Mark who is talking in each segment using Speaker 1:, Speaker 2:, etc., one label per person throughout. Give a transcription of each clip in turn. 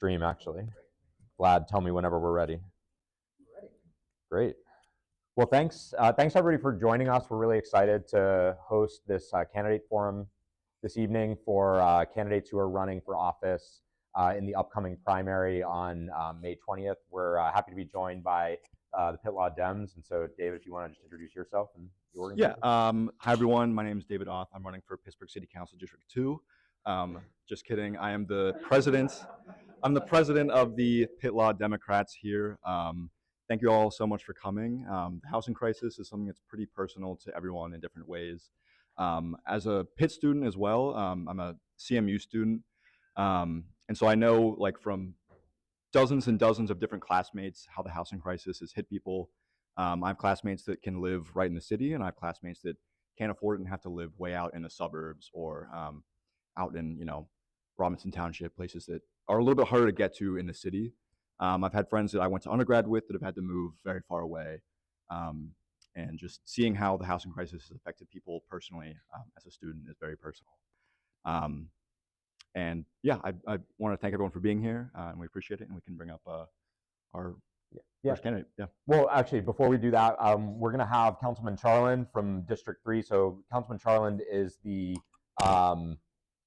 Speaker 1: stream, actually. Vlad, tell me whenever we're ready.
Speaker 2: Ready.
Speaker 1: Great. Well, thanks everybody for joining us. We're really excited to host this candidate forum this evening for candidates who are running for office in the upcoming primary on May 20th. We're happy to be joined by the Pitt Law Dems. And so, David, if you want to just introduce yourself and your organization.
Speaker 3: Yeah. Hi, everyone. My name is David Oth. I'm running for Pittsburgh City Council District 2. Just kidding. I am the president. I'm the president of the Pitt Law Democrats here. Thank you all so much for coming. The housing crisis is something that's pretty personal to everyone in different ways. As a Pitt student as well, I'm a CMU student. And so I know, like, from dozens and dozens of different classmates how the housing crisis has hit people. I have classmates that can live right in the city, and I have classmates that can't afford it and have to live way out in the suburbs or out in, Robinson Township, places that are a little bit harder to get to in the city. I've had friends that I went to undergrad with that have had to move very far away. And just seeing how the housing crisis has affected people personally as a student is very personal. And yeah, I want to thank everyone for being here, and we appreciate it, and we can bring up our first candidate. Yeah.
Speaker 1: Well, actually, before we do that, we're going to have Councilman Charland from District 3. So Councilman Charland is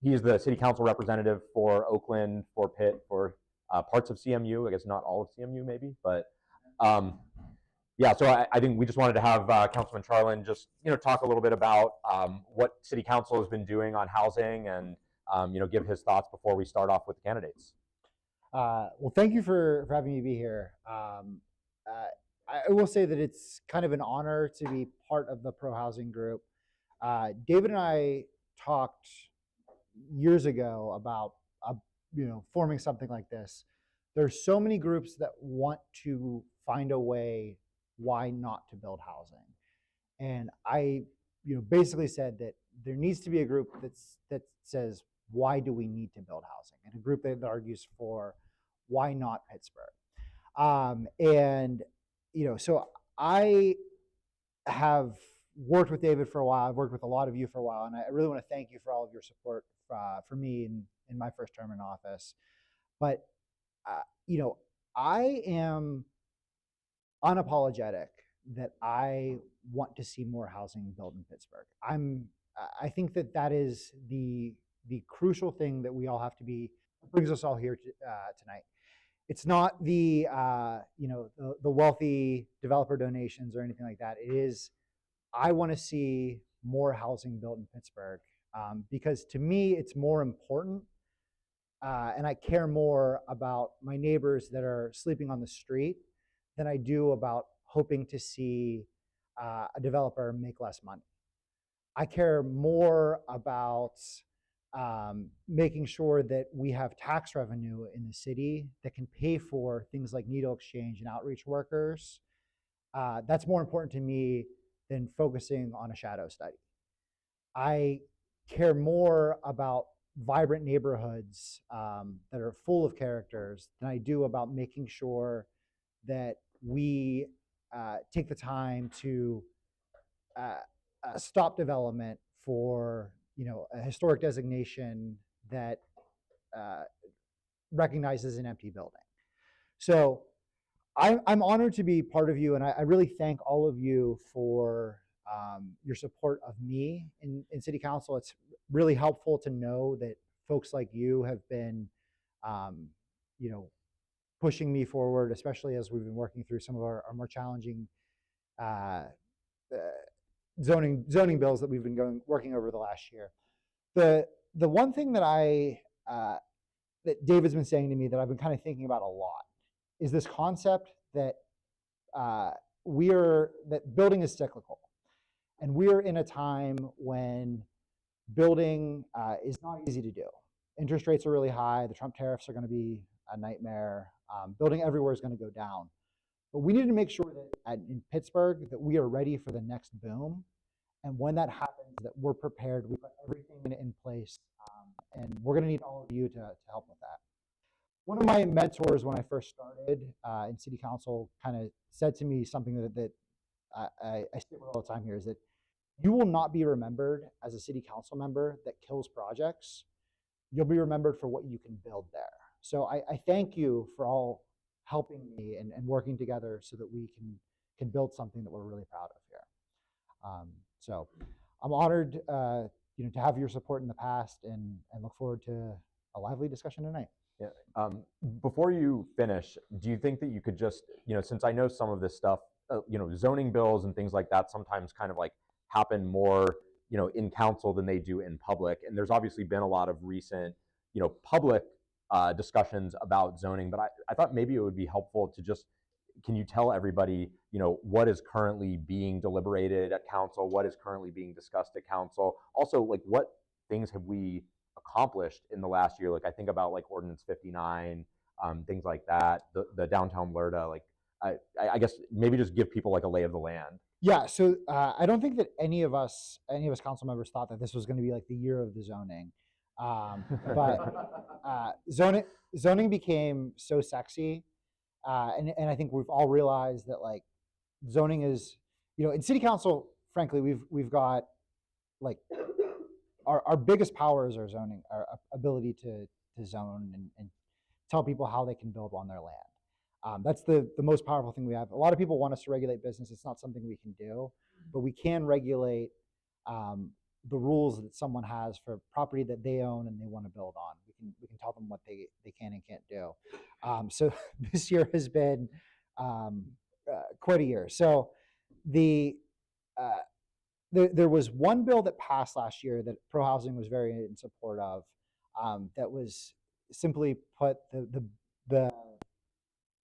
Speaker 1: he is the city council representative for Oakland, for Pitt, for parts of CMU. I guess not all of CMU, maybe, but yeah. So I think we just wanted to have Councilman Charland just talk a little bit about what city council has been doing on housing and give his thoughts before we start off with the candidates.
Speaker 2: Well, thank you for having me be here. I will say that it's kind of an honor to be part of the pro-housing group. David and I talked years ago about forming something like this. There's so many groups that want to find a way why not to build housing, and I basically said that there needs to be a group that says, why do we need to build housing, and a group that argues for why not Pittsburgh. So I have worked with David for a while. I've worked with a lot of you for a while, and I really want to thank you for all of your support for me in my first term in office. But I am unapologetic that I want to see more housing built in Pittsburgh. I think that is the crucial thing that we all have to be, brings us all here tonight. It's not the wealthy developer donations or anything like that. It is, I want to see more housing built in Pittsburgh because to me it's more important, and I care more about my neighbors that are sleeping on the street than I do about hoping to see a developer make less money. I care more about making sure that we have tax revenue in the city that can pay for things like needle exchange and outreach workers. That's more important to me than focusing on a shadow study. I care more about vibrant neighborhoods that are full of characters than I do about making sure that we take the time to stop development for a historic designation that recognizes an empty building. So I'm honored to be part of you, and I really thank all of you for your support of me in City Council. It's really helpful to know that folks like you have been pushing me forward, especially as we've been working through some of our more challenging zoning bills that we've been working over the last year. The one thing that that David's been saying to me that I've been kind of thinking about a lot is this concept that that building is cyclical, and we're in a time when building is not easy to do. Interest rates are really high. The Trump tariffs are going to be a nightmare. Building everywhere is going to go down. But we need to make sure that in Pittsburgh that we are ready for the next boom. And when that happens, that we're prepared, we put everything in place. And we're going to need all of you to help with that. One of my mentors when I first started in City Council kind of said to me something that I stick with all the time here, is that you will not be remembered as a City Council member that kills projects. You'll be remembered for what you can build there. So I thank you for all helping me and working together so that we can build something that we're really proud of here. So I'm honored, to have your support in the past, and look forward to a lively discussion tonight.
Speaker 1: Yeah. Before you finish, do you think that you could just, since I know some of this stuff, zoning bills and things like that sometimes kind of like happen more, in council than they do in public. And there's obviously been a lot of recent, public discussions about zoning, but I thought maybe it would be helpful to just, can you tell everybody, what is currently being deliberated at council, what is currently being discussed at council? Also, like, what things have we accomplished in the last year? Like, I think about like Ordinance 59, things like that, the downtown LERTA, like, I guess maybe just give people like a lay of the land.
Speaker 2: Yeah, so I don't think that any of us council members thought that this was going to be like the year of the zoning. But zoning became so sexy. And I think we've all realized that like zoning is, in city council, frankly, we've got like our biggest powers are zoning, our ability to zone and tell people how they can build on their land. That's the most powerful thing we have. A lot of people want us to regulate business. It's not something we can do, but we can regulate the rules that someone has for property that they own and they want to build on. We can tell them what they can and can't do. So this year has been quite a year. So there was one bill that passed last year that Pro Housing was very in support of. That was simply put the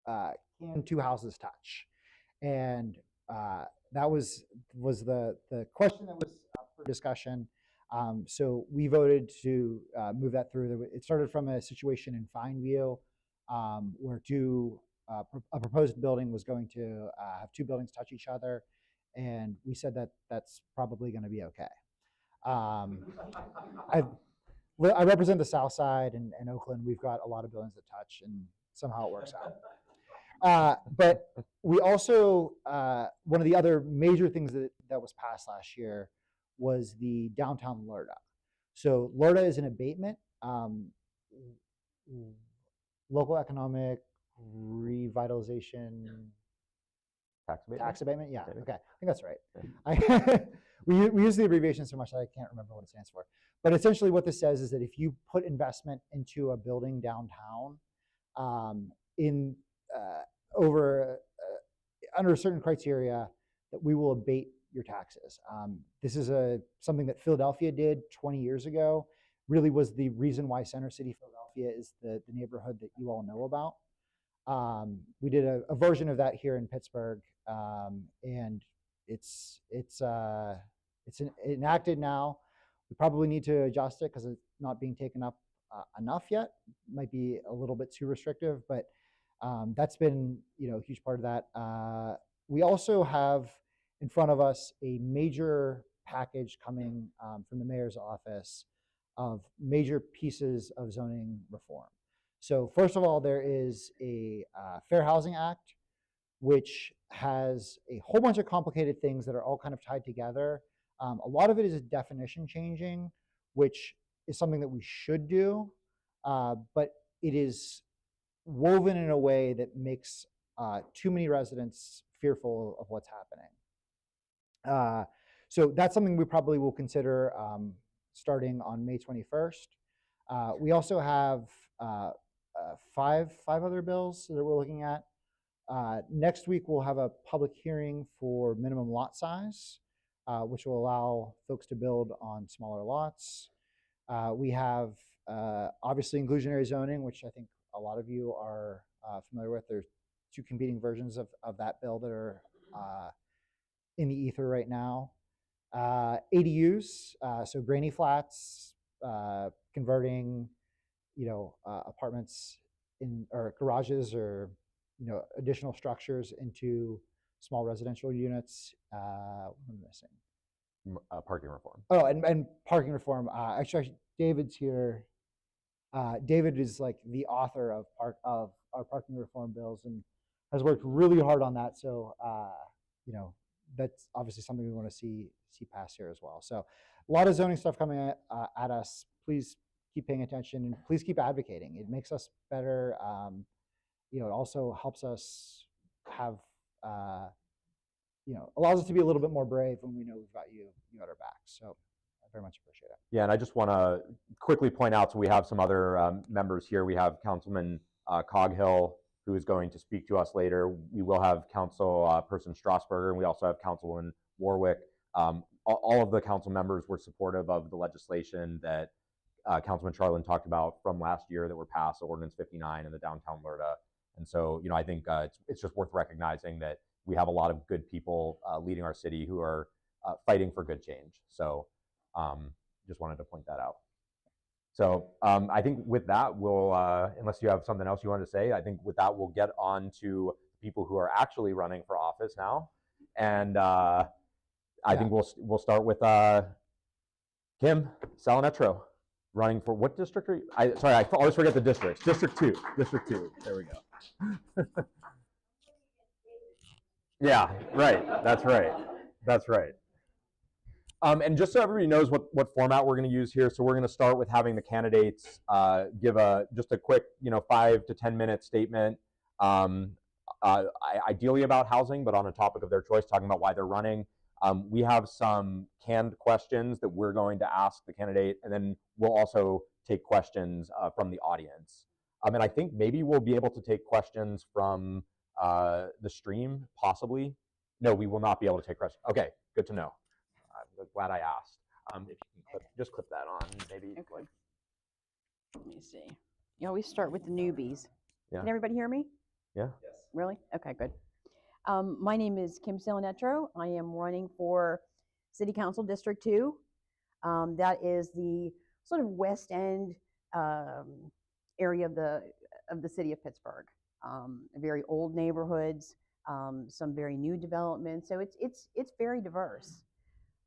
Speaker 2: can two houses touch, and that was the question that was up for discussion. So we voted to move that through. It started from a situation in Fineview where a proposed building was going to have two buildings touch each other, and we said that that's probably going to be okay. I represent the South Side and Oakland. We've got a lot of buildings that touch, and somehow it works out. But we also, one of the other major things that was passed last year was the downtown LERTA. So LERTA is an abatement, local economic revitalization tax abatement. Yeah, okay, I think that's right. We use the abbreviation so much that I can't remember what it stands for. But essentially what this says is that if you put investment into a building downtown under certain criteria, that we will abate your taxes. This is something that Philadelphia did 20 years ago. Really was the reason why Center City, Philadelphia is the neighborhood that you all know about. We did a version of that here in Pittsburgh, and it's enacted now. We probably need to adjust it because it's not being taken up enough yet. Might be a little bit too restrictive, but that's been a huge part of that. We also have in front of us a major package coming from the mayor's office of major pieces of zoning reform. So first of all, there is a Fair Housing Act, which has a whole bunch of complicated things that are all kind of tied together. A lot of it is definition changing, which is something that we should do, but it is woven in a way that makes too many residents fearful of what's happening. So that's something we probably will consider starting on May 21st. We also have five other bills that we're looking at. Next week, we'll have a public hearing for minimum lot size, which will allow folks to build on smaller lots. We have obviously inclusionary zoning, which I think a lot of you are familiar with. There's two competing versions of that bill that are in the ether right now. ADUs, so granny flats, converting, apartments or garages or additional structures into small residential units. What am I missing?
Speaker 1: Parking reform.
Speaker 2: Oh, and parking reform. Actually, David's here. David is like the author of our parking reform bills and has worked really hard on that. So that's obviously something we want to see pass here as well. So a lot of zoning stuff coming at us. Please keep paying attention, and please keep advocating. It makes us better. It also helps us have, allows us to be a little bit more brave when we know we've got you at our back. So I very much appreciate it.
Speaker 1: Yeah, and I just want to quickly point out, so we have some other members here. We have Councilman Coghill, who is going to speak to us later. We will have Councilperson Strassburger, and we also have Councilman Warwick. All of the council members were supportive of the legislation that Councilman Charland talked about from last year that were passed, Ordinance 59 in the downtown Lerda. And so, I think it's just worth recognizing that we have a lot of good people leading our city who are fighting for good change. So just wanted to point that out. So I think with that, we'll, unless you have something else you want to say, I think with that, we'll get on to people who are actually running for office now. And I think we'll start with Kim Salinetro, running for what district are you? Sorry, I always forget the districts. District 2. District 2. There we go. Yeah, right. That's right. That's right. And just so everybody knows what format we're going to use here, so we're going to start with having the candidates give just a quick 5 to 10 minute statement, ideally about housing, but on a topic of their choice, talking about why they're running. We have some canned questions that we're going to ask the candidate, and then we'll also take questions from the audience. And I think maybe we'll be able to take questions from the stream, possibly. No, we will not be able to take questions. Okay, good to know. I'm glad I asked. If you can just clip that on, maybe.
Speaker 4: Okay. Let me see. You always start with the newbies.
Speaker 1: Yeah.
Speaker 4: Can everybody hear me?
Speaker 1: Yeah.
Speaker 3: Yes.
Speaker 4: Really? Okay, good. My name is Kim Salinetro. I am running for City Council District 2. That is the sort of west end area of the city of Pittsburgh. Very old neighborhoods, some very new developments. So it's very diverse.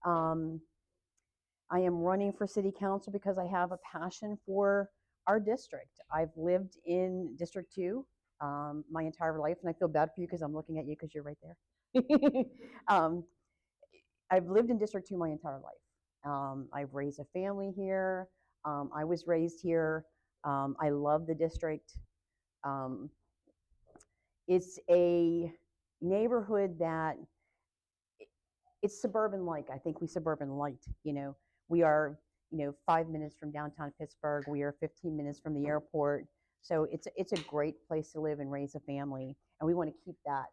Speaker 4: I am running for City Council because I have a passion for our district. I've lived in District 2 my entire life, and I feel bad for you because I'm looking at you because you're right there. I've lived in District 2 my entire life. I've raised a family here. I was raised here. I love the district. It's a neighborhood that it's suburban-like. I think we suburban-light. We are 5 minutes from downtown Pittsburgh. We are 15 minutes from the airport. So it's a great place to live and raise a family, and we want to keep that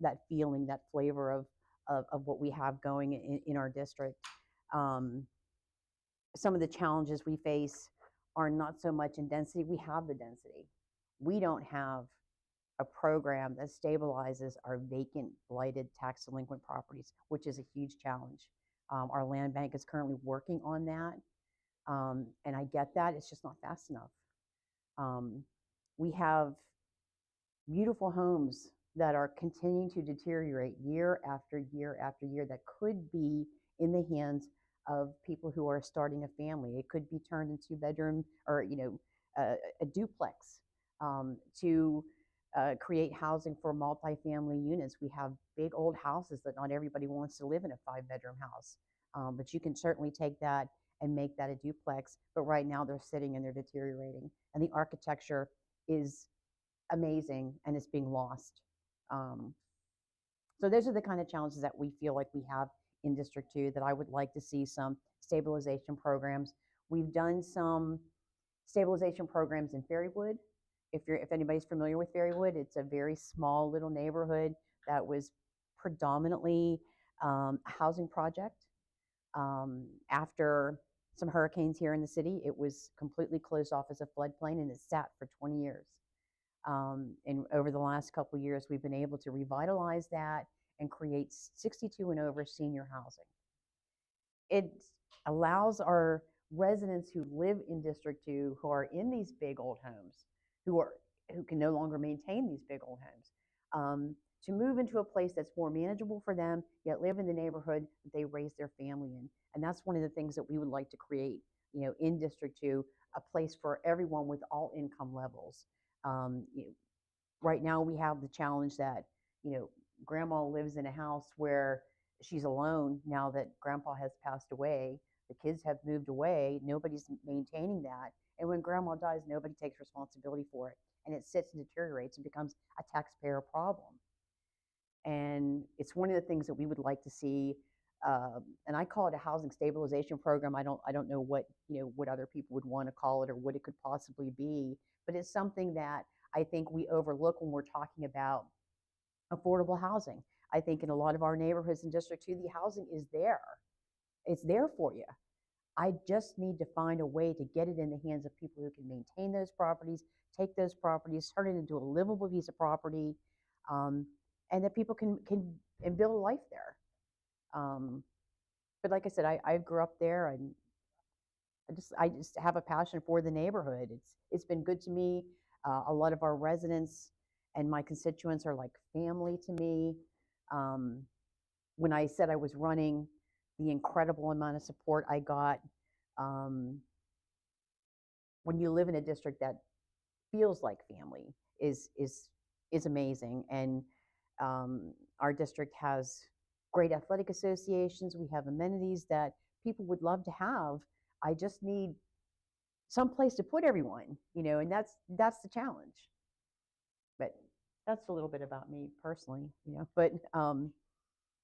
Speaker 4: that feeling, that flavor of what we have going in our district. Some of the challenges we face are not so much in density. We have the density. We don't have a program that stabilizes our vacant, blighted, tax delinquent properties, which is a huge challenge. Our land bank is currently working on that, and I get that. It's just not fast enough. We have beautiful homes that are continuing to deteriorate year after year after year that could be in the hands of people who are starting a family. It could be turned into bedroom or a duplex to create housing for multifamily units. We have big old houses that not everybody wants to live in a 5-bedroom house, but you can certainly take that and make that a duplex. But right now they're sitting and they're deteriorating, and the architecture is amazing and it's being lost. So those are the kind of challenges that we feel like we have in District 2 that I would like to see some stabilization programs. We've done some stabilization programs in Fairywood. If anybody's familiar with Fairywood, it's a very small little neighborhood that was predominantly a housing project. After some hurricanes here in the city, it was completely closed off as a floodplain, and it sat for 20 years. And over the last couple of years, we've been able to revitalize that and create 62 and over senior housing. It allows our residents who live in District 2, who are in these big old homes, who can no longer maintain these big old homes, to move into a place that's more manageable for them, yet live in the neighborhood that they raise their family in. And that's one of the things that we would like to create, in District 2, a place for everyone with all income levels. Right now we have the challenge that, grandma lives in a house where she's alone now that grandpa has passed away. The kids have moved away. Nobody's maintaining that. And when grandma dies, nobody takes responsibility for it. And it sits and deteriorates and becomes a taxpayer problem. And it's one of the things that we would like to see. And I call it a housing stabilization program. I don't know what, what other people would want to call it or what it could possibly be, but it's something that I think we overlook when we're talking about affordable housing. I think in a lot of our neighborhoods in District 2, the housing is there. It's there for you. I just need to find a way to get it in the hands of people who can maintain those properties, take those properties, turn it into a livable piece of property, and that people can and build a life there. But like I said, I grew up there, and I just have a passion for the neighborhood. It's been good to me. A lot of our residents and my constituents are like family to me. When I said I was running, the incredible amount of support I got. When you live in a district that feels like family is amazing. And our district has great athletic associations. We have amenities that people would love to have. I just need some place to put everyone, and that's the challenge. But that's a little bit about me personally, But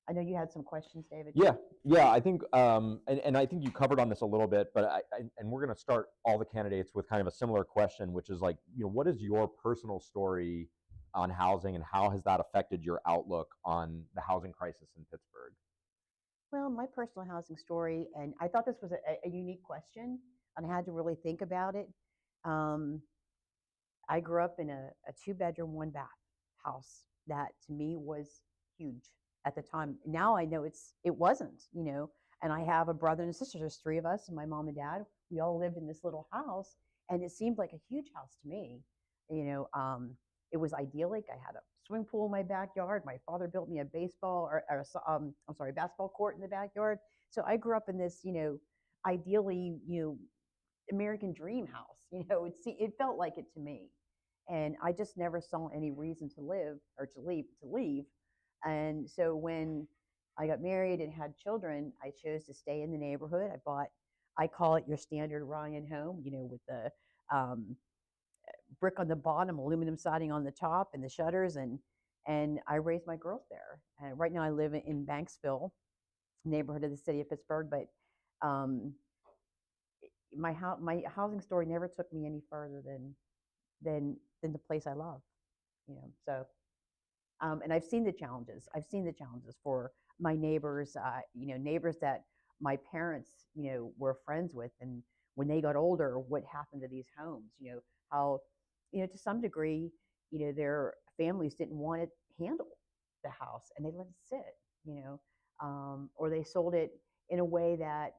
Speaker 4: I know you had some questions, David.
Speaker 1: Yeah. I think, and I think you covered on this a little bit, but and we're going to start all the candidates with kind of a similar question, which is like, what is your personal story on housing, and how has that affected your outlook on the housing crisis in Pittsburgh?
Speaker 4: Well, my personal housing story, and I thought this was a unique question, and I had to really think about it. I grew up in a 2-bedroom, 1-bath house that to me was huge at the time. Now I know it wasn't, and I have a brother and a sister. There's 3 of us, and my mom and dad. We all lived in this little house, and it seemed like a huge house to me. It was idyllic. I had a swimming pool in my backyard. My father built me a basketball court in the backyard. So I grew up in this, ideally, American dream house. It felt like it to me, and I just never saw any reason to live or to leave. And so when I got married and had children, I chose to stay in the neighborhood. I call it your standard Ryan home, with the brick on the bottom, aluminum siding on the top, and the shutters, and I raised my girls there. And right now I live in Banksville, neighborhood of the city of Pittsburgh, but my housing story never took me any further than the place I love, So, and I've seen the challenges. I've seen the challenges for my neighbors, neighbors that my parents, were friends with, and when they got older, what happened to these homes? How, to some degree, their families didn't want to handle the house, and they let it sit, or they sold it in a way that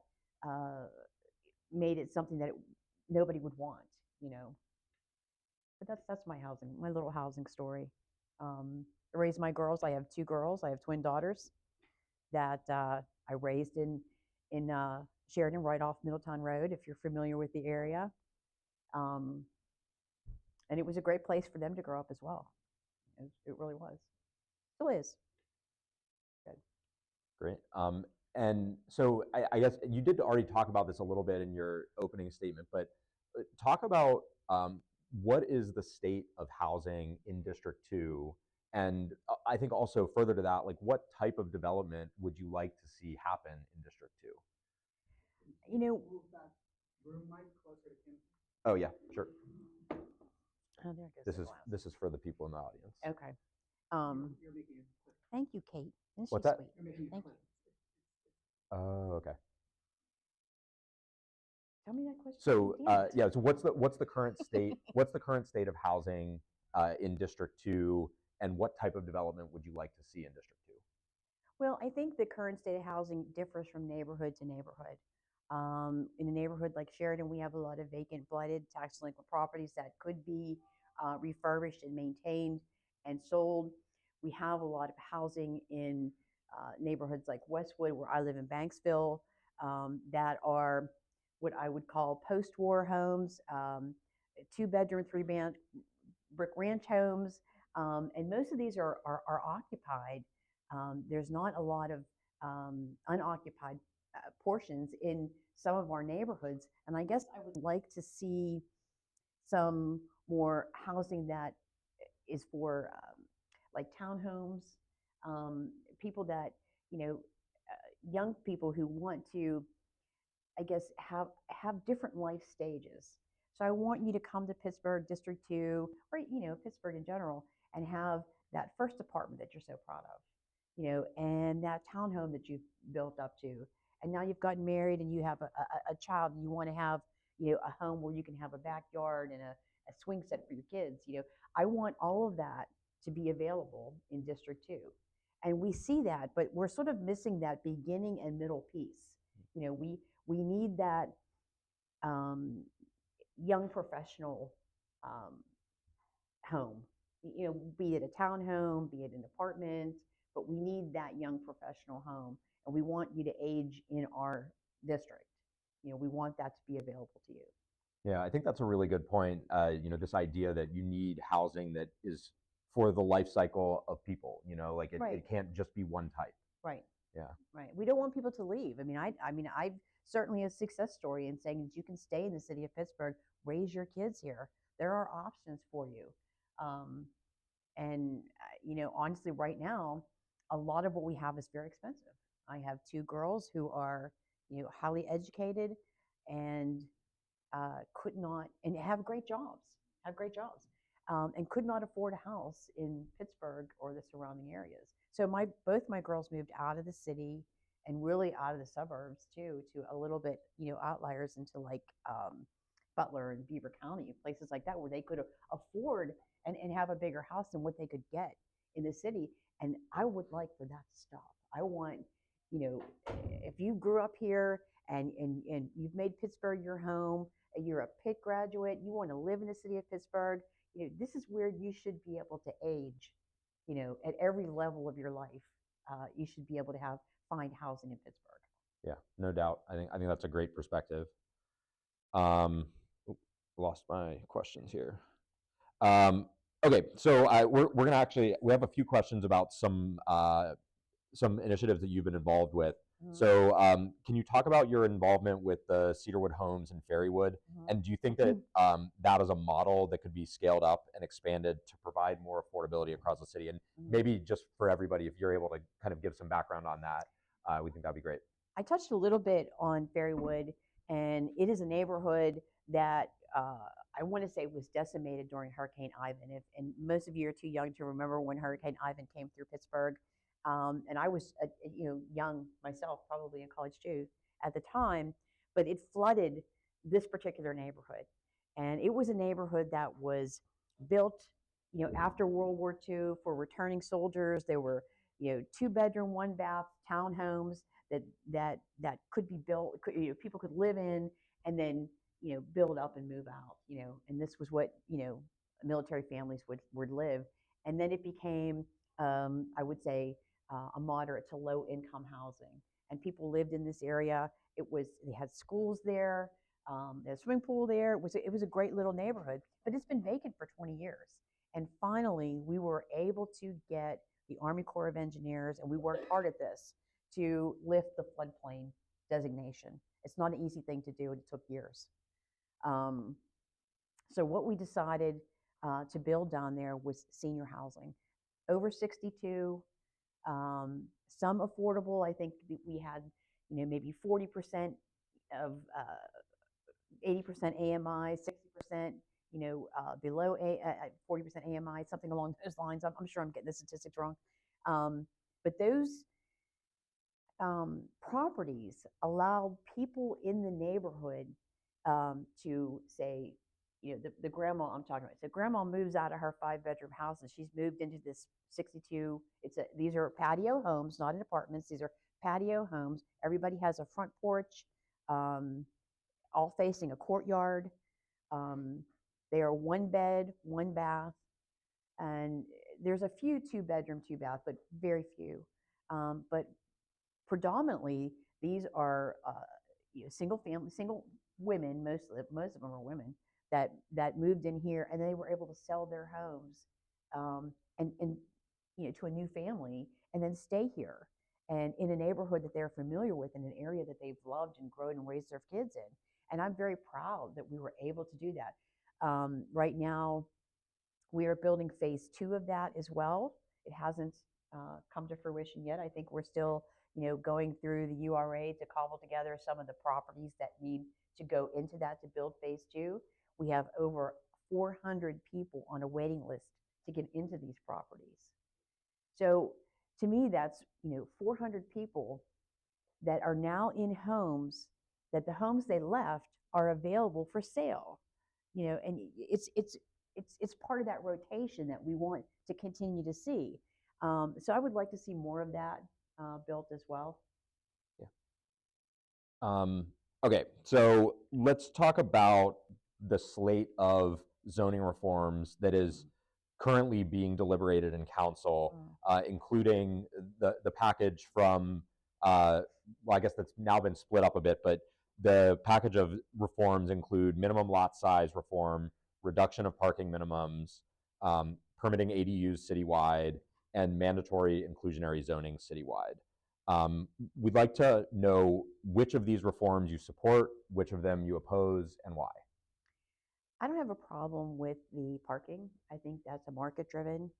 Speaker 4: made it something that nobody would want, But that's my little housing story. I raised my girls. I have 2 girls. I have twin daughters that I raised in Sheridan, right off Middletown Road, if you're familiar with the area. And it was a great place for them to grow up as well. It really was. Still is. Good.
Speaker 1: Great. And so I guess you did already talk about this a little bit in your opening statement, but talk about what is the state of housing in District 2? And I think also further to that, like what type of development would you like to see happen in District 2? Oh yeah, sure.
Speaker 4: Oh, there it goes.
Speaker 1: This is for the people in the audience.
Speaker 4: Okay. Thank you, Kate. Isn't
Speaker 1: What's
Speaker 4: she
Speaker 1: that?
Speaker 4: Sweet? Thank you.
Speaker 1: Oh, okay.
Speaker 4: Tell me that question.
Speaker 1: So yeah, so what's the current state? What's the current state of housing in District 2, and what type of development would you like to see in District 2?
Speaker 4: Well, I think the current state of housing differs from neighborhood to neighborhood. In a neighborhood like Sheridan, we have a lot of vacant, blighted, tax delinquent properties that could be refurbished and maintained and sold. We have a lot of housing in neighborhoods like Westwood, where I live in Banksville, that are what I would call post-war homes, 2-bedroom, 3-bath brick ranch homes, and most of these are occupied. There's not a lot of unoccupied portions in some of our neighborhoods. And I guess I would like to see some more housing that is for like townhomes, people that, young people who want to, I guess, have different life stages. So I want you to come to Pittsburgh District 2, or Pittsburgh in general, and have that first apartment that you're so proud of, and that townhome that you've built up to, and now you've gotten married and you have a child, and you want to have a home where you can have a backyard and a swing set for your kids. I want all of that to be available in District 2. And we see that, but we're sort of missing that beginning and middle piece. We need that young professional home, be it a townhome, be it an apartment, but we need that young professional home, and we want you to age in our district. We want that to be available to you.
Speaker 1: Yeah, I think that's a really good point. This idea that you need housing that is for the life cycle of people, like
Speaker 4: Right.
Speaker 1: it can't just be one type.
Speaker 4: Right.
Speaker 1: Yeah.
Speaker 4: Right. We don't want people to leave. I've certainly a success story in saying that you can stay in the city of Pittsburgh, raise your kids here. There are options for you. Honestly, right now, a lot of what we have is very expensive. I have 2 girls who are, highly educated and could not, and have great jobs, and could not afford a house in Pittsburgh or the surrounding areas. So both my girls moved out of the city and really out of the suburbs too, to a little bit, outliers into like Butler and Beaver County, places like that, where they could afford and have a bigger house than what they could get in the city. And I would like for that to stop. I want, if you grew up here and you've made Pittsburgh your home, and you're a Pitt graduate, you want to live in the city of Pittsburgh, this is where you should be able to age, at every level of your life. You should be able to find housing in Pittsburgh.
Speaker 1: Yeah, no doubt. I think that's a great perspective. Lost my questions here. Okay, so we're gonna we have a few questions about some initiatives that you've been involved with.
Speaker 4: Mm-hmm.
Speaker 1: So can you talk about your involvement with the Cedarwood Homes in Ferrywood?
Speaker 4: Mm-hmm.
Speaker 1: And do you think that that is a model that could be scaled up and expanded to provide more affordability across the city? And maybe just for everybody, if you're able to kind of give some background on that, we think that'd be great.
Speaker 4: I touched a little bit on Ferrywood, and it is a neighborhood that I want to say was decimated during Hurricane Ivan. And most of you are too young to remember when Hurricane Ivan came through Pittsburgh. And I was, young myself, probably in college too, at the time, but it flooded this particular neighborhood. And it was a neighborhood that was built, after World War II for returning soldiers. There were, 2-bedroom, 1-bath townhomes that could be built, people could live in, and then, build up and move out, and this was what, military families would live. And then it became, I would say, a moderate to low income housing, and people lived in this area. They had schools there, they had a swimming pool there. It was a great little neighborhood, but it's been vacant for 20 years. And finally, we were able to get the Army Corps of Engineers, and we worked hard at this, to lift the floodplain designation. It's not an easy thing to do, and it took years. So what we decided to build down there was senior housing, over 62. Some affordable. I think we had, maybe 40% of 80% AMI, 60%, below 40% AMI, something along those lines. I'm sure I'm getting the statistics wrong. But those properties allowed people in the neighborhood to say, the grandma I'm talking about. So grandma moves out of her 5-bedroom house, and she's moved into this 62. These are patio homes, not in apartments. These are patio homes. Everybody has a front porch, all facing a courtyard. They are 1 bed, 1 bath, and there's a few 2-bedroom, 2-bath, but very few. But predominantly, these are single women. Most of them are women that moved in here, and they were able to sell their homes and to a new family, and then stay here. and in a neighborhood that they're familiar with, in an area that they've loved and grown and raised their kids in. And I'm very proud that we were able to do that. Right now, we are building phase 2 of that as well. It hasn't come to fruition yet. I think we're still, going through the URA to cobble together some of the properties that need to go into that to build phase 2. We have over 400 people on a waiting list to get into these properties. So to me, that's 400 people that are now in homes, that the homes they left are available for sale. And it's part of that rotation that we want to continue to see. So I would like to see more of that built as well.
Speaker 1: Yeah. Okay, so let's talk about the slate of zoning reforms that is currently being deliberated in council, including the package from, well, I guess that's now been split up a bit, but the package of reforms include minimum lot size reform, reduction of parking minimums, permitting ADUs citywide, and mandatory inclusionary zoning citywide. We'd like to know which of these reforms you support, which of them you oppose, and why.
Speaker 4: I don't have a problem with the parking. I think that's a market-driven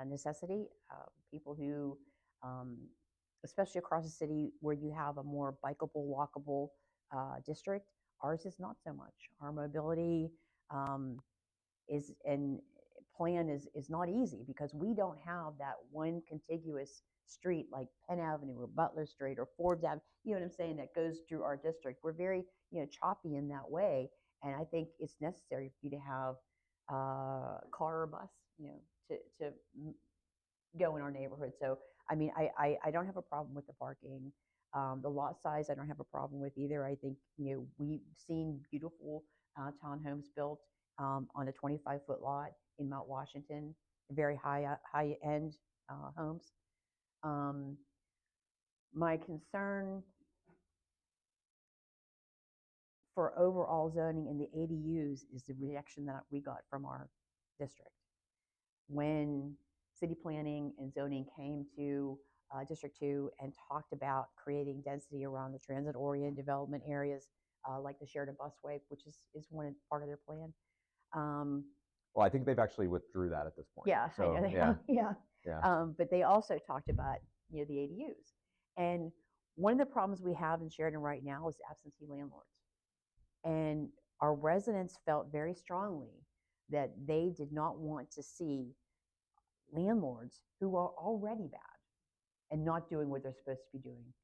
Speaker 4: necessity. People who, especially across the city where you have a more bikeable, walkable district, ours is not so much. Our mobility plan is not easy because we don't have that one contiguous street like Penn Avenue or Butler Street or Forbes Avenue, you know what I'm saying, that goes through our district. We're very, choppy in that way. And I think it's necessary for you to have a car or bus, to go in our neighborhood. So, I mean, I don't have a problem with the parking. The lot size, I don't have a problem with either. I think, we've seen beautiful townhomes built on a 25-foot lot in Mount Washington, very high-end homes. My concern for overall zoning in the ADUs is the reaction that we got from our district. When city planning and zoning came to District 2 and talked about creating density around the transit-oriented development areas, like the Sheridan Busway, which is one part of their plan.
Speaker 1: Well, I think they've actually withdrew that at this point.
Speaker 4: Yeah,
Speaker 1: so,
Speaker 4: I know they have. Yeah. But they also talked about the ADUs. And one of the problems we have in Sheridan right now is absentee landlords. And our residents felt very strongly that they did not want to see landlords who are already bad and not doing what they're supposed to be doing,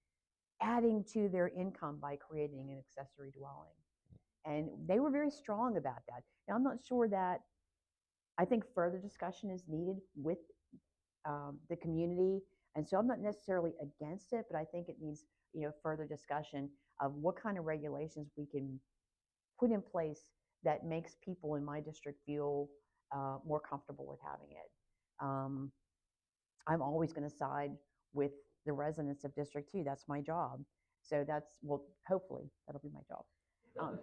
Speaker 4: adding to their income by creating an accessory dwelling. And they were very strong about that. Now, I'm not sure that, I think further discussion is needed with the community. And so I'm not necessarily against it, but I think it needs, further discussion of what kind of regulations we can put in place that makes people in my district feel more comfortable with having it. I'm always going to side with the residents of District 2. That's my job. So hopefully that'll be my job. So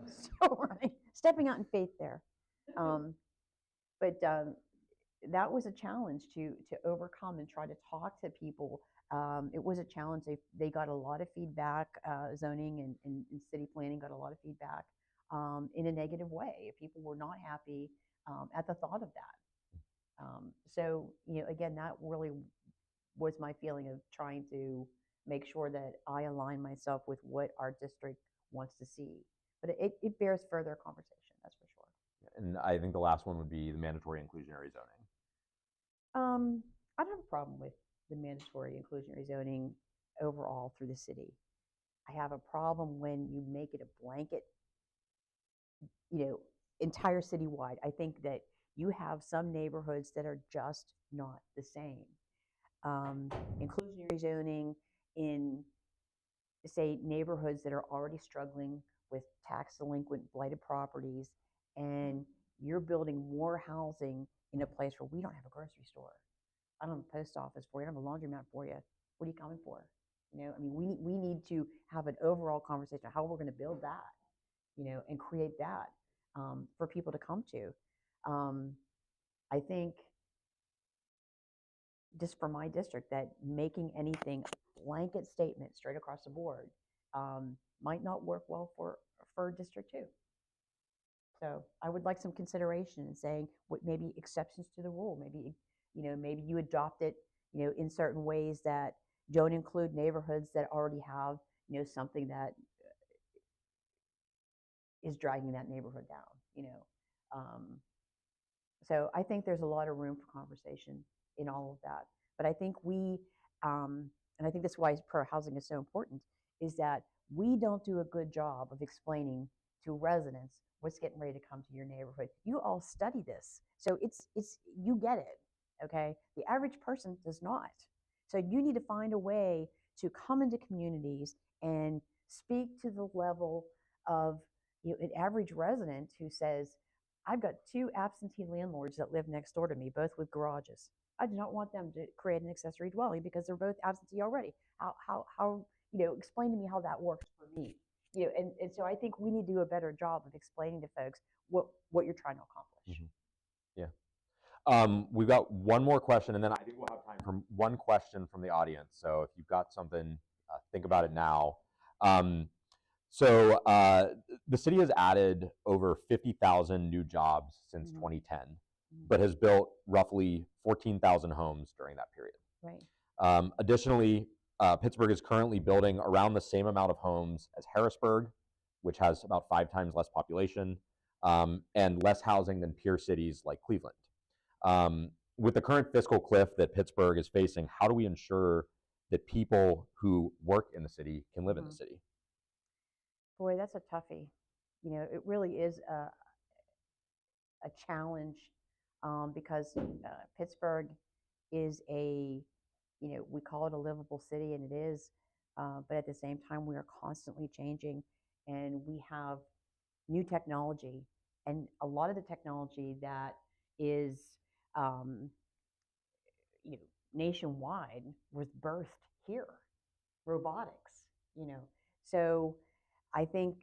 Speaker 4: stepping out in faith there. But that was a challenge to overcome and try to talk to people. It was a challenge. They got a lot of feedback. Zoning and city planning got a lot of feedback in a negative way. People were not happy at the thought of that. So, again, that really was my feeling of trying to make sure that I align myself with what our district wants to see. But it bears further conversation, that's for sure.
Speaker 1: And I think the last one would be the mandatory inclusionary zoning.
Speaker 4: I don't have a problem with the mandatory inclusionary zoning overall through the city. I have a problem when you make it a blanket, entire citywide. I think that you have some neighborhoods that are just not the same. Inclusionary zoning in, say, neighborhoods that are already struggling with tax delinquent blighted properties, and you're building more housing in a place where we don't have a grocery store. I don't have a post office for you. I don't have a laundromat for you. What are you coming for? We need to have an overall conversation of how we're going to build that, and create that for people to come to. I think just for my district, that making anything blanket statement straight across the board might not work well for District 2. So I would like some consideration in saying what maybe exceptions to the rule. Maybe, maybe you adopt it, in certain ways that don't include neighborhoods that already have, something that is dragging that neighborhood down, So I think there's a lot of room for conversation in all of that. But I think and I think that's why pro-housing is so important, is that we don't do a good job of explaining to residents what's getting ready to come to your neighborhood. You all study this, so you get it, okay? The average person does not. So you need to find a way to come into communities and speak to the level of an average resident who says, I've got 2 absentee landlords that live next door to me, both with garages. I do not want them to create an accessory dwelling because they're both absentee already. How explain to me how that works for me. And so I think we need to do a better job of explaining to folks what you're trying to accomplish.
Speaker 1: Mm-hmm. Yeah. We've got one more question, and then I think we'll have time for one question from the audience. So if you've got something, think about it now. So the city has added over 50,000 new jobs since 2010, but has built roughly 14,000 homes during that period.
Speaker 4: Right.
Speaker 1: Additionally, Pittsburgh is currently building around the same amount of homes as Harrisburg, which has about 5 times less population, and less housing than peer cities like Cleveland. With the current fiscal cliff that Pittsburgh is facing, how do we ensure that people who work in the city can live in the city?
Speaker 4: Boy, that's a toughie. It really is a challenge because Pittsburgh is we call it a livable city, and it is, but at the same time, we are constantly changing, and we have new technology, and a lot of the technology that is, nationwide was birthed here, robotics, so I think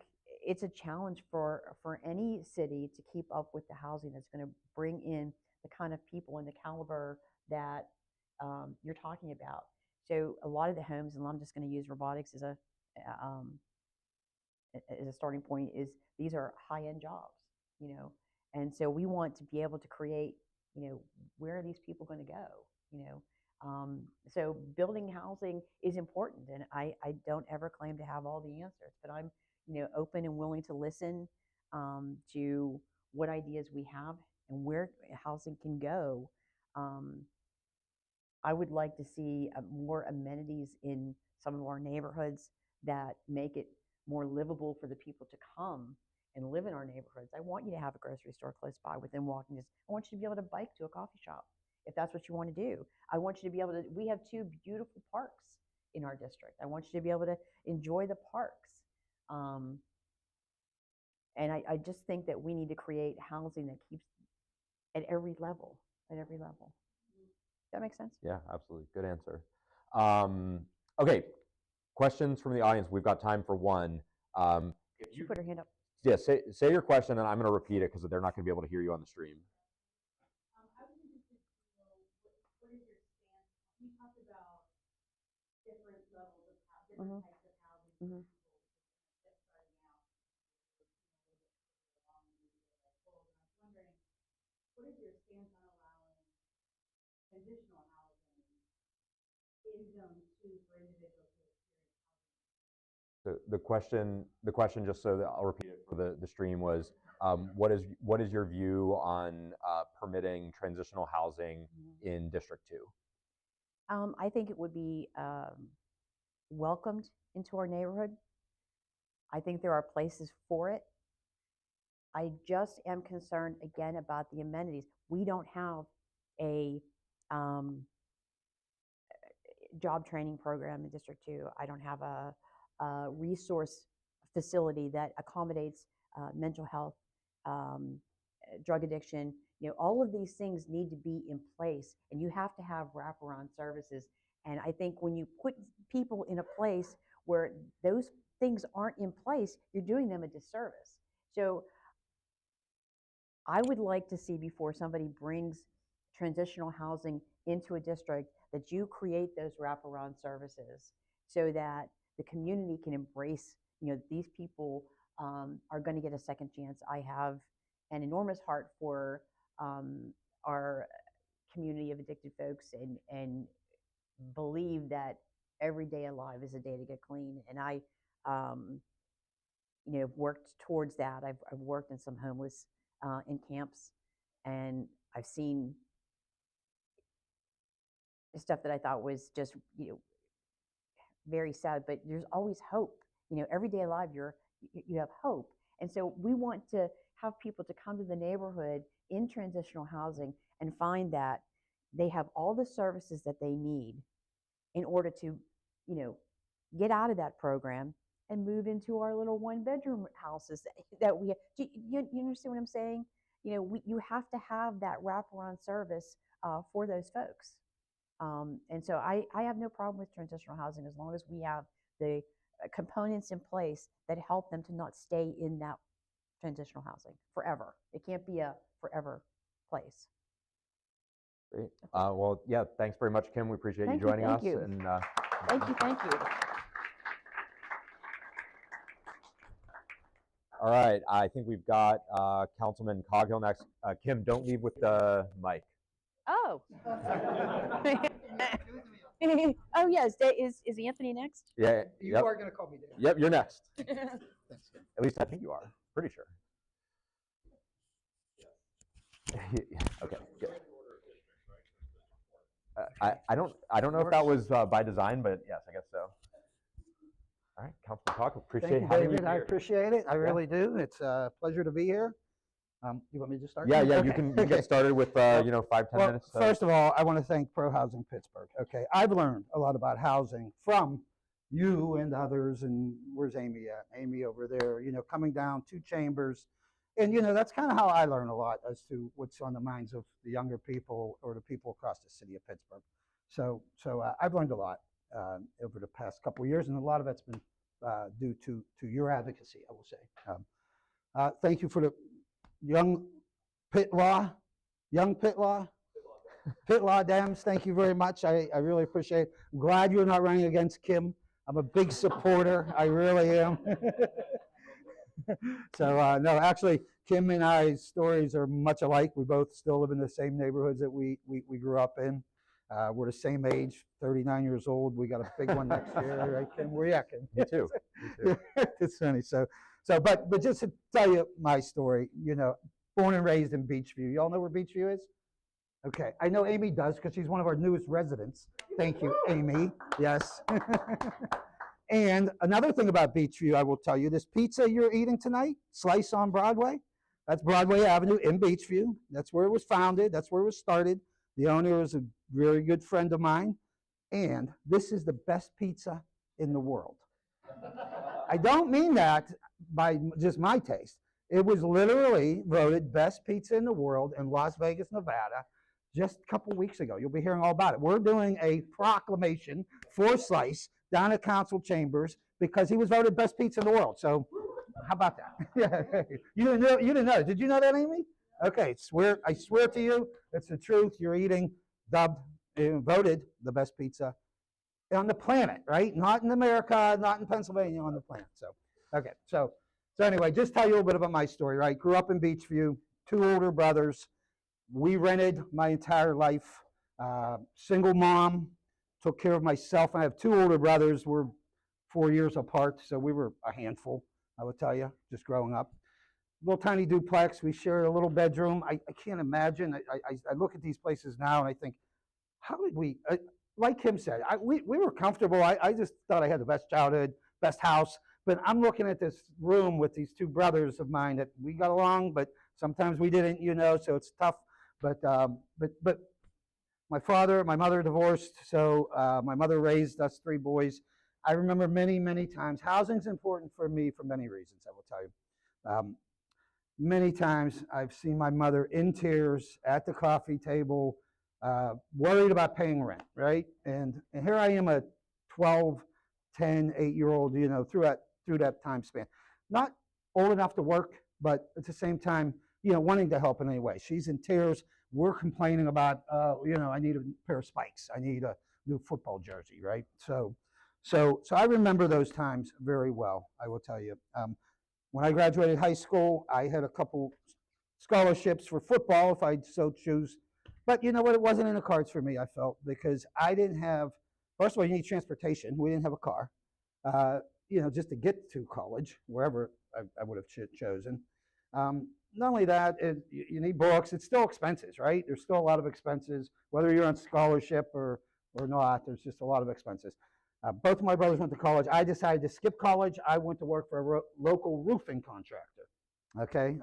Speaker 4: it's a challenge for any city to keep up with the housing that's going to bring in the kind of people and the caliber that you're talking about. So a lot of the homes, and I'm just going to use robotics as a starting point, is these are high-end jobs, and so we want to be able to create, where are these people going to go, so building housing is important, and I don't ever claim to have all the answers, but I'm open and willing to listen to what ideas we have and where housing can go. I would like to see more amenities in some of our neighborhoods that make it more livable for the people to come and live in our neighborhoods. I want you to have a grocery store close by within walking distance. I want you to be able to bike to a coffee shop if that's what you want to do. I want you to be able to, we have 2 beautiful parks in our district. I want you to be able to enjoy the parks. And I just think that we need to create housing that keeps at every level, Does that make sense?
Speaker 1: Yeah, absolutely. Good answer. Okay, questions from the audience. We've got time for one.
Speaker 4: If you put her hand up.
Speaker 1: Yeah, say your question, and I'm going to repeat it because they're not going to be able to hear you on the stream.
Speaker 5: I was interested to know what is your stance? You talked about different levels of different types of housing. Just starting out, along and maybe like goals. And I was wondering, what is your stance on allowing transitional housing in Zone 2 for individuals who experience housing?
Speaker 1: The question, just so that I'll repeat it for the stream, was what is your view on permitting transitional housing in District 2?
Speaker 4: I think it would be welcomed into our neighborhood. I think there are places for it. I just am concerned again about the amenities. We don't have a job training program in District 2. I don't have a resource facility that accommodates mental health, drug addiction. All of these things need to be in place, and you have to have wraparound services. And I think when you put people in a place where those things aren't in place, you're doing them a disservice. So I would like to see, before somebody brings transitional housing into a district, that you create those wraparound services so that the community can embrace, these people are going to get a second chance. I have an enormous heart for our community of addicted folks, and believe that every day alive is a day to get clean. And I, worked towards that. I've worked in some homeless in camps, and I've seen stuff that I thought was just, very sad. But there's always hope. Every day alive, you have hope. And so we want to have people to come to the neighborhood in transitional housing and find that they have all the services that they need in order to, get out of that program and move into our little one-bedroom houses that we have. Do you understand what I'm saying? You have to have that wraparound service for those folks. And so I have no problem with transitional housing as long as we have the components in place that help them to not stay in that transitional housing forever. It can't be a forever place.
Speaker 1: Great. Well, yeah, thanks very much, Kim. We appreciate you joining us. And
Speaker 4: Thank you.
Speaker 1: All right, I think we've got Councilman Coghill next. Kim, don't leave with the mic.
Speaker 4: Oh. Oh, yes. Is Anthony next?
Speaker 1: Yeah.
Speaker 6: You are going to call me Dave.
Speaker 1: Yep, you're next.
Speaker 6: Thanks.
Speaker 1: At least I think you are. Pretty sure. Okay. Good. I don't know if that was by design, but yes, I guess so. All right, Councilman Coghill, appreciate
Speaker 6: Thank you,
Speaker 1: having you
Speaker 6: David. I
Speaker 1: here.
Speaker 6: appreciate it. I really do. It's a pleasure to be here. You want me to start?
Speaker 1: Yeah,
Speaker 6: Okay.
Speaker 1: you can get started with 5-10 minutes.
Speaker 6: First of all, I want to thank Pro Housing Pittsburgh. Okay, I've learned a lot about housing from you and others. And where's Amy at? Amy over there. Coming down 2 chambers, and that's kind of how I learn a lot as to what's on the minds of the younger people or the people across the city of Pittsburgh. So I've learned a lot over the past couple of years, and a lot of it's been due to your advocacy, I will say. Thank you for the young Pitt Law Dems. Thank you very much. I really appreciate it. I'm glad you're not running against Kim. I'm a big supporter. I really am. So no, actually, Kim and I's stories are much alike. We both still live in the same neighborhoods that we grew up in. We're the same age, 39 years old. We got a big one next year, right, Kim? Where you at, Kim?
Speaker 1: Me too.
Speaker 6: It's funny. But just to tell you my story, born and raised in Beachview. You all know where Beachview is? Okay, I know Amy does because she's one of our newest residents. Thank you, Amy. Yes. And another thing about Beachview, I will tell you, this pizza you're eating tonight, Slice on Broadway, that's Broadway Avenue in Beachview. That's where it was founded. That's where it was started. The owner is a very good friend of mine. And this is the best pizza in the world. I don't mean that by just my taste. It was literally voted best pizza in the world in Las Vegas, Nevada, just a couple weeks ago. You'll be hearing all about it. We're doing a proclamation for Slice down at council chambers because he was voted best pizza in the world. So how about that? Yeah. You didn't know. Did you know that, Amy? Okay, I swear to you, it's the truth. You're eating voted the best pizza on the planet, right? Not in America, not in Pennsylvania, on the planet. So, okay. So anyway, just tell you a little bit about my story, right? Grew up in Beachview, 2 older brothers. We rented my entire life. Single mom, took care of myself. I have 2 older brothers. We're 4 years apart, so we were a handful, I would tell you, just growing up. Little tiny duplex. We shared a little bedroom. I can't imagine. I look at these places now and I think, how did we, like Kim said, we were comfortable. I just thought I had the best childhood, best house. But I'm looking at this room with these 2 brothers of mine that we got along, but sometimes we didn't, so it's tough. But my mother divorced, so my mother raised us 3 boys. I remember many, many times, housing's important for me for many reasons, I will tell you. Many times I've seen my mother in tears at the coffee table, worried about paying rent, right? And here I am, a 12, 10, 8-year-old, through that time span. Not old enough to work, but at the same time, wanting to help in any way. She's in tears, we're complaining about, you know, I need a pair of spikes. I need a new football jersey, right? So I remember those times very well, I will tell you. When I graduated high school, I had a couple scholarships for football if I so choose. But you know what? It wasn't in the cards for me, I felt, because I didn't have, first of all, you need transportation. We didn't have a car, you know, just to get to college, wherever I would have chosen. Not only that, you need books. It's still expenses, right? There's still a lot of expenses, whether you're on scholarship or not. There's just a lot of expenses. Both of my brothers went to college. I decided to skip college. I went to work for a local roofing contractor. Okay,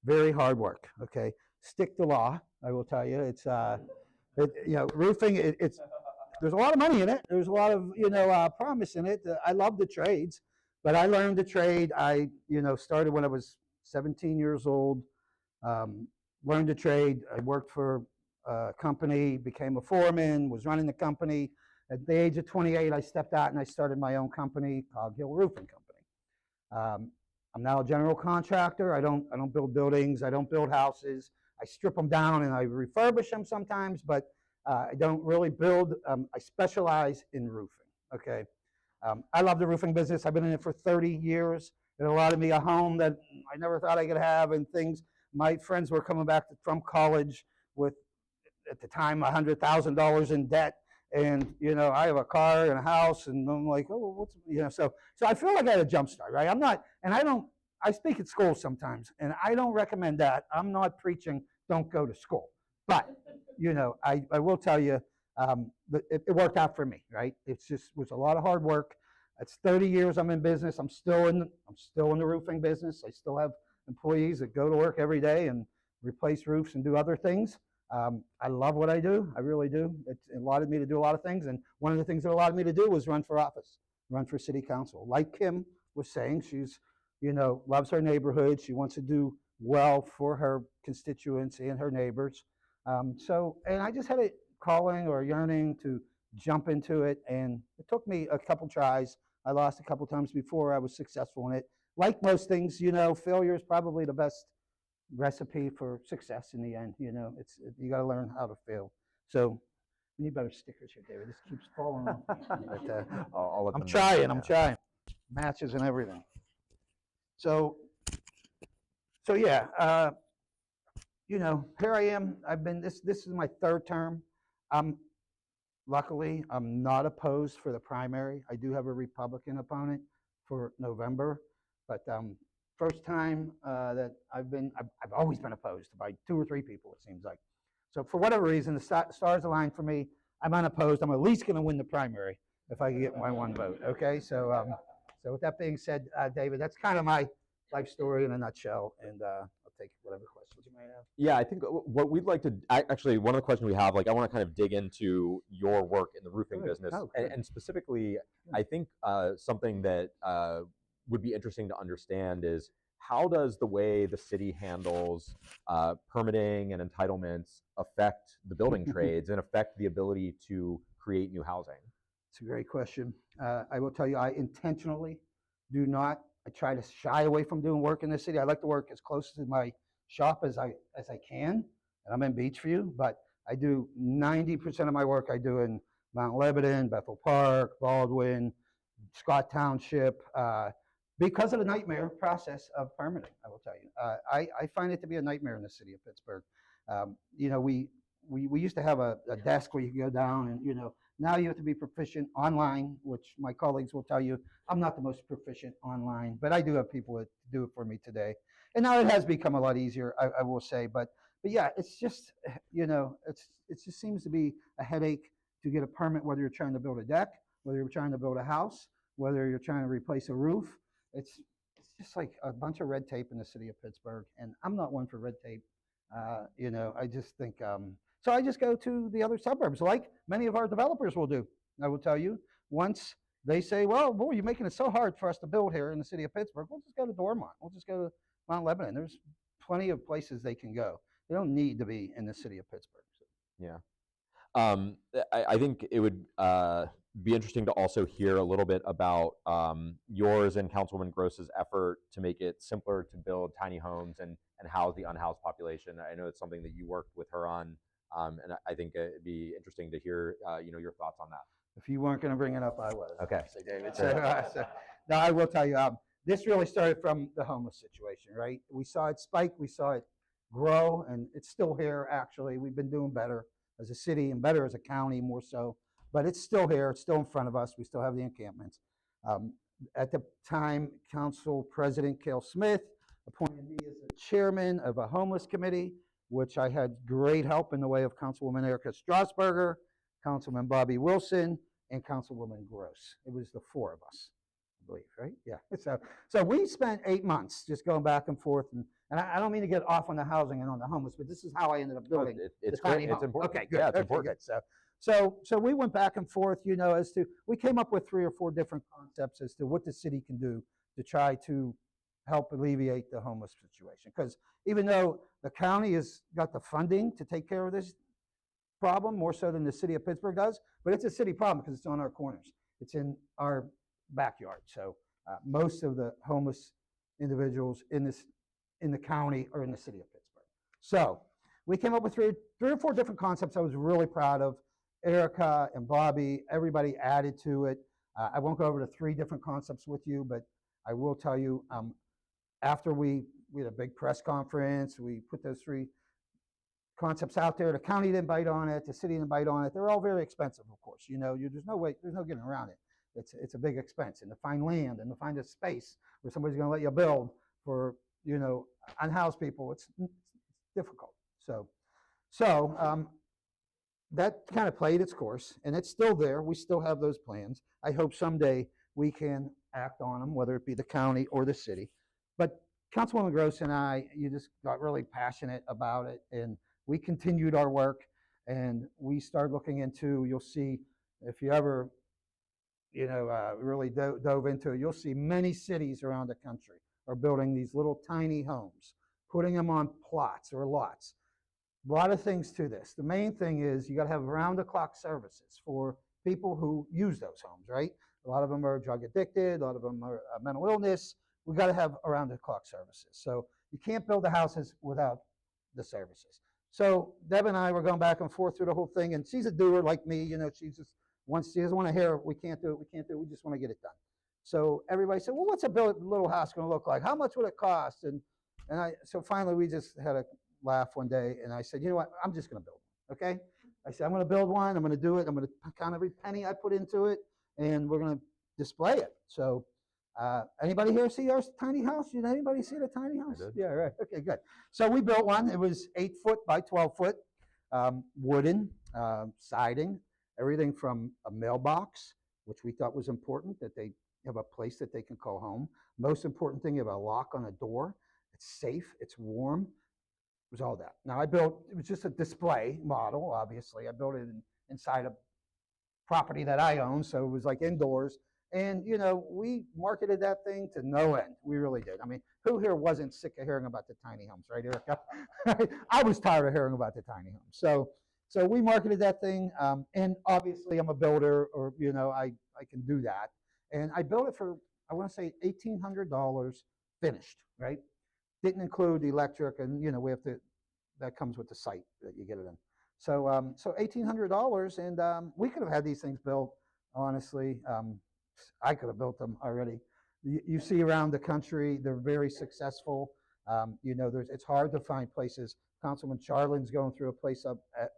Speaker 6: very hard work. Okay, stick to law. I will tell you, it's you know, roofing. There's a lot of money in it. There's a lot of, you know, promise in it. I love the trades, but I learned the trade. I, you know, started when I was 17 years old. Learned the trade. I worked for a company, became a foreman, was running the company. At the age of 28, I stepped out and I started my own company, Coghill Roofing Company. I'm now a general contractor. I don't build buildings. I don't build houses. I strip them down and I refurbish them sometimes, but I don't really build. I specialize in roofing. Okay. I love the roofing business. I've been in it for 30 years. It allotted me a home that I never thought I could have, and things. My friends were coming back from college with, at the time, $100,000 in debt. And, you know, I have a car and a house, and I'm like, oh, what's, you know, so I feel like I had a jump start, right? I'm not, and I speak at school sometimes, and I don't recommend that. I'm not preaching, don't go to school. But, you know, I will tell you, it worked out for me, right? It's just, was a lot of hard work. It's 30 years I'm in business. I'm still in the roofing business. I still have employees that go to work every day and replace roofs and do other things. I love what I do. I really do. It allotted me to do a lot of things. And one of the things it allowed me to do was run for office, run for city council. Like Kim was saying, she's, you know, loves her neighborhood. She wants to do well for her constituents and her neighbors. And I just had a calling or a yearning to jump into it. And it took me a couple tries. I lost a couple times before I was successful in it. Like most things, you know, failure is probably the best recipe for success in the end. You know, you got to learn how to fail. So we need better stickers here, David. This keeps falling off. But, I'm trying. Matches and everything. So yeah, you know, here I am. I've been, this is my third term. Luckily, I'm not opposed for the primary. I do have a Republican opponent for November, but first time that I've always been opposed by 2 or 3 people, it seems like. So for whatever reason, the stars aligned for me. I'm unopposed. I'm at least going to win the primary if I can get my 1 vote. Okay, so with that being said, David, that's kind of my life story in a nutshell, and I'll take whatever questions you might have.
Speaker 1: Yeah, I think what we'd like to, actually, one of the questions we have, like, I want to kind of dig into your work in the roofing business, and specifically, I think something that would be interesting to understand is, how does the way the city handles permitting and entitlements affect the building trades and affect the ability to create new housing?
Speaker 6: It's a great question. I will tell you, I intentionally do not. I try to shy away from doing work in the city. I like to work as close to my shop as I can, and I'm in Beachview, but I do 90% of my work I do in Mount Lebanon, Bethel Park, Baldwin, Scott Township, because of the nightmare process of permitting, I will tell you. I find it to be a nightmare in the city of Pittsburgh. You know, we used to have a desk where you could go down and, you know, now you have to be proficient online, which my colleagues will tell you, I'm not the most proficient online, but I do have people that do it for me today. And now it has become a lot easier, I will say, but yeah, it's just, you know, it just seems to be a headache to get a permit, whether you're trying to build a deck, whether you're trying to build a house, whether you're trying to replace a roof. It's just like a bunch of red tape in the city of Pittsburgh, and I'm not one for red tape. You know, I just think, so I just go to the other suburbs, like many of our developers will do. I will tell you, once they say, well, boy, you're making it so hard for us to build here in the city of Pittsburgh, we'll just go to Dormont. We'll just go to Mount Lebanon. There's plenty of places they can go. They don't need to be in the city of Pittsburgh. So.
Speaker 1: Yeah. I think it would be interesting to also hear a little bit about yours and Councilwoman Gross's effort to make it simpler to build tiny homes and house the unhoused population. I know it's something that you worked with her on, and I think it'd be interesting to hear your thoughts on that.
Speaker 6: If you weren't going to bring it up, I was.
Speaker 1: Okay.
Speaker 6: Say, David. So, no, I will tell you, this really started from the homeless situation, right? We saw it spike, we saw it grow, and it's still here, actually. We've been doing better as a city and better as a county, more so. But it's still here. It's still in front of us. We still have the encampments. At the time, Council President Cale Smith appointed me as the chairman of a homeless committee, which I had great help in the way of Councilwoman Erika Strassburger, Councilman Bobby Wilson, and Councilwoman Gross. It was the four of us, I believe, right? Yeah. So we spent 8 months just going back and forth. And I don't mean to get off on the housing and on the homeless, but this is how I ended up building
Speaker 1: It's
Speaker 6: the tiny
Speaker 1: great. It's
Speaker 6: home.
Speaker 1: important.
Speaker 6: Okay, good.
Speaker 1: Yeah, it's
Speaker 6: Okay,
Speaker 1: important.
Speaker 6: good. So we went back and forth, as to, we came up with 3 or 4 different concepts as to what the city can do to try to help alleviate the homeless situation. Because even though the county has got the funding to take care of this problem, more so than the city of Pittsburgh does, but it's a city problem because it's on our corners. It's in our backyard. So most of the homeless individuals in the county are in the city of Pittsburgh. So we came up with 3 or 4 different concepts I was really proud of. Erika and Bobby, everybody added to it. I won't go over the 3 different concepts with you, but I will tell you, after we had a big press conference, we put those 3 concepts out there. The county didn't bite on it. The city didn't bite on it. They're all very expensive, of course. There's no getting around it. It's a big expense, and to find land and to find a space where somebody's going to let you build for unhoused people, it's difficult. So that kind of played its course, and it's still there. We still have those plans. I hope someday we can act on them, whether it be the county or the city. But Councilwoman Gross and I, you just got really passionate about it, and we continued our work, and we started looking into, you'll see, if you ever, really dove into it, you'll see many cities around the country are building these little tiny homes, putting them on plots or lots. A lot of things to this. The main thing is you got to have round-the-clock services for people who use those homes, right? A lot of them are drug addicted. A lot of them are mental illness. We got to have around-the-clock services. So you can't build the houses without the services. So Deb and I were going back and forth through the whole thing, and she's a doer like me. She doesn't want to hear, we can't do it, we just want to get it done. So everybody said, well, what's a little house going to look like? How much would it cost? So finally we just had a laugh one day, and I said, you know what, I'm just going to build one, okay? I said, I'm going to build one, I'm going to do it, I'm going to count every penny I put into it, and we're going to display it. So anybody here see our tiny house? Did anybody see the tiny house? Yeah, right, okay, good. So we built one. It was 8 foot by 12 foot, wooden, siding, everything from a mailbox, which we thought was important, that they have a place that they can call home. Most important thing, you have a lock on a door. It's safe, it's warm. It was all that. Now it was just a display model, obviously. I built it inside a property that I own, so it was like indoors. And, we marketed that thing to no end. We really did. I mean, who here wasn't sick of hearing about the tiny homes, right, Erika? I was tired of hearing about the tiny homes. So we marketed that thing, and obviously I'm a builder, or, I can do that. And I built it for, I want to say, $1,800 finished, right? Didn't include the electric, and that comes with the site that you get it in. So $1,800, and we could have had these things built. Honestly, I could have built them already. You see around the country, they're very successful. It's hard to find places. Councilman Charland's going through a place up at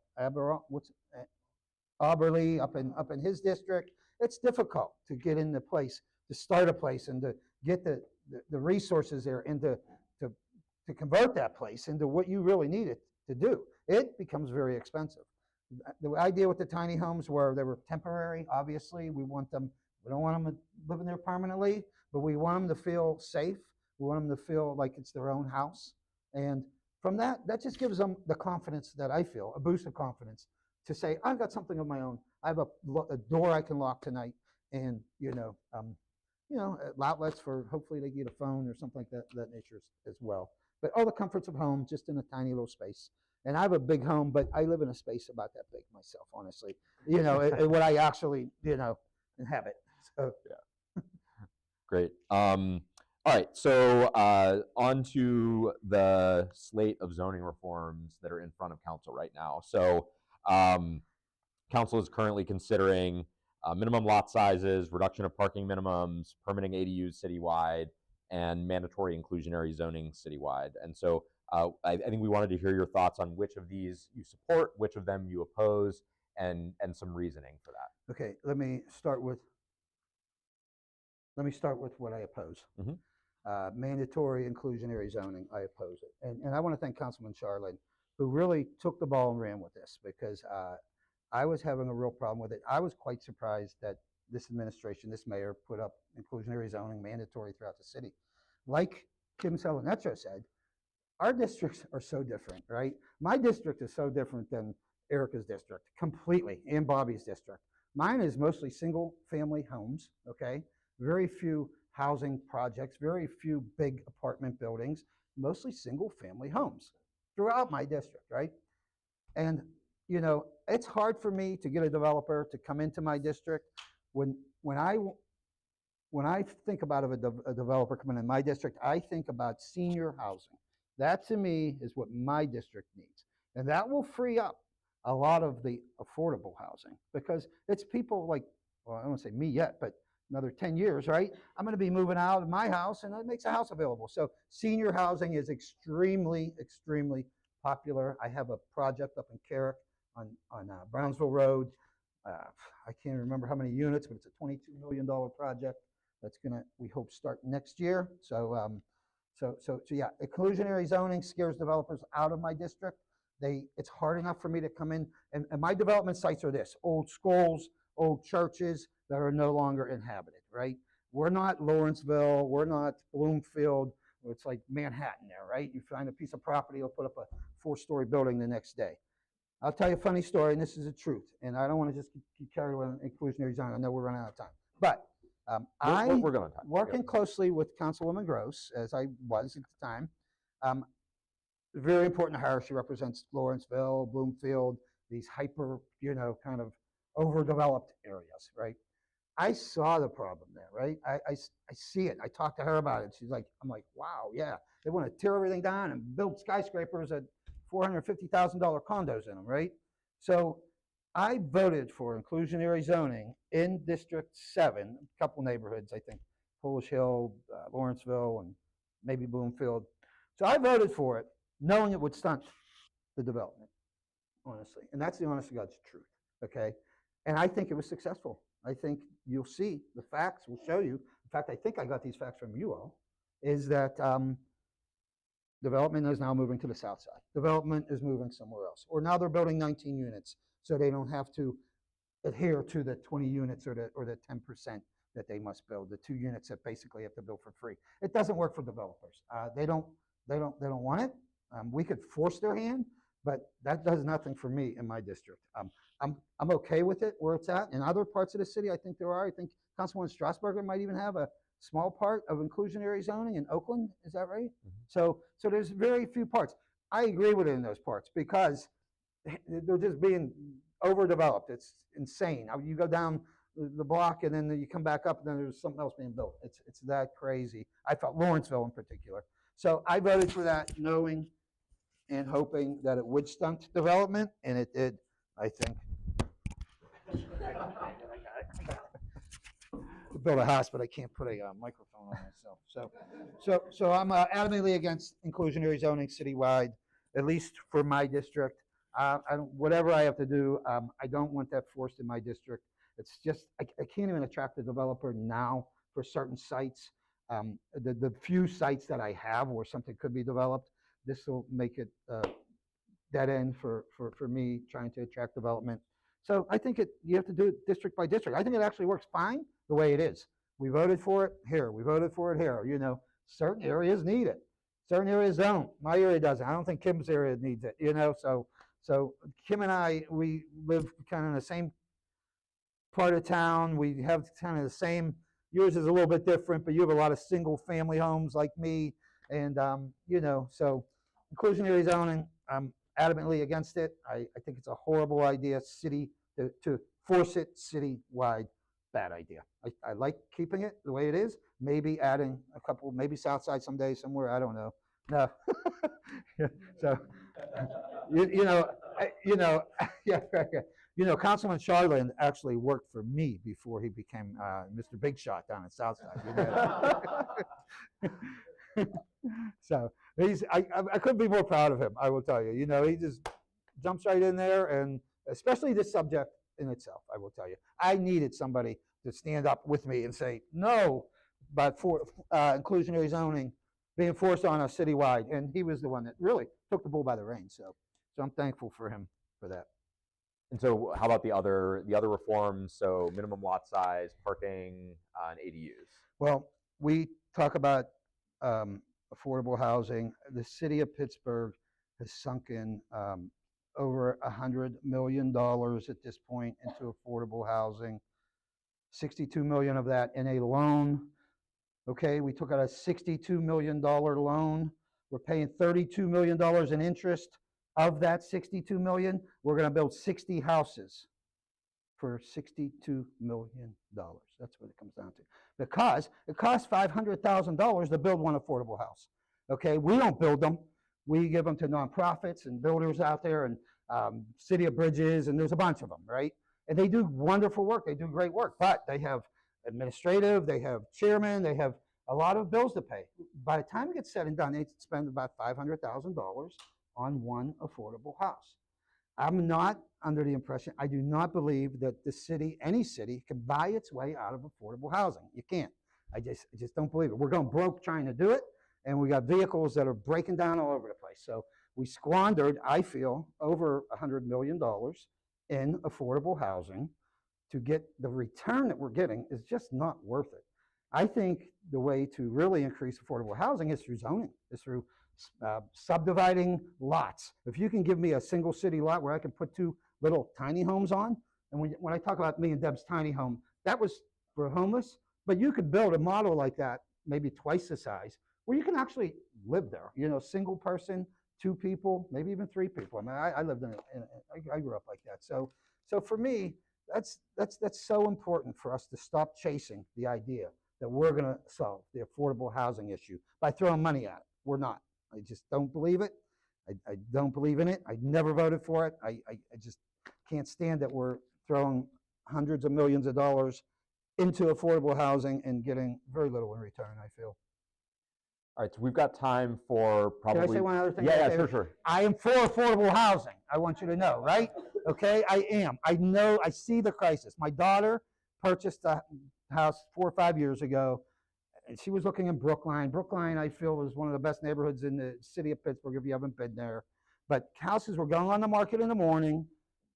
Speaker 6: Auberly, up in his district. It's difficult to get in the place, to start a place, and to get the resources there, and to convert that place into what you really need it to do. It becomes very expensive. The idea with the tiny homes were they were temporary. Obviously, we don't want them living there permanently, but we want them to feel safe. We want them to feel like it's their own house. And from that just gives them the confidence that I feel, a boost of confidence, to say, I've got something of my own. I have a door I can lock tonight, and outlets for, hopefully they get a phone or something like that nature as well. But all the comforts of home, just in a tiny little space. And I have a big home, but I live in a space about that big myself, honestly. You know, what I actually, you know, inhabit. So
Speaker 1: Great. All right, so on to the slate of zoning reforms that are in front of council right now. So council is currently considering minimum lot sizes, reduction of parking minimums, permitting ADUs citywide, and mandatory inclusionary zoning citywide. And so I think we wanted to hear your thoughts on which of these you support, which of them you oppose, and some reasoning for that.
Speaker 6: okay, let me start with what I oppose.
Speaker 1: Mhm.
Speaker 6: Mandatory inclusionary zoning, I oppose it. And I want to thank Councilman Charland, who really took the ball and ran with this, because I was having a real problem with it. I was quite surprised that this administration, this mayor, put up inclusionary zoning mandatory throughout the city. Like Kim Salinetro said, our districts are so different, right? My district is so different than Erika's district, completely, and Bobby's district. Mine is mostly single family homes, okay? Very few housing projects, very few big apartment buildings, mostly single family homes throughout my district, right? And, you know, it's hard for me to get a developer to come into my district. When I think about a developer coming in my district, I think about senior housing. That to me is what my district needs. And that will free up a lot of the affordable housing, because it's people like, well, I don't want to say me yet, but another 10 years, right? I'm going to be moving out of my house, and that makes a house available. So senior housing is extremely, extremely popular. I have a project up in Carrick on Brownsville Road. I can't remember how many units, but it's a $22 million project that's going to, we hope, start next year. So yeah, inclusionary zoning scares developers out of my district. It's hard enough for me to come in, and my development sites are this: old schools, old churches that are no longer inhabited, right? We're not Lawrenceville, we're not Bloomfield, it's like Manhattan there, right? You find a piece of property, you'll put up a 4-story building the next day. I'll tell you a funny story, and this is the truth, and I don't want to just keep carried away on inclusionary zoning. I know we're running out of time. But
Speaker 1: We're going to time.
Speaker 6: working closely with Councilwoman Gross, as I was at the time, very important to her. She represents Lawrenceville, Bloomfield, these hyper, you know, kind of overdeveloped areas, right? I saw the problem there, right? I see it. I talked to her about it. She's like, I'm like, wow, yeah. They want to tear everything down and build skyscrapers at $450,000 condos in them, right? So I voted for inclusionary zoning in District 7, a couple neighborhoods, I think, Polish Hill, Lawrenceville, and maybe Bloomfield. So I voted for it, knowing it would stunt the development, honestly. And that's the honest to God's truth, okay? And I think it was successful. I think you'll see, the facts will show you. In fact, I think I got these facts from you all, is that development is now moving to the south side. Development is moving somewhere else. Or now they're building 19 units, so they don't have to adhere to the 20 units or the 10% that they must build, the 2 units that basically have to build for free. It doesn't work for developers. They don't want it. We could force their hand, but that does nothing for me in my district. I'm okay with it where it's at. In other parts of the city, I think there are. I think Councilwoman Strassburger might even have a small part of inclusionary zoning in Oakland. Is that right?
Speaker 1: Mm-hmm.
Speaker 6: So there's very few parts. I agree with it in those parts because they're just being overdeveloped. It's insane. You go down the block and then you come back up and then there's something else being built. It's that crazy. I felt Lawrenceville in particular. So I voted for that, knowing and hoping that it would stunt development, and it did, I think. To build a house, but I can't put a microphone on myself. So I'm adamantly against inclusionary zoning citywide, at least for my district. Whatever I have to do, I don't want that forced in my district. It's just, I can't even attract a developer now for certain sites. The few sites that I have where something could be developed, this will make it dead end for me trying to attract development. So I think you have to do it district by district. I think it actually works fine the way it is. We voted for it here. We voted for it here. You know, certain areas need it. Certain areas don't. My area doesn't. I don't think Kim's area needs it. You know, so Kim and I, we live kind of in the same part of town. We have kind of the same. Yours is a little bit different, but you have a lot of single family homes like me, and you know, so inclusionary zoning, adamantly against it. I think it's a horrible idea, to force it citywide. Bad idea. I like keeping it the way it is. Maybe adding a couple, maybe south side someday somewhere. I don't know. No. Yeah, so yeah, Councilman Charland actually worked for me before he became Mr. Big Shot down in Southside. So I couldn't be more proud of him. I will tell you. He just jumps right in there, and especially this subject in itself. I will tell you, I needed somebody to stand up with me and say no, but for inclusionary zoning being forced on us citywide, and he was the one that really took the bull by the reins. So I'm thankful for him for that.
Speaker 1: And so how about the other reforms? So minimum lot size, parking, and ADUs.
Speaker 6: Well, we talk about affordable housing. The city of Pittsburgh has sunk in over $100 million at this point into affordable housing. 62 million of that in a loan. Okay, we took out a $62 million loan. We're paying $32 million in interest. Of that 62 million, we're going to build 60 houses for $62 million. That's what it comes down to. Because it costs $500,000 to build one affordable house. Okay, we don't build them. We give them to nonprofits and builders out there, and City of Bridges, and there's a bunch of them, right? And they do wonderful work. They do great work, but they have administrative, they have chairman, they have a lot of bills to pay. By the time it gets said and done, they spend about $500,000 on one affordable house. I'm not under the impression, I do not believe that the city, any city, can buy its way out of affordable housing. You can't. I just don't believe it. We're going broke trying to do it, and we got vehicles that are breaking down all over the place. So we squandered, I feel, over $100 million in affordable housing. To get the return that we're getting is just not worth it. I think the way to really increase affordable housing is through zoning, is through subdividing lots. If you can give me a single city lot where I can put two little tiny homes on, and when I talk about me and Deb's tiny home, that was for homeless, but you could build a model like that, maybe twice the size, where you can actually live there. Single person, two people, maybe even three people. I mean, I lived I grew up like that. So for me, that's so important for us to stop chasing the idea that we're going to solve the affordable housing issue by throwing money at it. We're not. I just don't believe it. I don't believe in it. I never voted for it. I just can't stand that we're throwing hundreds of millions of dollars into affordable housing and getting very little in return, I feel.
Speaker 1: All right, so we've got time for probably.
Speaker 6: Can I say one other thing?
Speaker 1: Yeah, sure.
Speaker 6: I am for affordable housing. I want you to know, right? Okay, I am. I know, I see the crisis. My daughter purchased a house 4 or 5 years ago, and she was looking in Brookline. Brookline, I feel, is one of the best neighborhoods in the city of Pittsburgh if you haven't been there. But houses were going on the market in the morning,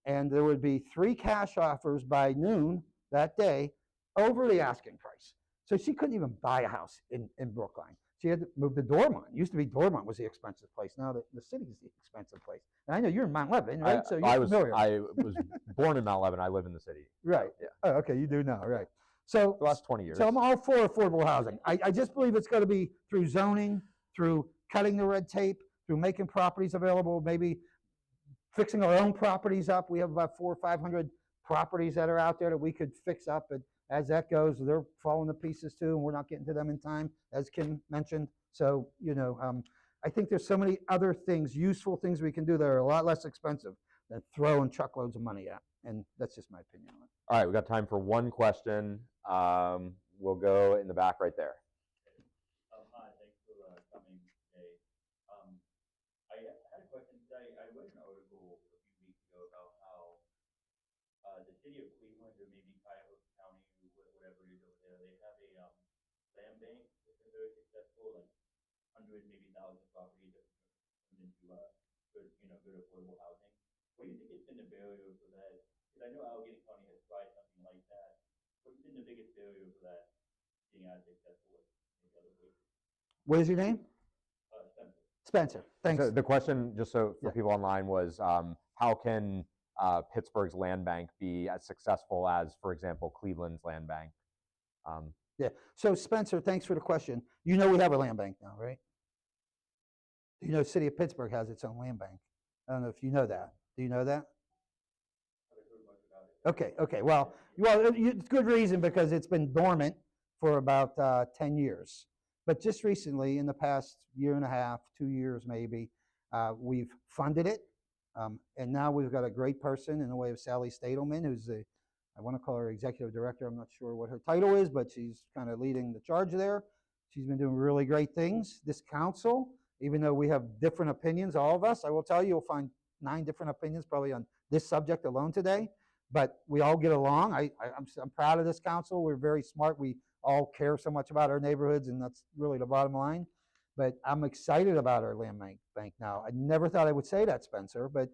Speaker 6: and there would be 3 cash offers by noon that day over the asking price. So she couldn't even buy a house in Brookline. She had to move to Dormont. It used to be Dormont was the expensive place. Now the city's the expensive place. And I know you're in Mount Lebanon, right? So you're familiar.
Speaker 1: I was born in Mount Lebanon. I live in the city.
Speaker 6: Right.
Speaker 1: Yeah.
Speaker 6: Oh, okay, you do now, right. So
Speaker 1: the last 20 years.
Speaker 6: So I'm all for affordable housing. I just believe it's going to be through zoning, through cutting the red tape, through making properties available, maybe fixing our own properties up. We have about 400 or 500 properties that are out there that we could fix up. And as that goes, they're falling to pieces too, and we're not getting to them in time, as Kim mentioned. So, I think there's so many other things, useful things we can do that are a lot less expensive than throwing truckloads of money at. And that's just my opinion on it.
Speaker 1: All right, we got time for one question. We'll go in the back right there.
Speaker 7: Hi, thanks for coming today. I had a question. I read an article a few weeks ago about how the city of Cleveland, or maybe Coghill County, whatever it is over there, they have a land bank that's been very successful, like hundreds, maybe thousands of properties that turned into good affordable housing. What do you think has been the barrier for that? Because I know Allegheny County has tried something like that. What's been the biggest barrier for that being as successful as maybe other places?
Speaker 6: What is your name?
Speaker 7: Spencer.
Speaker 6: Spencer. Thanks.
Speaker 1: So the question, just so for people online, was how can Pittsburgh's land bank be as successful as, for example, Cleveland's land bank?
Speaker 6: Yeah. So Spencer, thanks for the question. We have a land bank now, right? The city of Pittsburgh has its own land bank. I don't know if you know that. Do you know that? Okay. Well, it's good reason because it's been dormant for about 10 years. But just recently, in the past year and a half, 2 years maybe, we've funded it. And now we've got a great person in the way of Sally Stadelman, who's I want to call her executive director. I'm not sure what her title is, but she's kind of leading the charge there. She's been doing really great things. This council, even though we have different opinions, all of us, I will tell you, you'll find 9 different opinions probably on this subject alone today, but we all get along. I'm proud of this council. We're very smart. We all care so much about our neighborhoods, and that's really the bottom line. But I'm excited about our land bank now. I never thought I would say that, Spencer, but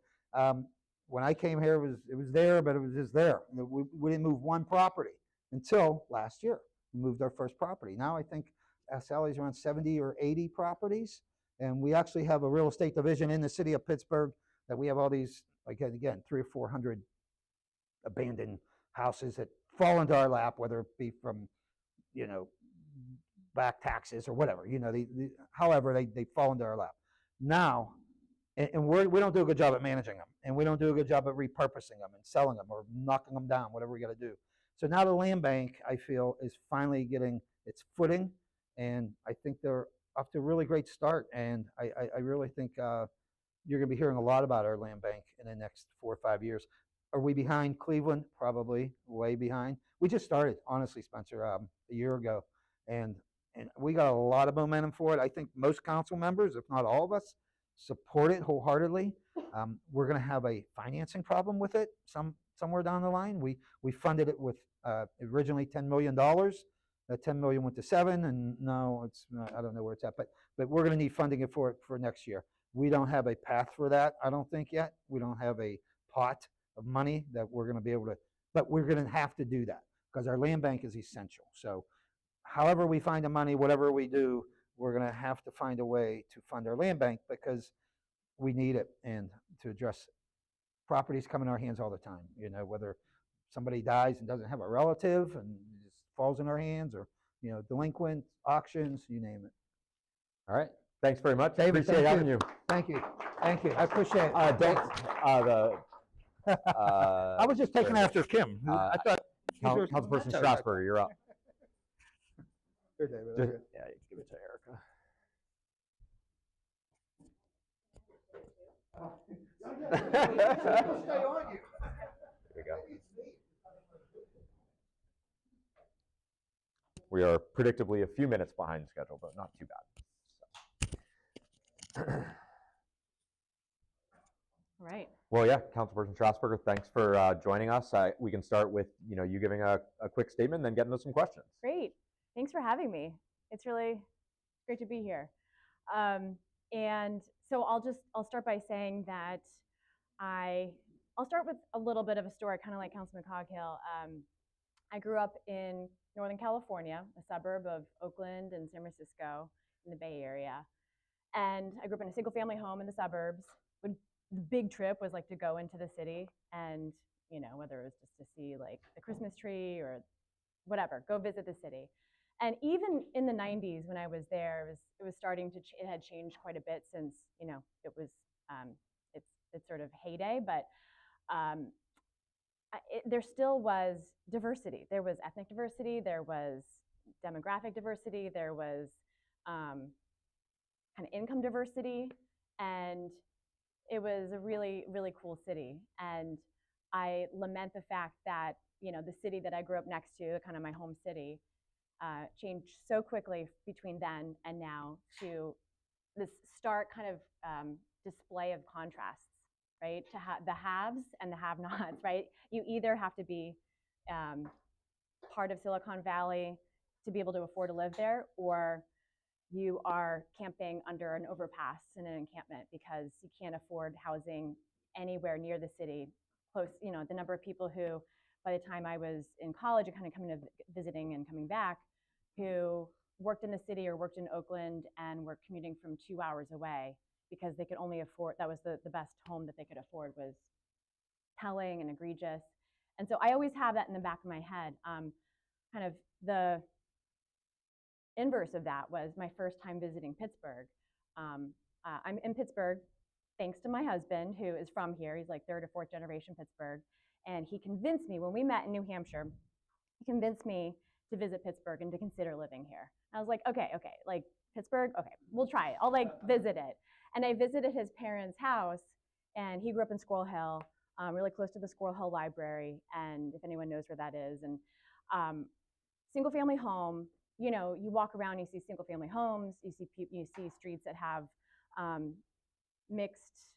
Speaker 6: when I came here, it was there, but it was just there. We didn't move one property until last year. We moved our first property. Now I think Sally's around 70 or 80 properties, and we actually have a real estate division in the city of Pittsburgh that we have all these, again, 300 or 400 abandoned houses that fall into our lap, whether it be from, back taxes or whatever, however they fall into our lap. Now, and we don't do a good job at managing them, and we don't do a good job at repurposing them and selling them or knocking them down, whatever we got to do. So now the land bank, I feel, is finally getting its footing, and I think they're off to a really great start. And I really think you're going to be hearing a lot about our land bank in the next 4 or 5 years. Are we behind Cleveland? Probably way behind. We just started, honestly, Spencer, a year ago, and we got a lot of momentum for it. I think most council members, if not all of us, support it wholeheartedly. We're going to have a financing problem with it somewhere down the line. We funded it with originally $10 million. That $10 million went to $7 million, and now it's I don't know where it's at, but we're going to need funding it for next year. We don't have a path for that, I don't think, yet. We don't have a pot of money that we're going to be able to, but we're going to have to do that because our land bank is essential. So however we find the money, whatever we do, we're going to have to find a way to fund our land bank because we need it, and to address properties come in our hands all the time, whether somebody dies and doesn't have a relative and it just falls in our hands, or delinquent auctions, you name it.
Speaker 1: All right. Thanks very much.
Speaker 6: David,
Speaker 1: appreciate having you.
Speaker 6: Thank you. I appreciate it. I was just taking after Kim. I thought
Speaker 1: Councilperson Strassburger, you're up.
Speaker 6: Here, David.
Speaker 1: Yeah, you can give it to Erika. Here we go. We are predictably a few minutes behind schedule, but not too bad.
Speaker 8: Right.
Speaker 1: Well, yeah, Councilperson Strassburger, thanks for joining us. We can start with you giving a quick statement, and then get into some questions.
Speaker 8: Great. Thanks for having me. It's really great to be here. And so I'll start by saying that I'll start with a little bit of a story, kind of like Councilman Coghill. I grew up in Northern California, a suburb of Oakland and San Francisco in the Bay Area. And I grew up in a single family home in the suburbs. The big trip was like to go into the city and, whether it was just to see like the Christmas tree or whatever, go visit the city. And even in the 90s when I was there, it was starting to, it had changed quite a bit since, it was, it's sort of heyday, but there still was diversity. There was ethnic diversity, there was demographic diversity, there was kind of income diversity, and it was a really, really cool city. And I lament the fact that, the city that I grew up next to, kind of my home city, changed so quickly between then and now to this stark kind of display of contrasts, right? To the haves and the have-nots, right? You either have to be part of Silicon Valley to be able to afford to live there, or you are camping under an overpass in an encampment because you can't afford housing anywhere near the city. Close, the number of people who, by the time I was in college and kind of coming to visiting and coming back, who worked in the city or worked in Oakland and were commuting from 2 hours away because they could only afford, that was the best home that they could afford, was telling and egregious. And so I always have that in the back of my head. Kind of the inverse of that was my first time visiting Pittsburgh. I'm in Pittsburgh, thanks to my husband, who is from here. He's like 3rd or 4th generation Pittsburgh. And he convinced me, when we met in New Hampshire, he convinced me to visit Pittsburgh and to consider living here. I was like, okay, like Pittsburgh, okay, we'll try it. I'll like visit it. And I visited his parents' house, and he grew up in Squirrel Hill, really close to the Squirrel Hill Library, and if anyone knows where that is. And single family home, you know, you walk around, you see single family homes, you see streets that have mixed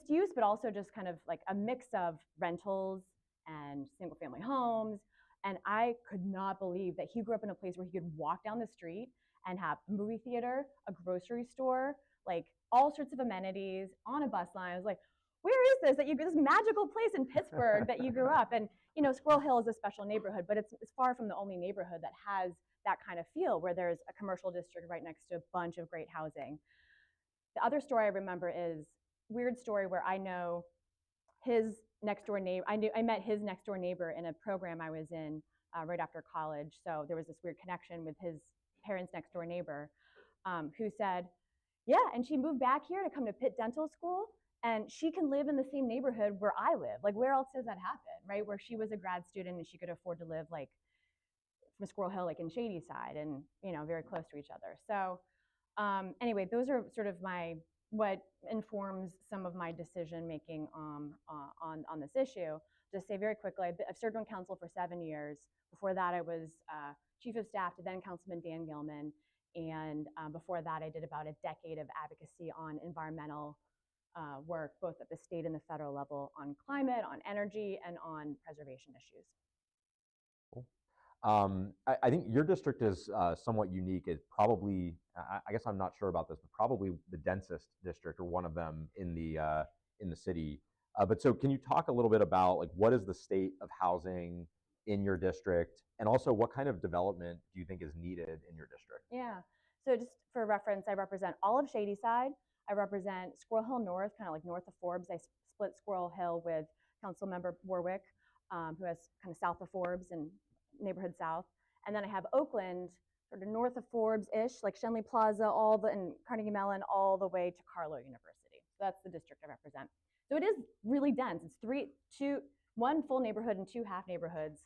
Speaker 8: use, but also just kind of like a mix of rentals and single family homes. And I could not believe that he grew up in a place where he could walk down the street and have a movie theater, a grocery store, like all sorts of amenities on a bus line. I was like, where is this? This magical place in Pittsburgh that you grew up? And you know, Squirrel Hill is a special neighborhood, but it's far from the only neighborhood that has that kind of feel, where there's a commercial district right next to a bunch of great housing. The other story I remember is weird story where I know his next door neighbor. I met his next door neighbor in a program I was in right after college. So there was this weird connection with his parents' next door neighbor, who said, yeah, and she moved back here to come to Pitt Dental School, and she can live in the same neighborhood where I live. Like, where else does that happen, right? Where she was a grad student and she could afford to live like from Squirrel Hill, like in Shadyside, and you know, very close to each other. So anyway, those are sort of what informs some of my decision making on this issue. Just say very quickly, I've served on council for 7 years. Before that, I was chief of staff to then Councilman Dan Gilman, and before that, I did about a decade of advocacy on environmental work, both at the state and the federal level, on climate, on energy, and on preservation issues.
Speaker 1: Cool. I think your district is somewhat unique. It's probably, I guess I'm not sure about this, but probably the densest district, or one of them in the city. But so, can you talk a little bit about like what is the state of housing in your district, and also what kind of development do you think is needed in your district?
Speaker 8: Yeah. So just for reference, I represent all of Shadyside. I represent Squirrel Hill North, kind of like north of Forbes. I split Squirrel Hill with Councilmember Warwick, who has kind of south of Forbes and neighborhood south. And then I have Oakland, sort of north of Forbes-ish, like Shenley Plaza, and Carnegie Mellon, all the way to Carlow University. So that's the district I represent. So it is really dense. It's one full neighborhood and 2 half neighborhoods,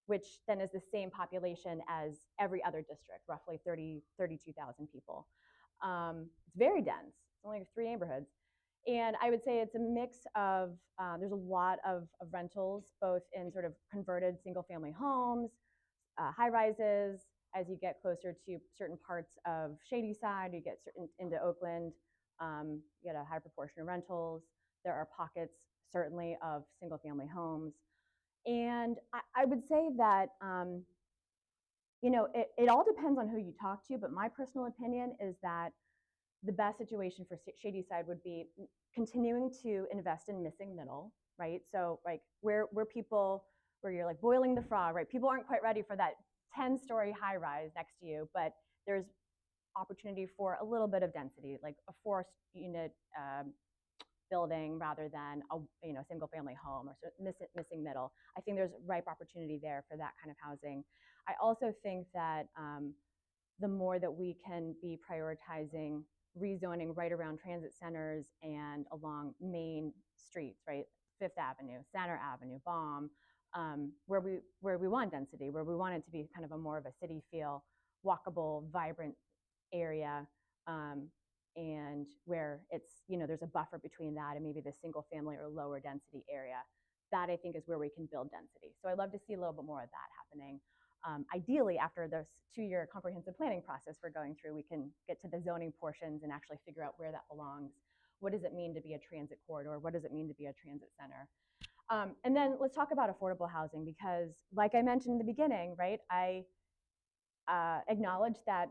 Speaker 8: which then is the same population as every other district, roughly 32,000 people. It's very dense. It's only 3 neighborhoods. And I would say it's a mix of, there's a lot of rentals, both in sort of converted single family homes, high rises. As you get closer to certain parts of Shadyside, you get into Oakland, you get a high proportion of rentals. There are pockets, certainly, of single family homes. And I would say that, you know, it all depends on who you talk to, but my personal opinion is that the best situation for Shadyside would be continuing to invest in missing middle, right? So like where you're like boiling the frog, right? People aren't quite ready for that 10-story high rise next to you, but there's opportunity for a little bit of density, like a 4-unit building rather than a single family home, or missing middle. I think there's ripe opportunity there for that kind of housing. I also think that the more that we can be prioritizing rezoning right around transit centers and along main streets, right? Fifth Avenue, Center Avenue, Baum, where we want density, where we want it to be kind of a more of a city feel, walkable, vibrant area, and where it's, there's a buffer between that and maybe the single family or lower density area. That I think is where we can build density. So I'd love to see a little bit more of that happening. Ideally, after this 2-year comprehensive planning process we're going through, we can get to the zoning portions and actually figure out where that belongs. What does it mean to be a transit corridor? What does it mean to be a transit center? And then let's talk about affordable housing, because like I mentioned in the beginning, right, I acknowledge that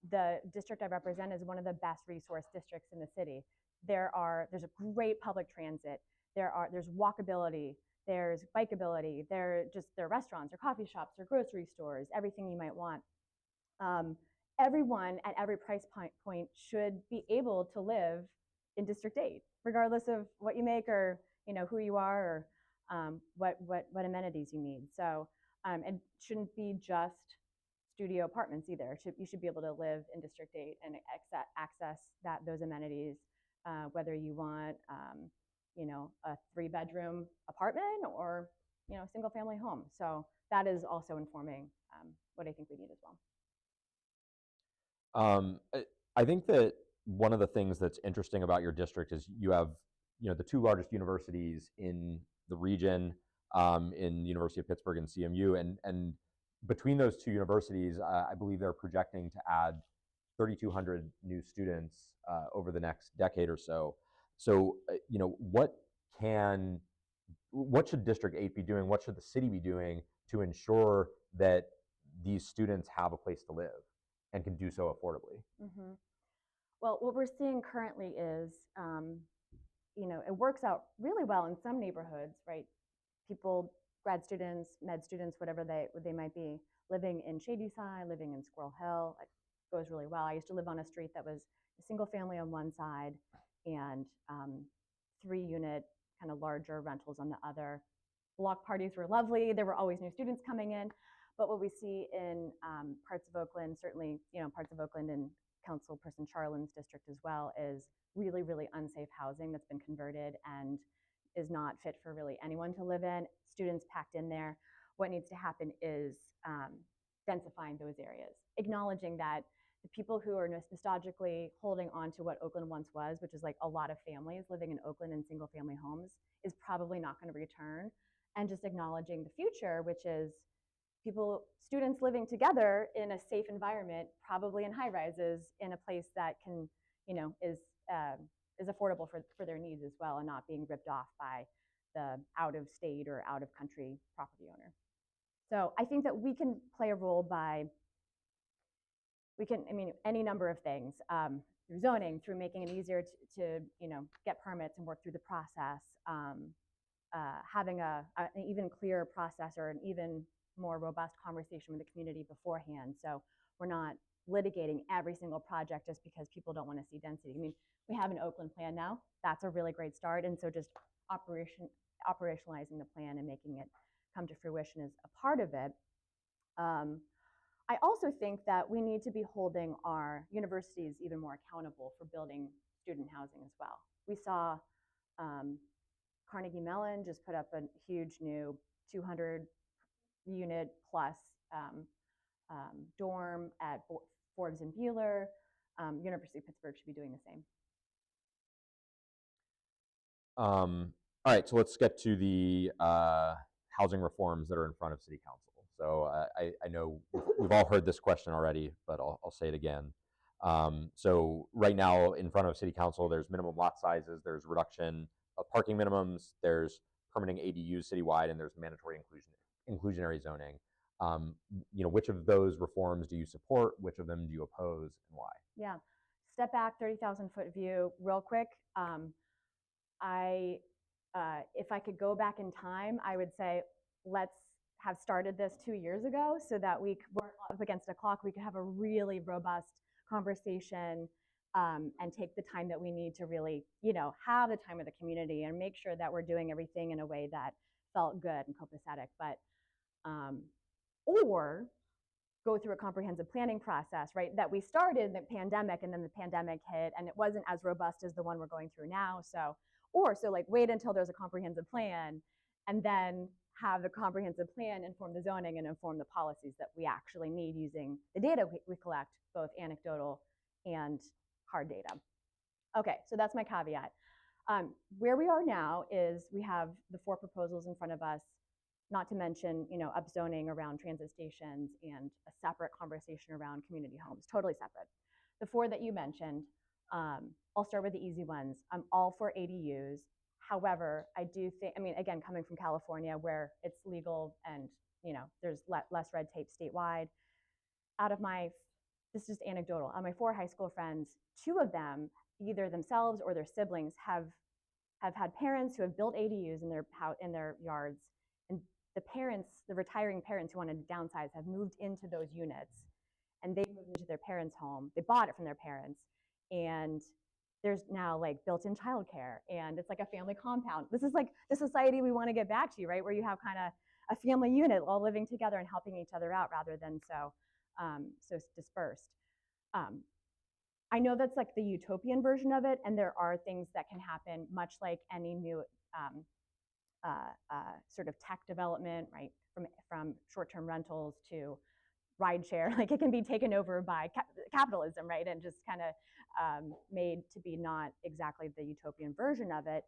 Speaker 8: the district I represent is one of the best resource districts in the city. There's a great public transit. There's walkability. There's bikeability, there are restaurants or coffee shops or grocery stores, everything you might want. Everyone at every price point should be able to live in District 8, regardless of what you make or who you are or what amenities you need. So it shouldn't be just studio apartments either. You should be able to live in District 8 and access those amenities whether you want, you know, a 3-bedroom apartment or, you know, a single family home. So that is also informing what I think we need as well.
Speaker 1: I think that one of the things that's interesting about your district is you have, you know, the 2 largest universities in the region, in the University of Pittsburgh and CMU, and between those 2 universities, I believe they're projecting to add 3,200 new students over the next decade or so. So, you know, what should District 8 be doing? What should the city be doing to ensure that these students have a place to live and can do so affordably?
Speaker 8: Mm-hmm. Well, what we're seeing currently is, you know, it works out really well in some neighborhoods, right? People, grad students, med students, whatever they might be, living in Shadyside, living in Squirrel Hill, it goes really well. I used to live on a street that was a single family on one side and 3-unit, kind of larger rentals on the other. Block parties were lovely. There were always new students coming in. But what we see in parts of Oakland, certainly, you know, parts of Oakland and Councilperson Charland's district as well, is really, really unsafe housing that's been converted and is not fit for really anyone to live in. Students packed in there. What needs to happen is densifying those areas, acknowledging that the people who are nostalgically holding on to what Oakland once was, which is like a lot of families living in Oakland in single family homes, is probably not going to return. And just acknowledging the future, which is students living together in a safe environment, probably in high rises, in a place that can, you know, is affordable for their needs as well, and not being ripped off by the out of state or out of country property owner. So I think that we can play a role by, I mean, any number of things, through zoning, through making it easier to you know, get permits and work through the process, having an even clearer process or an even more robust conversation with the community beforehand. So we're not litigating every single project just because people don't want to see density. I mean, we have an Oakland plan now. That's a really great start. And so just operationalizing the plan and making it come to fruition is a part of it. I also think that we need to be holding our universities even more accountable for building student housing as well. We saw Carnegie Mellon just put up a huge new 200-unit plus dorm at Forbes and Buehler. University of Pittsburgh should be doing the same.
Speaker 1: All right, so let's get to the housing reforms that are in front of City Council. So I know we've all heard this question already, but I'll say it again. So right now in front of City Council, there's minimum lot sizes, there's reduction of parking minimums, there's permitting ADUs citywide, and there's mandatory inclusionary zoning. You know, which of those reforms do you support? Which of them do you oppose, and why?
Speaker 8: Yeah, step back, 30,000-foot view, real quick. If I could go back in time, I would say let's have started this 2 years ago so that we weren't up against a clock. We could have a really robust conversation and take the time that we need to really, you know, have the time with the community and make sure that we're doing everything in a way that felt good and copacetic. But or go through a comprehensive planning process, right? That we started in the pandemic, and then the pandemic hit, and it wasn't as robust as the one we're going through now. So like wait until there's a comprehensive plan, and then have the comprehensive plan inform the zoning and inform the policies that we actually need using the data we collect, both anecdotal and hard data. Okay, so that's my caveat. Where we are now is we have the 4 proposals in front of us, not to mention, you know, upzoning around transit stations and a separate conversation around community homes, totally separate. The 4 that you mentioned, I'll start with the easy ones. I'm all for ADUs. However, I do think, I mean, again, coming from California where it's legal and, you know, there's less red tape statewide, this is just anecdotal, on my 4 high school friends, 2 of them, either themselves or their siblings, have had parents who have built ADUs in their yards, and the retiring parents who wanted to downsize have moved into those units, and they moved into their parents' home. They bought it from their parents, and there's now like built-in childcare, and it's like a family compound. This is like the society we want to get back to, right? Where you have kind of a family unit all living together and helping each other out rather than so dispersed. I know that's like the utopian version of it, and there are things that can happen, much like any new sort of tech development, right? From short-term rentals to rideshare, like it can be taken over by capitalism, right? And just kind of made to be not exactly the utopian version of it.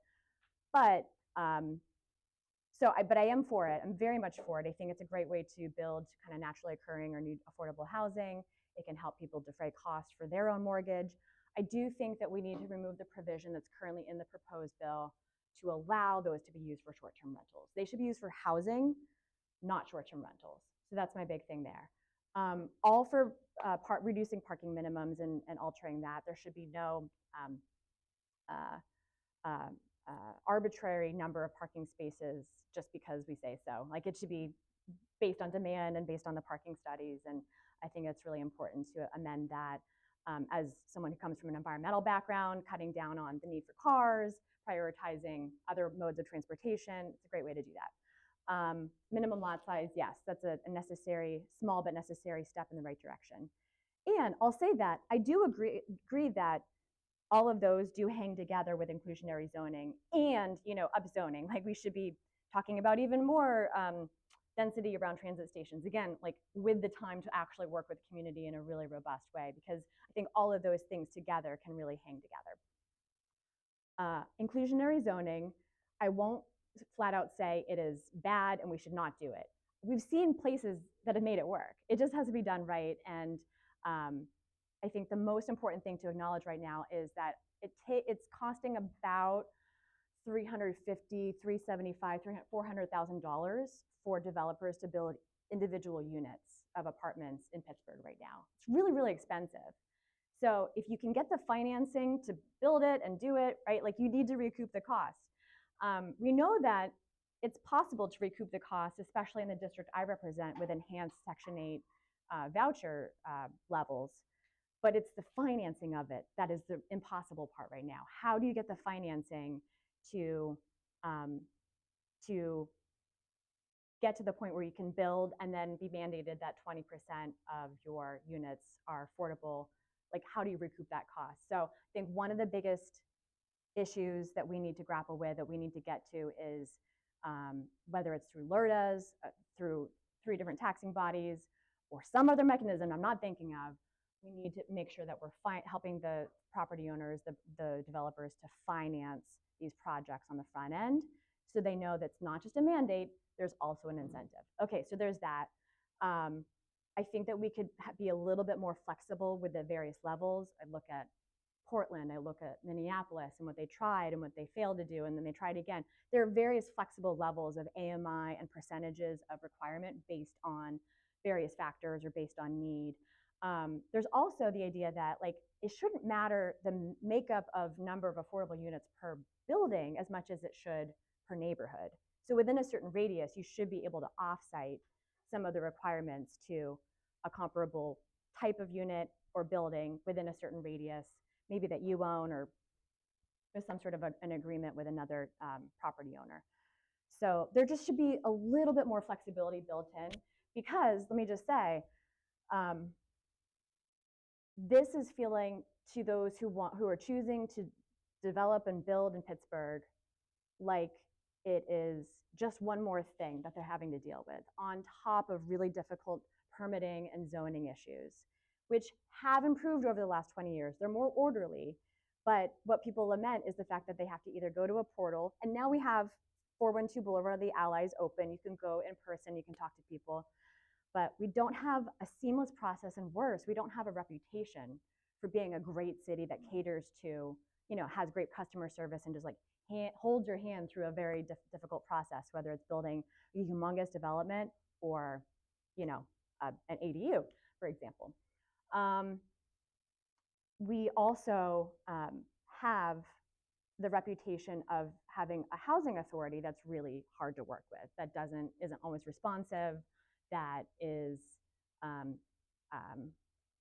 Speaker 8: But but I am for it. I'm very much for it. I think it's a great way to build kind of naturally occurring or new affordable housing. It can help people defray costs for their own mortgage. I do think that we need to remove the provision that's currently in the proposed bill to allow those to be used for short-term rentals. They should be used for housing, not short-term rentals. So that's my big thing there. All for reducing parking minimums and altering that. There should be no arbitrary number of parking spaces just because we say so. Like it should be based on demand and based on the parking studies. And I think it's really important to amend that. As someone who comes from an environmental background, cutting down on the need for cars, prioritizing other modes of transportation, it's a great way to do that. Minimum lot size, yes, that's a necessary, small but necessary step in the right direction. And I'll say that I do agree that all of those do hang together with inclusionary zoning and, upzoning. Like we should be talking about even more density around transit stations, again, like with the time to actually work with community in a really robust way, because I think all of those things together can really hang together. Inclusionary zoning, I won't flat out say it is bad and we should not do it. We've seen places that have made it work. It just has to be done right. And I think the most important thing to acknowledge right now is that it's costing about $350,000, $375,000, $400,000 for developers to build individual units of apartments in Pittsburgh right now. It's really, really expensive. So if you can get the financing to build it and do it, right, like you need to recoup the cost. We know that it's possible to recoup the cost, especially in the district I represent with enhanced Section 8 voucher levels. But it's the financing of it that is the impossible part right now. How do you get the financing to get to the point where you can build and then be mandated that 20% of your units are affordable? Like, how do you recoup that cost? So I think one of the biggest issues that we need to grapple with, that we need to get to, is whether it's through LRTAs, through 3 different taxing bodies, or some other mechanism I'm not thinking of. We need to make sure that we're helping the property owners, the developers, to finance these projects on the front end, so they know that's not just a mandate, there's also an incentive. Okay, so there's that. I think that we could be a little bit more flexible with the various levels. I look at Portland, I look at Minneapolis and what they tried and what they failed to do, and then they tried again. There are various flexible levels of AMI and percentages of requirement based on various factors or based on need. There's also the idea that, like, it shouldn't matter the makeup of number of affordable units per building as much as it should per neighborhood. So within a certain radius, you should be able to offsite some of the requirements to a comparable type of unit or building within a certain radius, maybe that you own, or with some sort of an agreement with another property owner. So there just should be a little bit more flexibility built in, because let me just say, this is feeling to those who are choosing to develop and build in Pittsburgh like it is just one more thing that they're having to deal with on top of really difficult permitting and zoning issues, which have improved over the last 20 years. They're more orderly, but what people lament is the fact that they have to either go to a portal, and now we have 412 Boulevard of the Allies open. You can go in person, you can talk to people, but we don't have a seamless process, and worse, we don't have a reputation for being a great city that caters to, has great customer service and just like holds your hand through a very difficult process, whether it's building a humongous development or, an ADU, for example. We also have the reputation of having a housing authority that's really hard to work with, that isn't always responsive, that is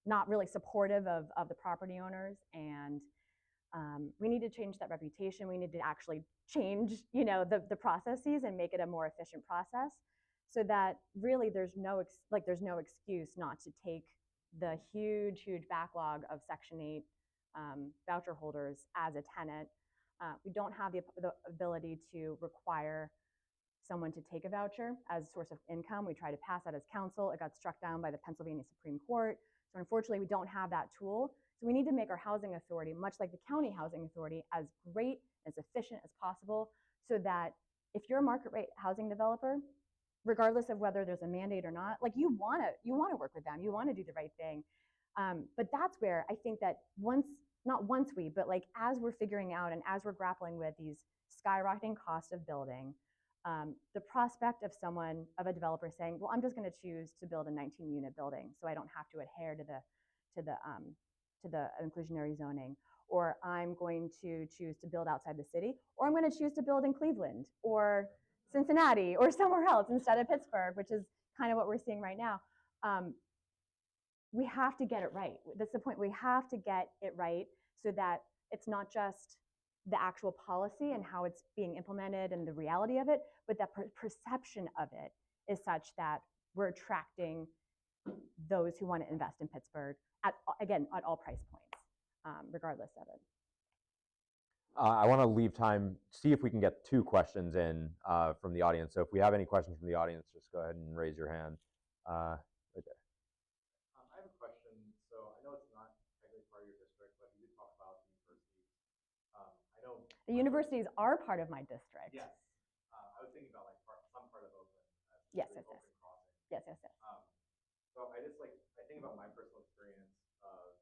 Speaker 8: not really supportive of the property owners. And we need to change that reputation. We need to actually change, the processes and make it a more efficient process, so that really there's no excuse not to take the huge backlog of Section 8 voucher holders as a tenant. We don't have the ability to require someone to take a voucher as a source of income. We tried to pass that as council. It got struck down by the Pennsylvania Supreme Court. So unfortunately, we don't have that tool. So we need to make our housing authority, much like the county housing authority, as great, as efficient as possible, so that if you're a market rate housing developer, regardless of whether there's a mandate or not, like you want to work with them, you want to do the right thing. But that's where I think that but like as we're figuring out and as we're grappling with these skyrocketing costs of building, the prospect of a developer saying, well, I'm just going to choose to build a 19-unit building so I don't have to adhere to the inclusionary zoning, or I'm going to choose to build outside the city, or I'm going to choose to build in Cleveland or Cincinnati or somewhere else instead of Pittsburgh, which is kind of what we're seeing right now. We have to get it right. That's the point. We have to get it right so that it's not just the actual policy and how it's being implemented and the reality of it, but that perception of it is such that we're attracting those who want to invest in Pittsburgh at all price points, regardless of it.
Speaker 1: I want to leave time, see if we can get 2 questions in from the audience. So if we have any questions from the audience, just go ahead and raise your hand. Right there.
Speaker 3: I have a question. So I know it's not technically part of your district, but you did talk about the universities. I know
Speaker 8: the universities are part of my district.
Speaker 3: Yes. I was thinking about like some part of Oakland as
Speaker 8: yes.
Speaker 3: Oakland Crossing.
Speaker 8: Yes.
Speaker 3: So I think about my personal experience of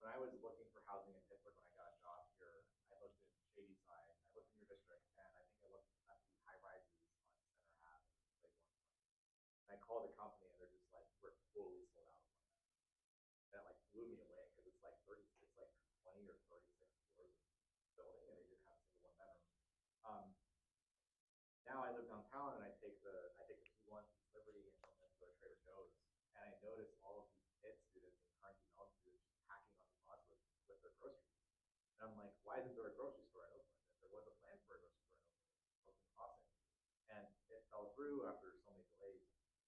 Speaker 3: when I was looking for housing in Pittsburgh when I got a job here. I looked in Shadyside, I looked in your district, and I think I looked at the high rises on Center Ave and Lake 120. And I called the company, and they're just like, we're totally sold out of one bedroom. That like blew me away because it's like 20 or 36 floors of building, and they didn't have a single one bedroom. Now I live downtown, and I take the 2-1 East Liberty and go to a Trader Joe's, and I notice all of these Pitt students and currently knowledge students just packing on the bus with their groceries. And I'm like, why isn't there a grocery store in Oakland? If there was a plan for a grocery store in Oakland Crossing, and it fell through after so many delays.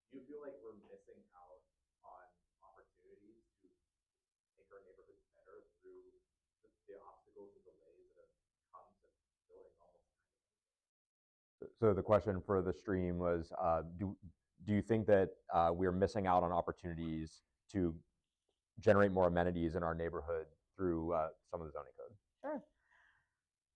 Speaker 3: Do you feel like we're missing out on opportunities to make our neighborhoods better through the obstacles and delays that have come to building almost kind of anything?
Speaker 1: So the question for the stream was, do you think that we're missing out on opportunities to generate more amenities in our neighborhood through some of the zoning code?
Speaker 8: Sure.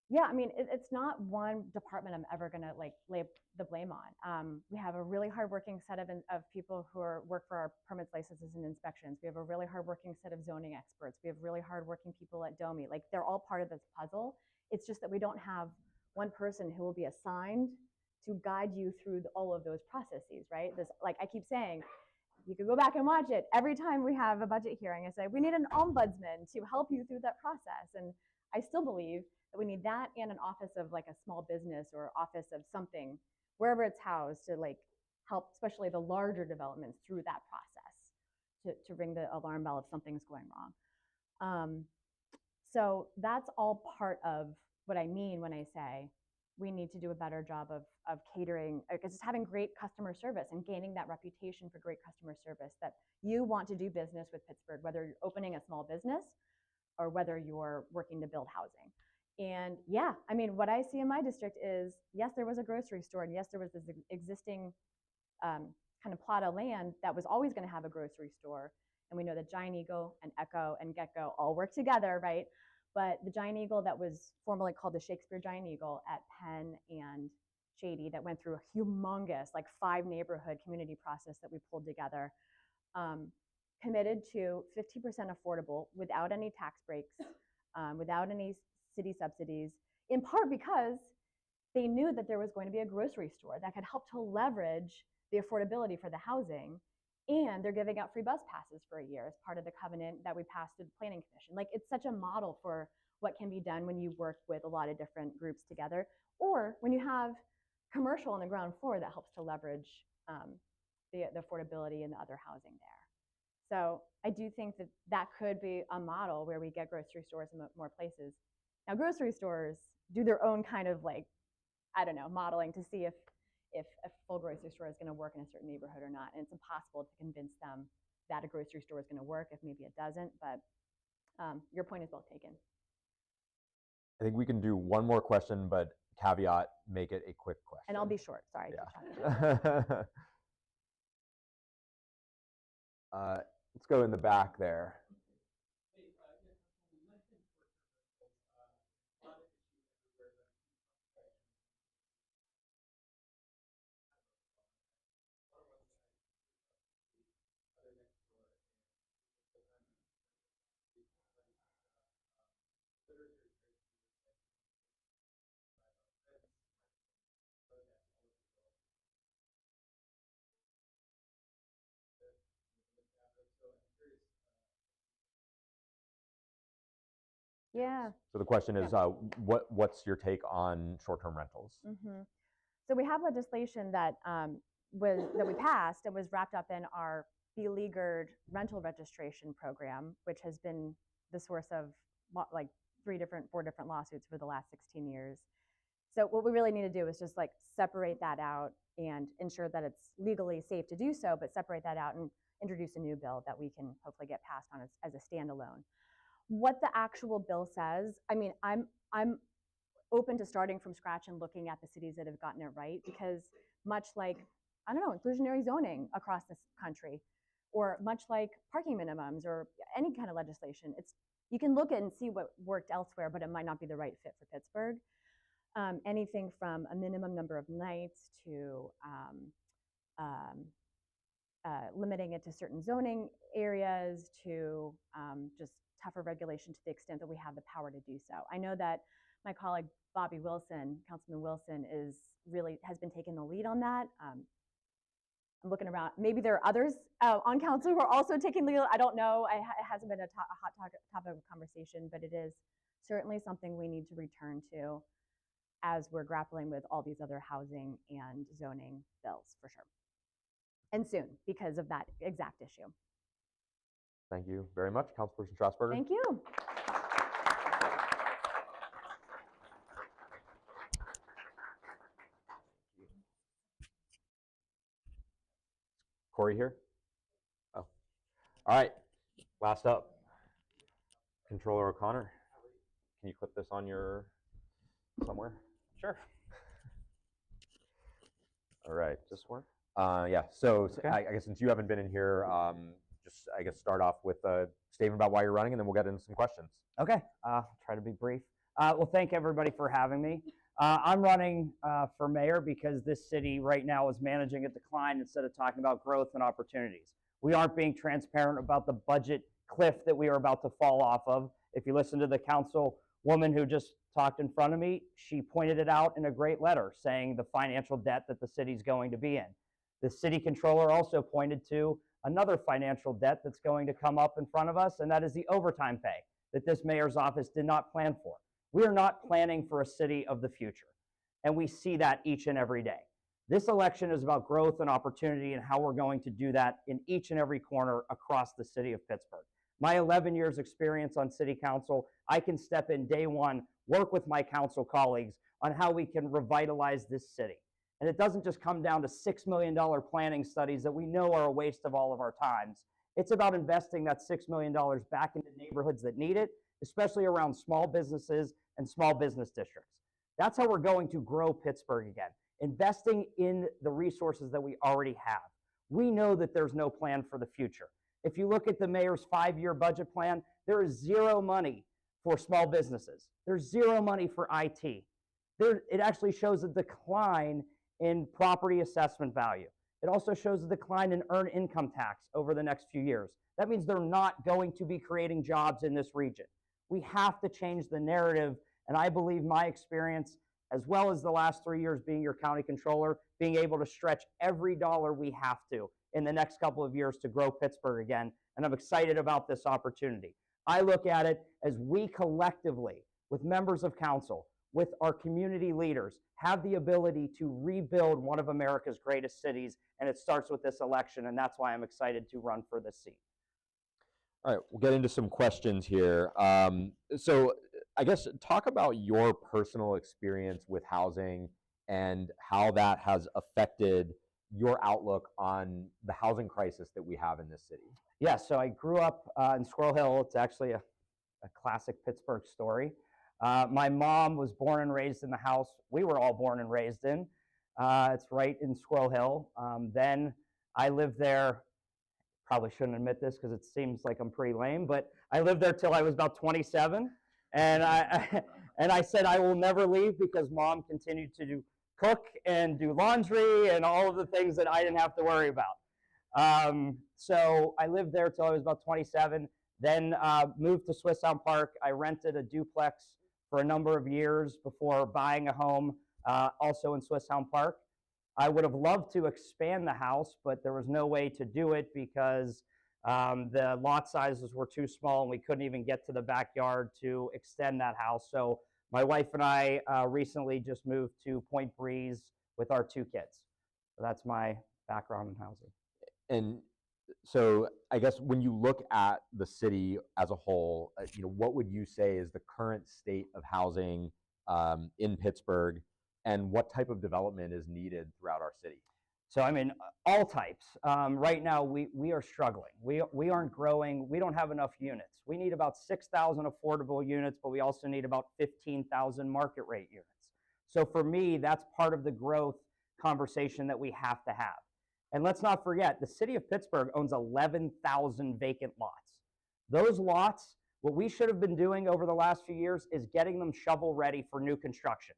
Speaker 8: Yeah, I mean, it's not one department I'm ever going to like lay the blame on. We have a really hardworking set of people who work for our permits, licenses, and inspections. We have a really hardworking set of zoning experts. We have really hardworking people at DOMI. Like, they're all part of this puzzle. It's just that we don't have one person who will be assigned to guide you through all of those processes, right? Like I keep saying, you could go back and watch it. Every time we have a budget hearing, I say, we need an ombudsman to help you through that process. And I still believe that we need that and an office of like a small business or office of something, wherever it's housed, to like help, especially the larger developments, through that process to ring the alarm bell if something's going wrong. So that's all part of what I mean when I say we need to do a better job of catering, just having great customer service and gaining that reputation for great customer service, that you want to do business with Pittsburgh, whether you're opening a small business or whether you're working to build housing. And yeah, I mean, what I see in my district is, yes, there was a grocery store, and yes, there was this existing kind of plot of land that was always going to have a grocery store. And we know that Giant Eagle and Echo and Getco all work together, right? But the Giant Eagle that was formerly called the Shakespeare Giant Eagle at Penn and Shady, that went through a humongous, like 5 neighborhood community process that we pulled together, committed to 50% affordable without any tax breaks, without any city subsidies, in part because they knew that there was going to be a grocery store that could help to leverage the affordability for the housing. And they're giving out free bus passes for a year as part of the covenant that we passed through the Planning Commission. Like, it's such a model for what can be done when you work with a lot of different groups together, or when you have commercial on the ground floor that helps to leverage the affordability and the other housing there. So I do think that that could be a model where we get grocery stores in more places. Now, grocery stores do their own kind of, like, I don't know, modeling to see if a full grocery store is going to work in a certain neighborhood or not. And it's impossible to convince them that a grocery store is going to work if maybe it doesn't. But Your point is well taken.
Speaker 1: I think we can do one more question, but caveat, make it a quick question.
Speaker 8: And I'll be short, sorry.
Speaker 1: Yeah. Let's go in the back there.
Speaker 8: Yeah.
Speaker 1: So the question is, what's your take on short-term rentals?
Speaker 8: Mm-hmm. So we have legislation that we passed and was wrapped up in our beleaguered rental registration program, which has been the source of like 4 different lawsuits for the last 16 years. So what we really need to do is just like separate that out and ensure that it's legally safe to do so, but separate that out and introduce a new bill that we can hopefully get passed on as a standalone. What the actual bill says, I mean, I'm open to starting from scratch and looking at the cities that have gotten it right, because much like, I don't know, inclusionary zoning across this country, or much like parking minimums or any kind of legislation, you can look at and see what worked elsewhere, but it might not be the right fit for Pittsburgh. Anything from a minimum number of nights to limiting it to certain zoning areas to just tougher regulation to the extent that we have the power to do so. I know that my colleague Bobby Wilson, Councilman Wilson, has been taking the lead on that. I'm looking around. Maybe there are others on council who are also taking the lead. I don't know. It hasn't been a hot topic of conversation, but it is certainly something we need to return to as we're grappling with all these other housing and zoning bills, for sure. And soon, because of that exact issue.
Speaker 1: Thank you very much, Councilperson Strassburger.
Speaker 8: Thank you.
Speaker 1: Corey here? Oh. All right, last up, Controller O'Connor. Can you clip this on your somewhere?
Speaker 9: Sure.
Speaker 1: All right, this one? Yeah, so
Speaker 9: Okay.
Speaker 1: I guess since you haven't been in here, just I guess start off with a statement about why you're running, and then we'll get into some questions.
Speaker 9: Okay, try to be brief. Well, thank everybody for having me. I'm running for mayor because this city right now is managing a decline instead of talking about growth and opportunities. We aren't being transparent about the budget cliff that we are about to fall off of. If you listen to the councilwoman who just talked in front of me, she pointed it out in a great letter saying the financial debt that the city's going to be in. The city controller also pointed to another financial debt that's going to come up in front of us, and that is the overtime pay that this mayor's office did not plan for. We are not planning for a city of the future, and we see that each and every day. This election is about growth and opportunity and how we're going to do that in each and every corner across the city of Pittsburgh. My 11 years experience on city council, I can step in day one, work with my council colleagues on how we can revitalize this city. And it doesn't just come down to $6 million planning studies that we know are a waste of all of our times. It's about investing that $6 million back into neighborhoods that need it, especially around small businesses and small business districts. That's how we're going to grow Pittsburgh again, investing in the resources that we already have. We know that there's no plan for the future. If you look at the mayor's 5-year budget plan, there is zero money for small businesses. There's zero money for IT. It actually shows a decline in property assessment value. It also shows a decline in earned income tax over the next few years. That means they're not going to be creating jobs in this region. We have to change the narrative, and I believe my experience, as well as the last 3 years being your county controller, being able to stretch every dollar we have to in the next couple of years to grow Pittsburgh again, and I'm excited about this opportunity. I look at it as we collectively, with members of council, with our community leaders, have the ability to rebuild one of America's greatest cities, and it starts with this election, and that's why I'm excited to run for this seat.
Speaker 1: All right, we'll get into some questions here. So I guess talk about your personal experience with housing and how that has affected your outlook on the housing crisis that we have in this city.
Speaker 9: Yeah, so I grew up in Squirrel Hill. It's actually a a classic Pittsburgh story. My mom was born and raised in the house we were all born and raised in. It's right in Squirrel Hill. Then I lived there, probably shouldn't admit this because it seems like I'm pretty lame, but I lived there till I was about 27. And I said I will never leave because mom continued to cook and do laundry and all of the things that I didn't have to worry about. So I lived there till I was about 27, then moved to Swiss Sound Park. I rented a duplex for a number of years before buying a home also in Swiss Sound Park. I would have loved to expand the house, but there was no way to do it because the lot sizes were too small and we couldn't even get to the backyard to extend that house. So my wife and I recently just moved to Point Breeze with our 2 kids. So that's my background in housing.
Speaker 1: And so I guess when you look at the city as a whole, what would you say is the current state of housing in Pittsburgh, and what type of development is needed throughout our city?
Speaker 9: So, I mean, all types. Right now, we are struggling. We aren't growing. We don't have enough units. We need about 6,000 affordable units, but we also need about 15,000 market rate units. So for me, that's part of the growth conversation that we have to have. And let's not forget, the city of Pittsburgh owns 11,000 vacant lots. Those lots, what we should have been doing over the last few years is getting them shovel ready for new construction.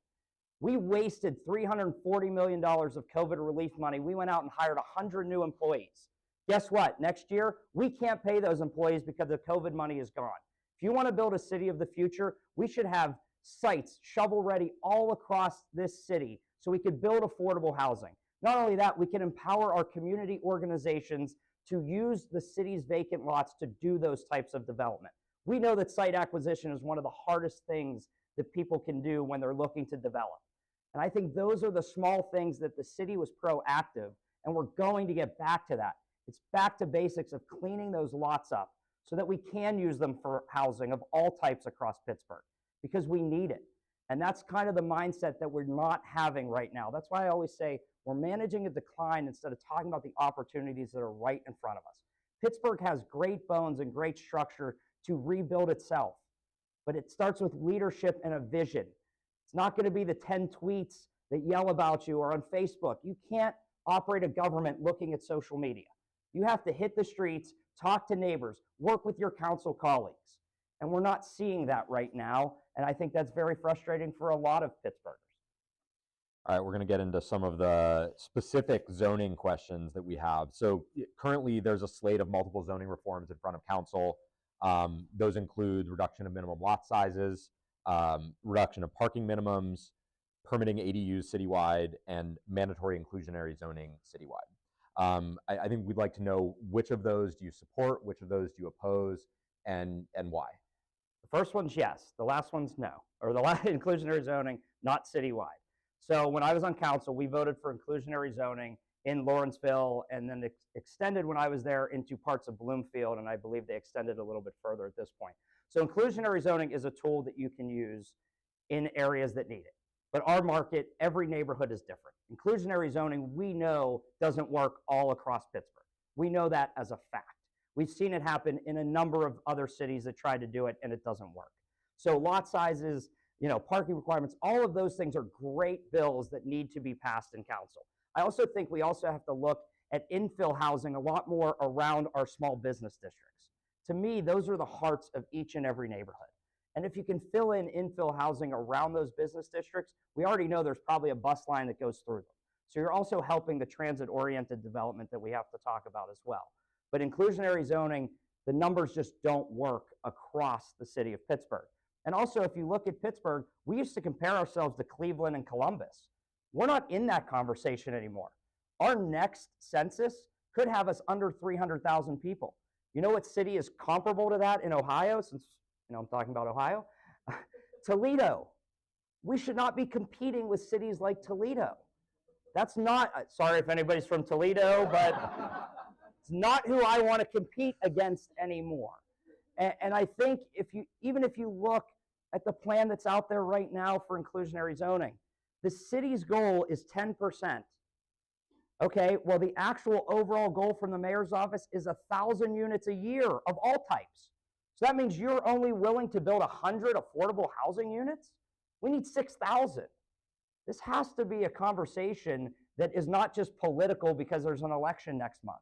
Speaker 9: We wasted $340 million of COVID relief money. We went out and hired 100 new employees. Guess what? Next year, we can't pay those employees because the COVID money is gone. If you want to build a city of the future, we should have sites shovel ready all across this city so we could build affordable housing. Not only that, we can empower our community organizations to use the city's vacant lots to do those types of development. We know that site acquisition is one of the hardest things that people can do when they're looking to develop. And I think those are the small things that the city was proactive, and we're going to get back to that. It's back to basics of cleaning those lots up so that we can use them for housing of all types across Pittsburgh because we need it. And that's kind of the mindset that we're not having right now. That's why I always say we're managing a decline instead of talking about the opportunities that are right in front of us. Pittsburgh has great bones and great structure to rebuild itself, but it starts with leadership and a vision. It's not going to be the 10 tweets that yell about you or on Facebook. You can't operate a government looking at social media. You have to hit the streets, talk to neighbors, work with your council colleagues. And we're not seeing that right now. And I think that's very frustrating for a lot of Pittsburghers.
Speaker 1: All right, we're going to get into some of the specific zoning questions that we have. So currently there's a slate of multiple zoning reforms in front of council. Those include reduction of minimum lot sizes, reduction of parking minimums, permitting ADUs citywide, and mandatory inclusionary zoning citywide. I think we'd like to know which of those do you support, which of those do you oppose, and why?
Speaker 9: The first one's yes, the last one's no, or the last inclusionary zoning, not citywide. So when I was on council, we voted for inclusionary zoning in Lawrenceville and then extended when I was there into parts of Bloomfield, and I believe they extended a little bit further at this point. So inclusionary zoning is a tool that you can use in areas that need it. But our market, every neighborhood is different. Inclusionary zoning, we know, doesn't work all across Pittsburgh. We know that as a fact. We've seen it happen in a number of other cities that tried to do it, and it doesn't work. So lot sizes, parking requirements, all of those things are great bills that need to be passed in council. I also think we also have to look at infill housing a lot more around our small business districts. To me, those are the hearts of each and every neighborhood. And if you can fill in infill housing around those business districts, we already know there's probably a bus line that goes through them. So you're also helping the transit-oriented development that we have to talk about as well. But inclusionary zoning, the numbers just don't work across the city of Pittsburgh. And also, if you look at Pittsburgh, we used to compare ourselves to Cleveland and Columbus. We're not in that conversation anymore. Our next census could have us under 300,000 people. You know what city is comparable to that in Ohio, since I'm talking about Ohio? Toledo. We should not be competing with cities like Toledo. That's not, sorry if anybody's from Toledo, but it's not who I want to compete against anymore. And I think even if you look at the plan that's out there right now for inclusionary zoning, the city's goal is 10%. Okay, well, the actual overall goal from the mayor's office is 1,000 units a year of all types. So that means you're only willing to build 100 affordable housing units? We need 6,000. This has to be a conversation that is not just political because there's an election next month.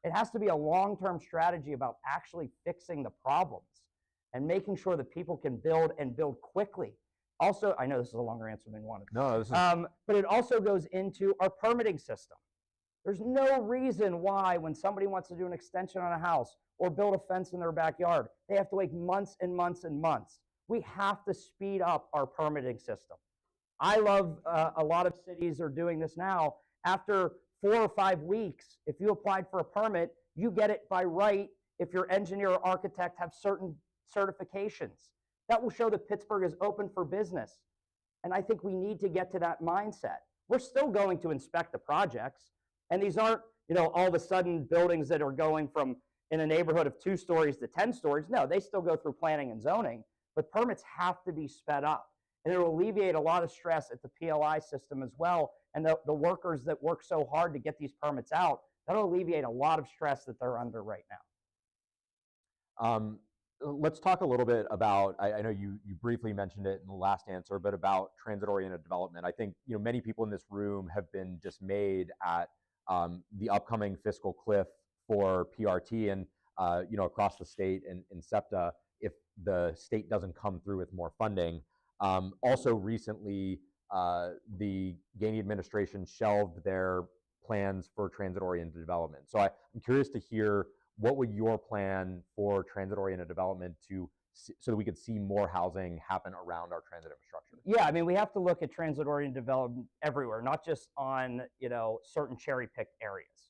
Speaker 9: It has to be a long-term strategy about actually fixing the problems and making sure that people can build and build quickly. Also, I know this is a longer answer than you wanted.
Speaker 1: No, this is
Speaker 9: but it also goes into our permitting system. There's no reason why when somebody wants to do an extension on a house or build a fence in their backyard, they have to wait months and months and months. We have to speed up our permitting system. I love a lot of cities are doing this now. After 4 or 5 weeks, if you applied for a permit, you get it by right if your engineer or architect have certain certifications. That will show that Pittsburgh is open for business. And I think we need to get to that mindset. We're still going to inspect the projects. And these aren't, all of a sudden buildings that are going from in a neighborhood of 2 stories to 10 stories. No, they still go through planning and zoning, but permits have to be sped up. And it will alleviate a lot of stress at the PLI system as well. And the workers that work so hard to get these permits out, that'll alleviate a lot of stress that they're under right now.
Speaker 1: Let's talk a little bit about, I know you briefly mentioned it in the last answer, but about transit-oriented development. I think many people in this room have been dismayed at the upcoming fiscal cliff for PRT and across the state and in SEPTA if the state doesn't come through with more funding. Also recently, the Gainey administration shelved their plans for transit-oriented development. So I'm curious to hear, what would your plan for transit-oriented development so that we could see more housing happen around our transit infrastructure?
Speaker 9: Yeah, I mean, we have to look at transit-oriented development everywhere, not just on, certain cherry-picked areas.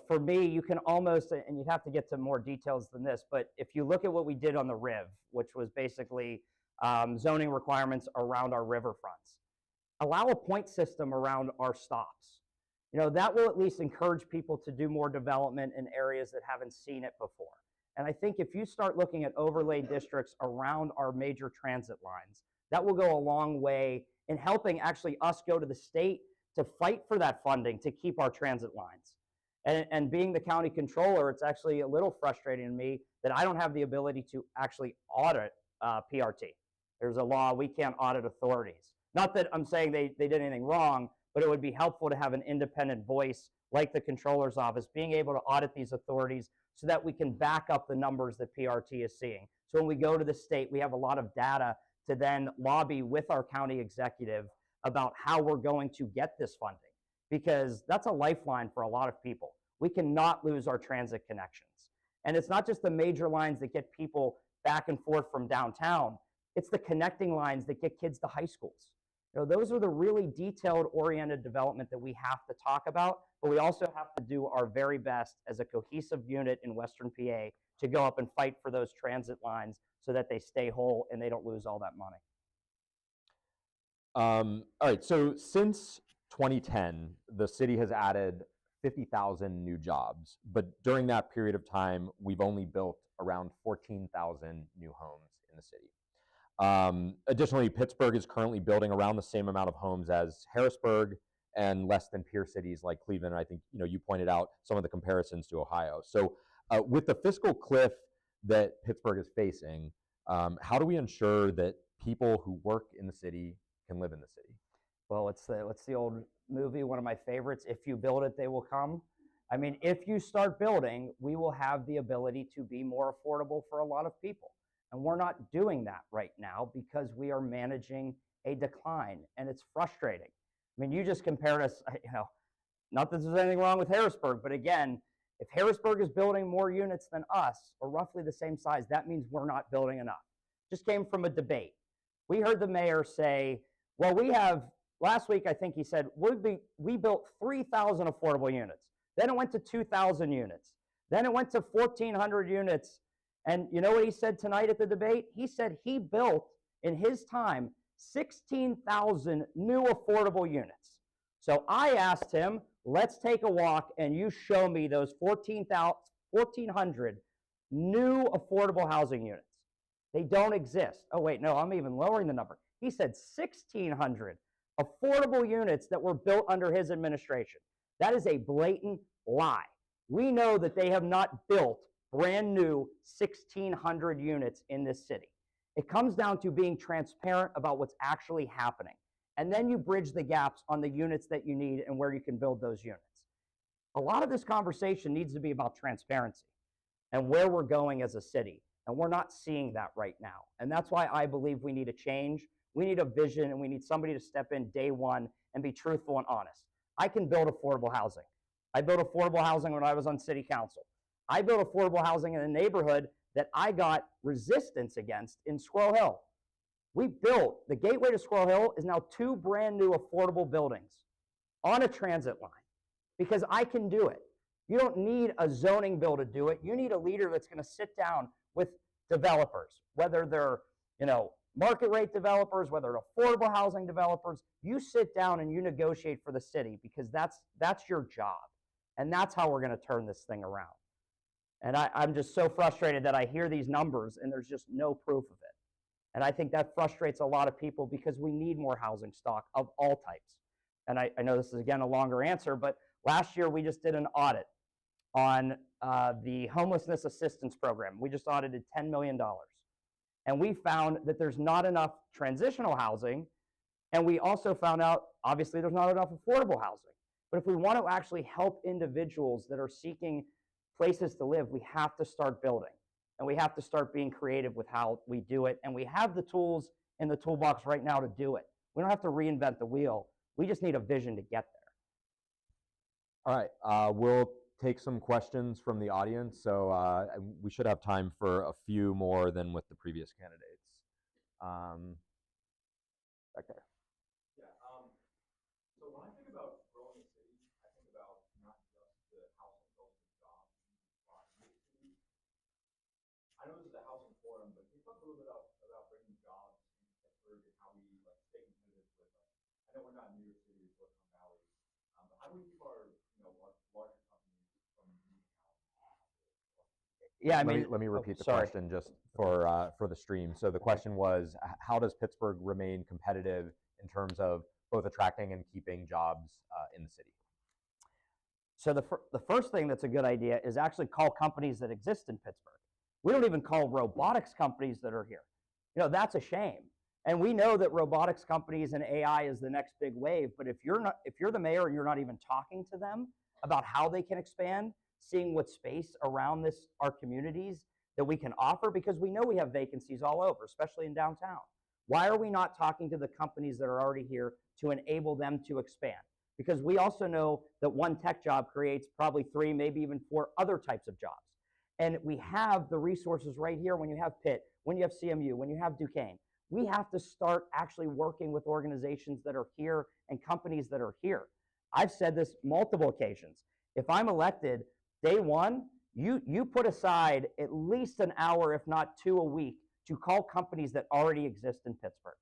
Speaker 9: For me, you can almost, and you'd have to get to more details than this, but if you look at what we did on the RIV, which was basically zoning requirements around our riverfronts, allow a point system around our stops. That will at least encourage people to do more development in areas that haven't seen it before. And I think if you start looking at overlay districts around our major transit lines, that will go a long way in helping actually us go to the state to fight for that funding to keep our transit lines. And being the county controller, it's actually a little frustrating to me that I don't have the ability to actually audit PRT. There's a law, we can't audit authorities. Not that I'm saying they did anything wrong, but it would be helpful to have an independent voice like the controller's office being able to audit these authorities so that we can back up the numbers that PRT is seeing. So when we go to the state, we have a lot of data to then lobby with our county executive about how we're going to get this funding, because that's a lifeline for a lot of people. We cannot lose our transit connections. And it's not just the major lines that get people back and forth from downtown, it's the connecting lines that get kids to high schools. Those are the really detailed oriented development that we have to talk about, but we also have to do our very best as a cohesive unit in Western PA to go up and fight for those transit lines so that they stay whole and they don't lose all that money.
Speaker 1: All right, so since 2010, the city has added 50,000 new jobs, but during that period of time, we've only built around 14,000 new homes in the city. Additionally, Pittsburgh is currently building around the same amount of homes as Harrisburg and less than peer cities like Cleveland. I think you pointed out some of the comparisons to Ohio. So with the fiscal cliff that Pittsburgh is facing, how do we ensure that people who work in the city can live in the city?
Speaker 9: Well, what's the old movie, one of my favorites, If You Build It, They Will Come. I mean, if you start building, we will have the ability to be more affordable for a lot of people. And we're not doing that right now because we are managing a decline, and it's frustrating. I mean, you just compared us, not that there's anything wrong with Harrisburg, but again, if Harrisburg is building more units than us, or roughly the same size, that means we're not building enough. Just came from a debate. We heard the mayor say, well, last week I think he said, we built 3,000 affordable units. Then it went to 2,000 units. Then it went to 1,400 units. And you know what he said tonight at the debate? He said he built, in his time, 16,000 new affordable units. So I asked him, let's take a walk and you show me those 1,400 new affordable housing units. They don't exist. Oh, wait, no, I'm even lowering the number. He said 1,600 affordable units that were built under his administration. That is a blatant lie. We know that they have not built brand new 1,600 units in this city. It comes down to being transparent about what's actually happening. And then you bridge the gaps on the units that you need and where you can build those units. A lot of this conversation needs to be about transparency and where we're going as a city. And we're not seeing that right now. And that's why I believe we need a change. We need a vision, and we need somebody to step in day one and be truthful and honest. I can build affordable housing. I built affordable housing when I was on city council. I built affordable housing in a neighborhood that I got resistance against in Squirrel Hill. We built, the gateway to Squirrel Hill is now 2 brand new affordable buildings on a transit line because I can do it. You don't need a zoning bill to do it. You need a leader that's going to sit down with developers, whether they're, market rate developers, whether they're affordable housing developers. You sit down and you negotiate for the city because that's your job. And that's how we're going to turn this thing around. And I'm just so frustrated that I hear these numbers and there's just no proof of it. And I think that frustrates a lot of people because we need more housing stock of all types. And I know this is, again, a longer answer, but last year we just did an audit on the homelessness assistance program. We just audited $10 million. And we found that there's not enough transitional housing. And we also found out, obviously, there's not enough affordable housing. But if we want to actually help individuals that are seeking places to live, we have to start building. And we have to start being creative with how we do it. And we have the tools in the toolbox right now to do it. We don't have to reinvent the wheel. We just need a vision to get there.
Speaker 1: All right, we'll take some questions from the audience. So we should have time for a few more than with the previous candidates. Back there.
Speaker 3: Yeah. So when I think about growing a city, I think about not just the housing, but also the jobs and the I know this is a housing forum, but can you talk a little bit about bringing jobs into Pittsburgh and how we stay competitive with I know we're not in New York City or Silicon Valley, but how do we keep our larger companies from moving out?
Speaker 9: Yeah,
Speaker 1: let me repeat the question just for the stream. So the question was, how does Pittsburgh remain competitive in terms of both attracting and keeping jobs in the city?
Speaker 9: So the first thing that's a good idea is actually call companies that exist in Pittsburgh. We don't even call robotics companies that are here. That's a shame. And we know that robotics companies and AI is the next big wave. But if you're the mayor and you're not even talking to them about how they can expand, seeing what space around our communities that we can offer, because we know we have vacancies all over, especially in downtown. Why are we not talking to the companies that are already here to enable them to expand? Because we also know that one tech job creates probably 3, maybe even 4 other types of jobs. And we have the resources right here when you have Pitt, when you have CMU, when you have Duquesne. We have to start actually working with organizations that are here and companies that are here. I've said this multiple occasions. If I'm elected, day one, you put aside at least an hour, if not 2 a week, to call companies that already exist in Pittsburgh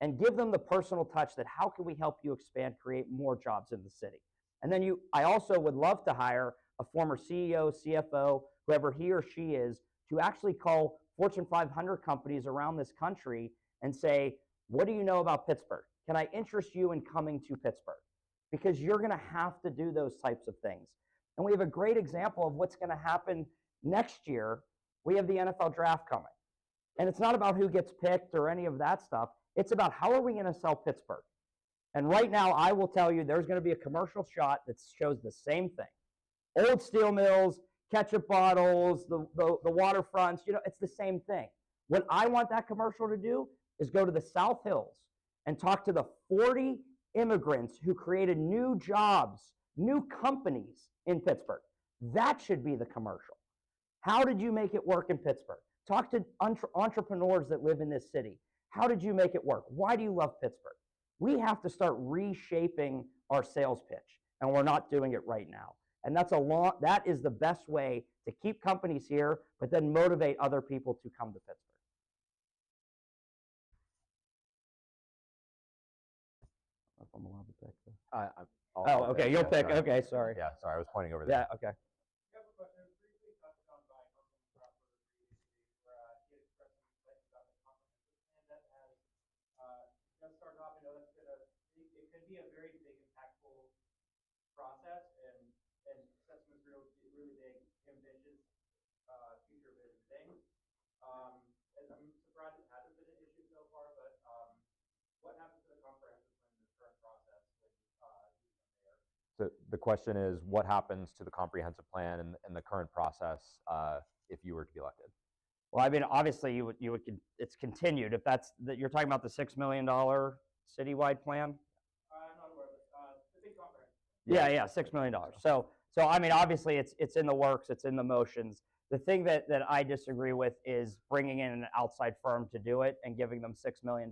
Speaker 9: and give them the personal touch that how can we help you expand, create more jobs in the city. And then I also would love to hire a former CEO, CFO, whoever he or she is, to actually call Fortune 500 companies around this country and say, what do you know about Pittsburgh? Can I interest you in coming to Pittsburgh? Because you're going to have to do those types of things. And we have a great example of what's going to happen next year. We have the NFL draft coming. And it's not about who gets picked or any of that stuff. It's about how are we going to sell Pittsburgh? And right now, I will tell you, there's going to be a commercial shot that shows the same thing. Old steel mills, ketchup bottles, the waterfronts, it's the same thing. What I want that commercial to do is go to the South Hills and talk to the 40 immigrants who created new jobs, new companies in Pittsburgh. That should be the commercial. How did you make it work in Pittsburgh? Talk to entrepreneurs that live in this city. How did you make it work? Why do you love Pittsburgh? We have to start reshaping our sales pitch, and we're not doing it right now. And that is the best way to keep companies here, but then motivate other people to come to Pittsburgh. If I'm allowed to pick. Okay, you'll pick.
Speaker 1: Sorry.
Speaker 9: Okay, sorry.
Speaker 1: Yeah, sorry, I was pointing over there.
Speaker 9: Yeah, okay.
Speaker 10: I have a question. It was briefly touched on by Councilman Strassburger previously, where he had expressed some excitement about the comprehensive plan that has just started off. I know that's it could be a very big, impactful process and set some really big, ambitious
Speaker 1: So the question is, what happens to the comprehensive plan and the current process if you were to be elected?
Speaker 9: Well, I mean, obviously, it's continued. If that's you're talking about the $6 million citywide plan.
Speaker 10: I'm not aware of it. The big comprehensive.
Speaker 9: Yeah, $6 million. So I mean, obviously, it's in the works. It's in the motions. The thing that I disagree with is bringing in an outside firm to do it and giving them $6 million.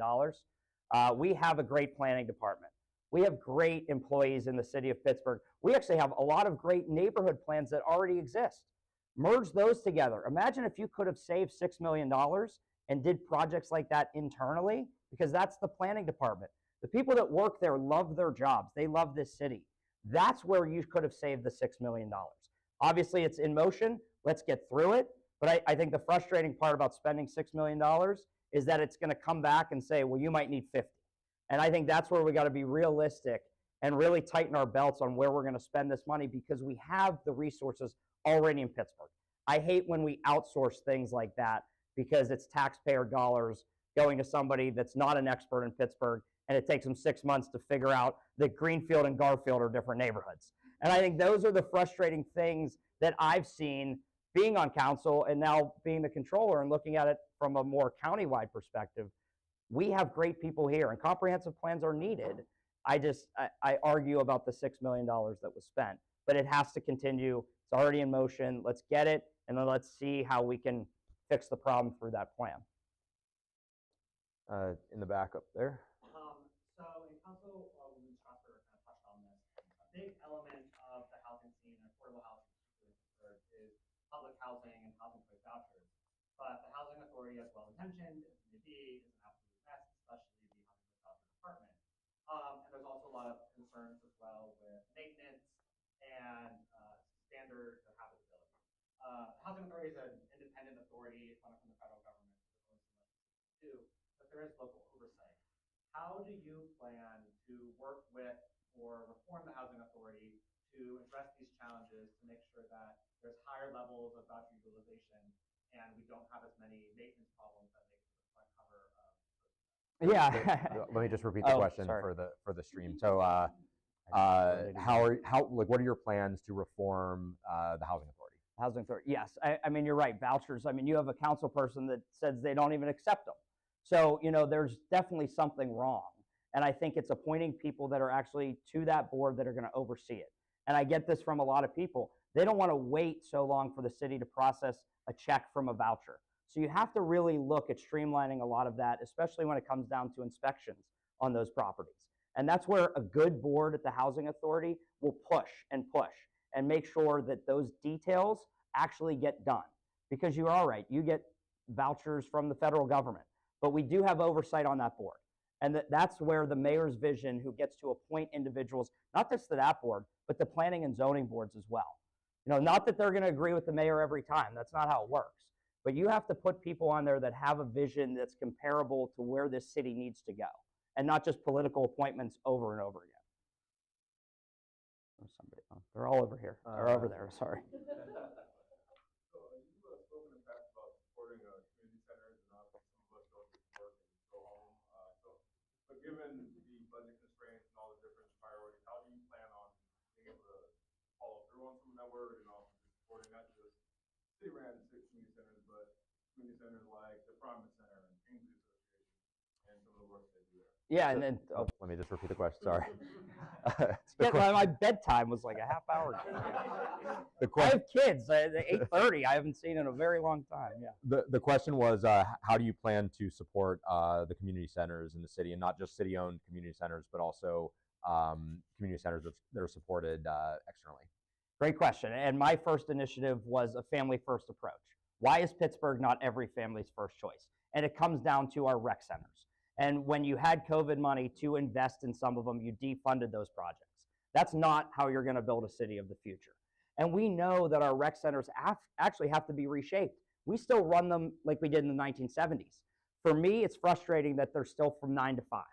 Speaker 9: We have a great planning department. We have great employees in the city of Pittsburgh. We actually have a lot of great neighborhood plans that already exist. Merge those together. Imagine if you could have saved $6 million and did projects like that internally, because that's the planning department. The people that work there love their jobs. They love this city. That's where you could have saved the $6 million. Obviously, it's in motion. Let's get through it. But I think the frustrating part about spending $6 million is that it's going to come back and say, well, you might need 50. And I think that's where we got to be realistic and really tighten our belts on where we're going to spend this money, because we have the resources already in Pittsburgh. I hate when we outsource things like that because it's taxpayer dollars going to somebody that's not an expert in Pittsburgh, and it takes them 6 months to figure out that Greenfield and Garfield are different neighborhoods. And I think those are the frustrating things that I've seen being on council and now being the controller and looking at it from a more countywide perspective. We have great people here, and comprehensive plans are needed. I argue about the $6 million that was spent, but it has to continue. It's already in motion. Let's get it, and then let's see how we can fix the problem through that plan.
Speaker 1: In the back up there.
Speaker 11: So in Councilwoman Strassburger kind of touched on this. A big element of the housing scene and affordable housing is public housing and housing choice vouchers. But the housing authority, as well intentioned as it may be, is an absolute mess, especially the housing choice voucher department. And there's also a lot of concerns as well with maintenance and standard habitability. The housing authority is an independent authority. It's not from the federal government. There's only so much to do, but there is local oversight. How do you plan to work with or reform the housing authority to address these challenges, to make sure that there's higher levels of voucher utilization and we don't have as many maintenance problems that make sure the front cover
Speaker 9: Yeah.
Speaker 1: Let me just repeat the question
Speaker 9: sorry.
Speaker 1: for the stream. So what are your plans to reform the housing authority?
Speaker 9: Housing authority, yes. I mean, you're right. Vouchers. I mean, you have a council person that says they don't even accept them. So, there's definitely something wrong. And I think it's appointing people that are actually to that board that are going to oversee it. And I get this from a lot of people. They don't want to wait so long for the city to process a check from a voucher. So you have to really look at streamlining a lot of that, especially when it comes down to inspections on those properties. And that's where a good board at the housing authority will push and make sure that those details actually get done. Because you are right, you get vouchers from the federal government. But we do have oversight on that board. And that's where the mayor's vision, who gets to appoint individuals, not just to that board, but the planning and zoning boards as well. Not that they're going to agree with the mayor every time. That's not how it works. But you have to put people on there that have a vision that's comparable to where this city needs to go, and not just political appointments over and over again. There's somebody. Oh, they're all over here. They're over there. Sorry.
Speaker 12: Given the budget constraints and all the different priorities, how do you plan on being able to follow through on some of that work and also supporting not just city-ran community centers, but community centers like the Promise Center and Kingsley Association and some of the work they do there?
Speaker 9: Yeah, and then
Speaker 1: let me just repeat the question. Sorry.
Speaker 9: My bedtime was like a half hour ago. I have kids. At 8:30. I haven't seen in a very long time. Yeah.
Speaker 1: The question was, how do you plan to support the community centers in the city, and not just city-owned community centers, but also community centers that are supported externally?
Speaker 9: Great question. And my first initiative was a family-first approach. Why is Pittsburgh not every family's first choice? And it comes down to our rec centers. And when you had COVID money to invest in some of them, you defunded those projects. That's not how you're going to build a city of the future. And we know that our rec centers actually have to be reshaped. We still run them like we did in the 1970s. For me, it's frustrating that they're still from 9 to 5.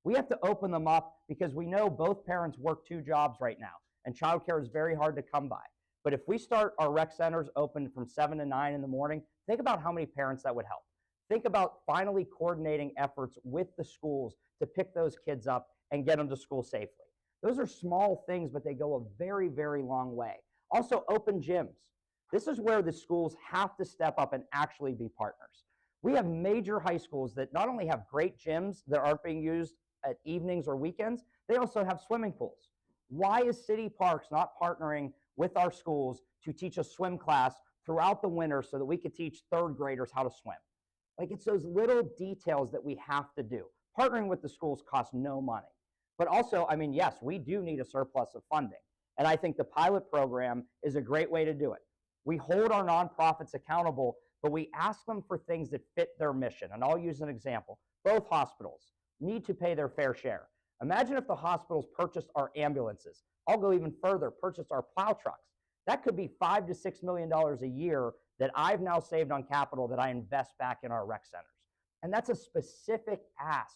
Speaker 9: We have to open them up because we know both parents work 2 jobs right now, and childcare is very hard to come by. But if we start our rec centers open from 7 to 9 in the morning, think about how many parents that would help. Think about finally coordinating efforts with the schools to pick those kids up and get them to school safely. Those are small things, but they go a very, very long way. Also, open gyms. This is where the schools have to step up and actually be partners. We have major high schools that not only have great gyms that aren't being used at evenings or weekends, they also have swimming pools. Why is City Parks not partnering with our schools to teach a swim class throughout the winter so that we could teach third graders how to swim? Like, it's those little details that we have to do. Partnering with the schools costs no money. But also, I mean, yes, we do need a surplus of funding. And I think the pilot program is a great way to do it. We hold our nonprofits accountable, but we ask them for things that fit their mission. And I'll use an example. Both hospitals need to pay their fair share. Imagine if the hospitals purchased our ambulances. I'll go even further, purchased our plow trucks. That could be $5 to $6 million a year that I've now saved on capital that I invest back in our rec centers. And that's a specific ask.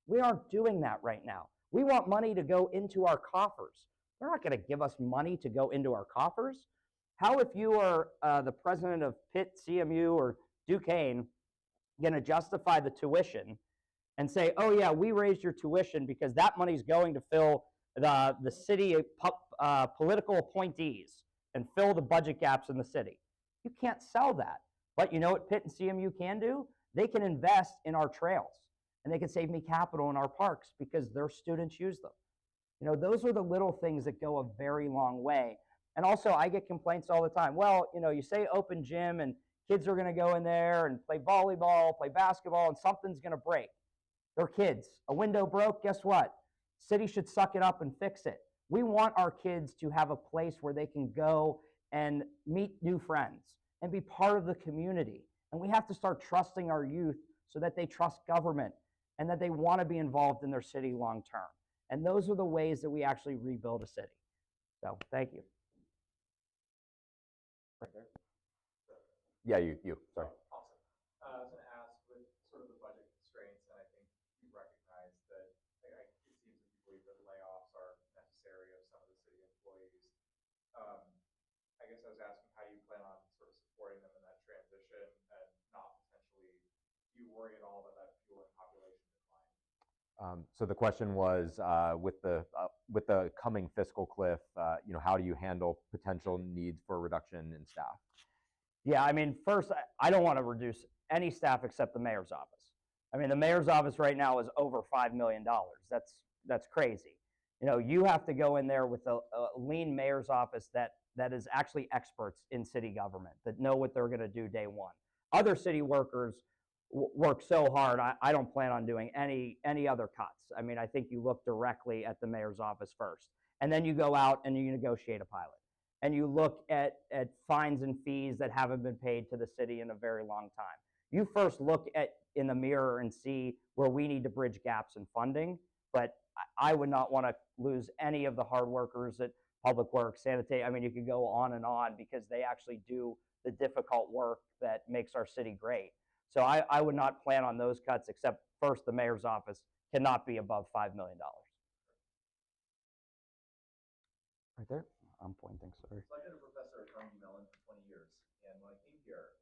Speaker 9: We aren't doing that right now. We want money to go into our coffers. They're not going to give us money to go into our coffers. How if you are the president of Pitt, CMU, or Duquesne, going to justify the tuition and say, oh yeah, we raised your tuition because that money's going to fill the city political appointees and fill the budget gaps in the city? You can't sell that. But you know what Pitt and CMU can do? They can invest in our trails, and they can save me capital in our parks because their students use them. You know, those are the little things that go a very long way. And also, I get complaints all the time. Well, you know, you say open gym and kids are going to go in there and play volleyball, play basketball, and something's going to break. They're kids. A window broke, guess what? City should suck it up and fix it. We want our kids to have a place where they can go and meet new friends and be part of the community. And we have to start trusting our youth so that they trust government and that they want to be involved in their city long term. And those are the ways that we actually rebuild a city. So, thank you.
Speaker 1: Right there. Yeah, you. Sorry.
Speaker 13: Awesome. I was going to ask, with sort of the budget constraints, and I think you recognize that it seems that you believe that layoffs are necessary of some of the city employees. I guess I was asking how you plan on sort of supporting them in that transition and not potentially, do you worry at all about that fueling population decline?
Speaker 1: So the question was, with the coming fiscal cliff, you know, how do you handle potential needs for a reduction in staff?
Speaker 9: Yeah, I mean, first, I don't want to reduce any staff except the mayor's office. I mean, the mayor's office right now is over $5 million. That's crazy. You know, you have to go in there with a lean mayor's office that is actually experts in city government, that know what they're going to do day one. Other city workers work so hard, I don't plan on doing any other cuts. I mean, I think you look directly at the mayor's office first, and then you go out and you negotiate a pilot. And you look at fines and fees that haven't been paid to the city in a very long time. You first look in the mirror and see where we need to bridge gaps in funding, but I would not want to lose any of the hard workers at Public Works, Sanitation. I mean, you could go on and on because they actually do the difficult work that makes our city great. So I would not plan on those cuts, except first, the mayor's office cannot be above $5 million.
Speaker 1: Right there. I'm pointing, sorry.
Speaker 14: So I've been a professor at Carnegie Mellon for 20 years, and when I came here,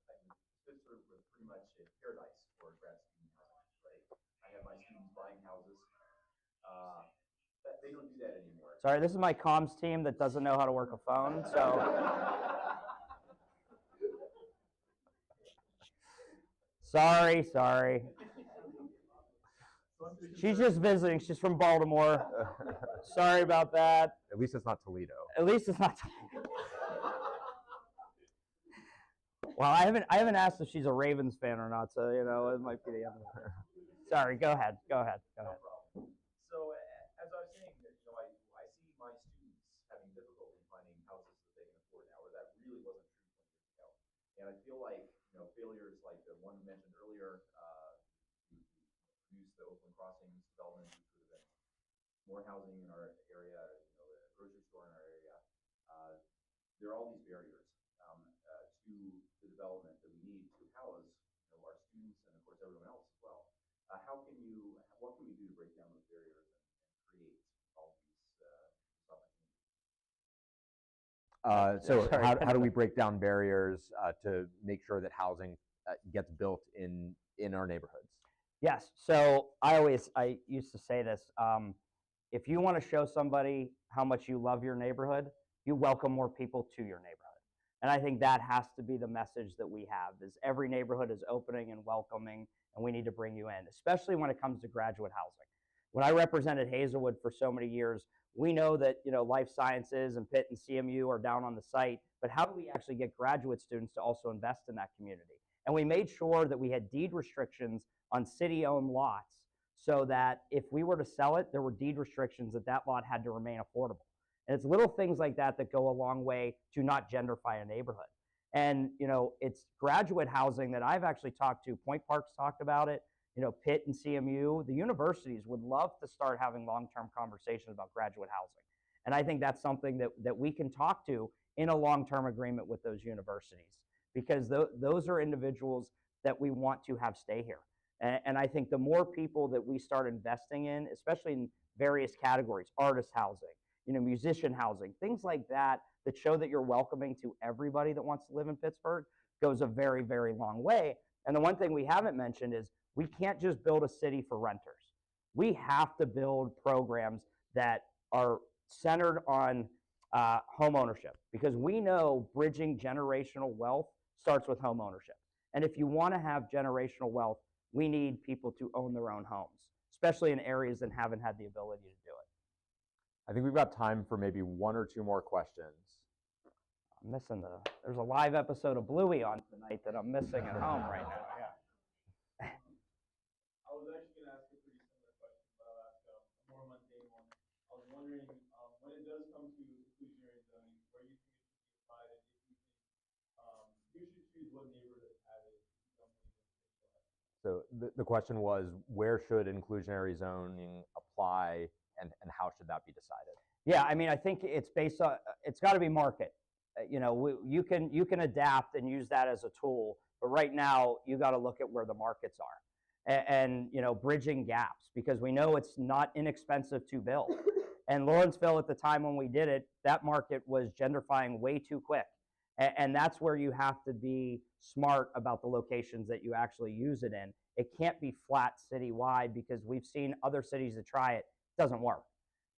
Speaker 14: Pittsburgh was pretty much a paradise for grad student housing, right? I have my students buying houses. They don't do that anymore.
Speaker 9: Sorry, this is my comms team that doesn't know how to work a phone, so. Sorry. She's just visiting. She's from Baltimore. Sorry about that.
Speaker 1: At least it's not Toledo.
Speaker 9: At least it's not Toledo. Well, I haven't asked if she's a Ravens fan or not, so you know it might be the other. Sorry. Go ahead.
Speaker 14: No problem. So as I was saying, you know, I see my students having difficulty finding houses that they can afford now, where that really wasn't true 20 years ago. And I feel like, you know, failures like the one mentioned earlier, to produce the Oakland Crossings development, which would have been more housing in our area, you know, a grocery store in our area. There are all these barriers to the development that we need to house, you know, our students and of course everyone else as well. What can we do to break down those barriers and create all these opportunities?
Speaker 1: So how do we break down barriers to make sure that housing gets built in our neighborhoods?
Speaker 9: Yes. So I used to say this. If you want to show somebody how much you love your neighborhood, you welcome more people to your neighborhood. And I think that has to be the message that we have, is every neighborhood is opening and welcoming, and we need to bring you in, especially when it comes to graduate housing. When I represented Hazelwood for so many years, we know that life sciences and Pitt and CMU are down on the site, but how do we actually get graduate students to also invest in that community? And we made sure that we had deed restrictions on city-owned lots so that if we were to sell it, there were deed restrictions that that lot had to remain affordable. And it's little things like that that go a long way to not gentrify a neighborhood. And it's graduate housing that I've actually talked to. Point Park's talked about it. Pitt and CMU, the universities would love to start having long-term conversations about graduate housing. And I think that's something that we can talk to in a long-term agreement with those universities, because those are individuals that we want to have stay here. And I think the more people that we start investing in, especially in various categories, artist housing, musician housing, things like that, that show that you're welcoming to everybody that wants to live in Pittsburgh, goes a very, very long way. And the one thing we haven't mentioned is we can't just build a city for renters. We have to build programs that are centered on home ownership, because we know bridging generational wealth starts with home ownership. And if you want to have generational wealth, we need people to own their own homes, especially in areas that haven't had the ability to do it.
Speaker 1: I think we've got time for maybe one or two more questions.
Speaker 9: I'm missing there's a live episode of Bluey on tonight that I'm missing at home right now. Yeah.
Speaker 12: I was actually going to ask a pretty similar question, but I'll ask a more mundane one. I was wondering, when it does come to inclusionary zoning, where you think it should be applied, and if you think you should choose what neighborhood to have it, if you don't believe in it.
Speaker 1: So the question was, where should inclusionary zoning apply, and how should that be decided?
Speaker 9: Yeah, I mean, I think it's based on, it's got to be market. You can adapt and use that as a tool, but right now you got to look at where the markets are, and bridging gaps, because we know it's not inexpensive to build. And Lawrenceville, at the time when we did it, that market was gentrifying way too quick, and that's where you have to be smart about the locations that you actually use it in. It can't be flat citywide, because we've seen other cities that try it, it doesn't work.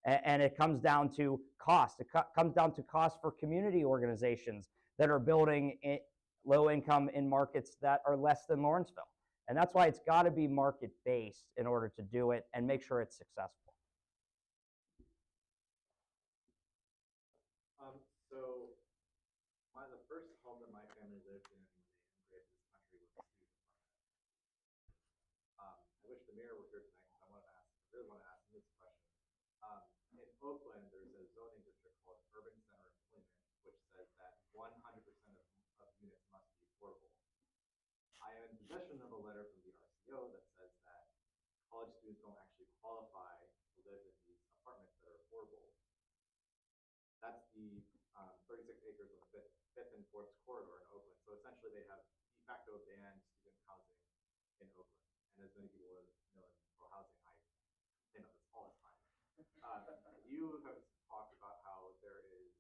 Speaker 9: And it comes down to cost. It comes down to cost for community organizations that are building low income in markets that are less than Lawrenceville. And that's why it's got to be market based in order to do it and make sure it's successful.
Speaker 13: So the first home that my family lived in when they immigrated to this country was a student apartment. I wish the mayor were here tonight, because I really want to ask him this question. In Oakland, there's a zoning district called Urban Center Employment, which says that 100% of units must be affordable. I am in possession of a letter from the RCO that says that college students don't actually qualify to live in these apartments that are affordable. That's the 36 acres on the 5th and 4th corridor in Oakland. So essentially they have de facto banned student housing in Oakland. And as many people know in municipal housing, I say no this all the time. You have talked about how there is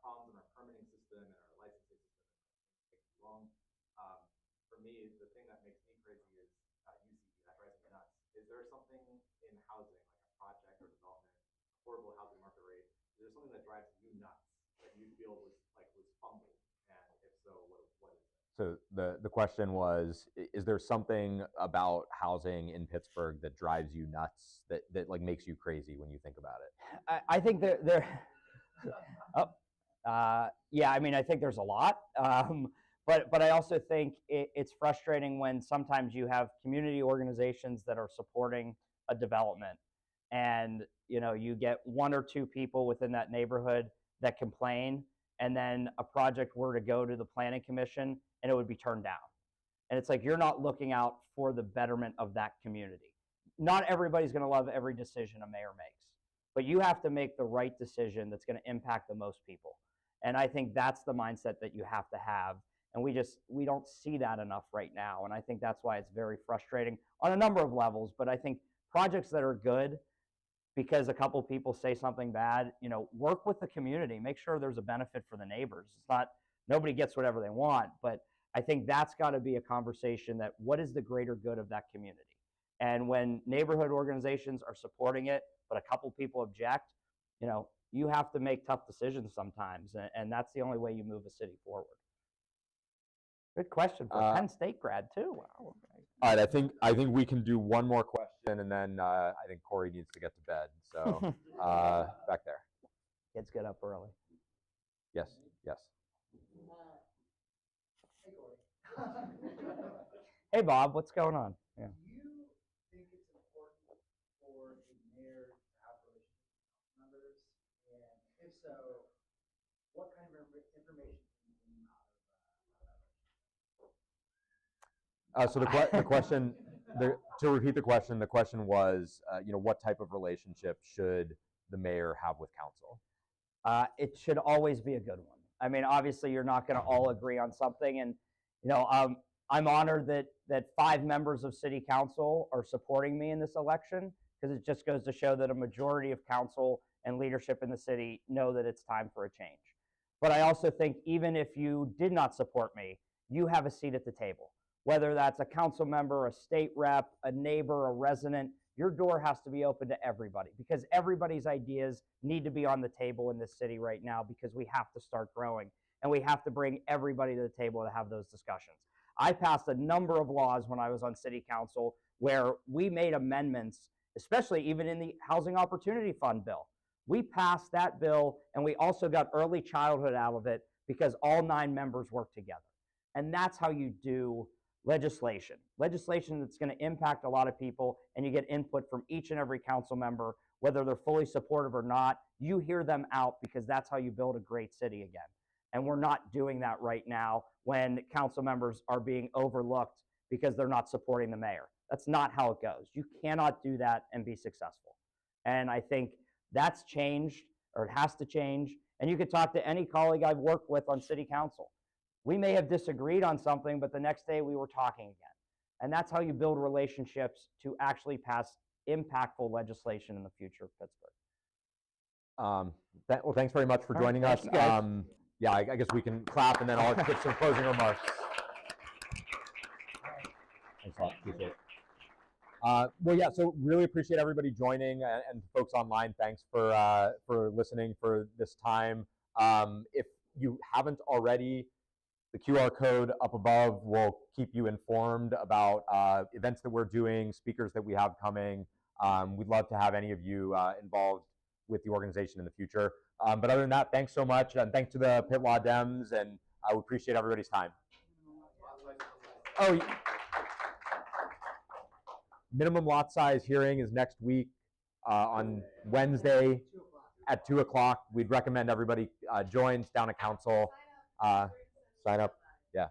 Speaker 13: problems in our permitting system and our licensing system, and it takes too long. For me, the thing that makes me crazy is UCP. That drives me nuts. Is there something in housing, like a project or development, affordable housing market rate? Is there something that drives you nuts that you feel was fumbled? And if so, what is it?
Speaker 1: So the question was, is there something about housing in Pittsburgh that drives you nuts, that like makes you crazy when you think about it?
Speaker 9: I think yeah, I mean, I think there's a lot. But I also think it's frustrating when sometimes you have community organizations that are supporting a development, and you get one or two people within that neighborhood that complain, and then a project were to go to the planning commission and it would be turned down. And it's like, you're not looking out for the betterment of that community. Not everybody's going to love every decision a mayor makes, but you have to make the right decision that's going to impact the most people. And I think that's the mindset that you have to have. And we don't see that enough right now. And I think that's why it's very frustrating on a number of levels. But I think projects that are good because a couple people say something bad, work with the community, make sure there's a benefit for the neighbors. It's not, nobody gets whatever they want, but I think that's got to be a conversation that what is the greater good of that community? And when neighborhood organizations are supporting it, but a couple people object, you know, you have to make tough decisions sometimes, and that's the only way you move a city forward. Good question for a Penn State grad too. Wow. Okay.
Speaker 1: All right, I think we can do one more question, and then I think Corey needs to get to bed. So back there.
Speaker 9: Kids get up early.
Speaker 1: Yes, yes.
Speaker 2: Hey, Corey.
Speaker 9: Hey, Bob, what's going on? Yeah.
Speaker 2: Do you think it's important for a mayor to have relationships with members? And if so, what kind of information can you glean out of that?
Speaker 1: So the question, to repeat the question was, you know, what type of relationship should the mayor have with council?
Speaker 9: It should always be a good one. I mean, obviously, you're not going to all agree on something, and you know, I'm honored that 5 members of City Council are supporting me in this election, because it just goes to show that a majority of council and leadership in the city know that it's time for a change. But I also think even if you did not support me, you have a seat at the table. Whether that's a council member, a state rep, a neighbor, a resident, your door has to be open to everybody, because everybody's ideas need to be on the table in this city right now, because we have to start growing and we have to bring everybody to the table to have those discussions. I passed a number of laws when I was on city council where we made amendments, especially even in the Housing Opportunity Fund bill. We passed that bill, and we also got early childhood out of it because all 9 members worked together. And that's how you do legislation that's going to impact a lot of people, and you get input from each and every council member, whether they're fully supportive or not. You hear them out, because that's how you build a great city again. And we're not doing that right now when council members are being overlooked because they're not supporting the mayor. That's not how it goes. You cannot do that and be successful. And I think that's changed, or it has to change. And you could talk to any colleague I've worked with on city council. We may have disagreed on something, but the next day we were talking again. And that's how you build relationships to actually pass impactful legislation in the future of Pittsburgh.
Speaker 1: Well, thanks very much for joining us. Yeah, I guess we can clap, and then I'll get some closing remarks. Thanks a lot. Appreciate it. Well, yeah, so really appreciate everybody joining, and folks online, thanks for listening for this time. If you haven't already, the QR code up above will keep you informed about events that we're doing, speakers that we have coming. We'd love to have any of you involved with the organization in the future. But other than that, thanks so much, and thanks to the Pitt Law Dems, and I appreciate everybody's time. Oh, minimum lot size hearing is next week on Wednesday at 2 o'clock. We'd recommend everybody joins down at council. Sign up. Yeah.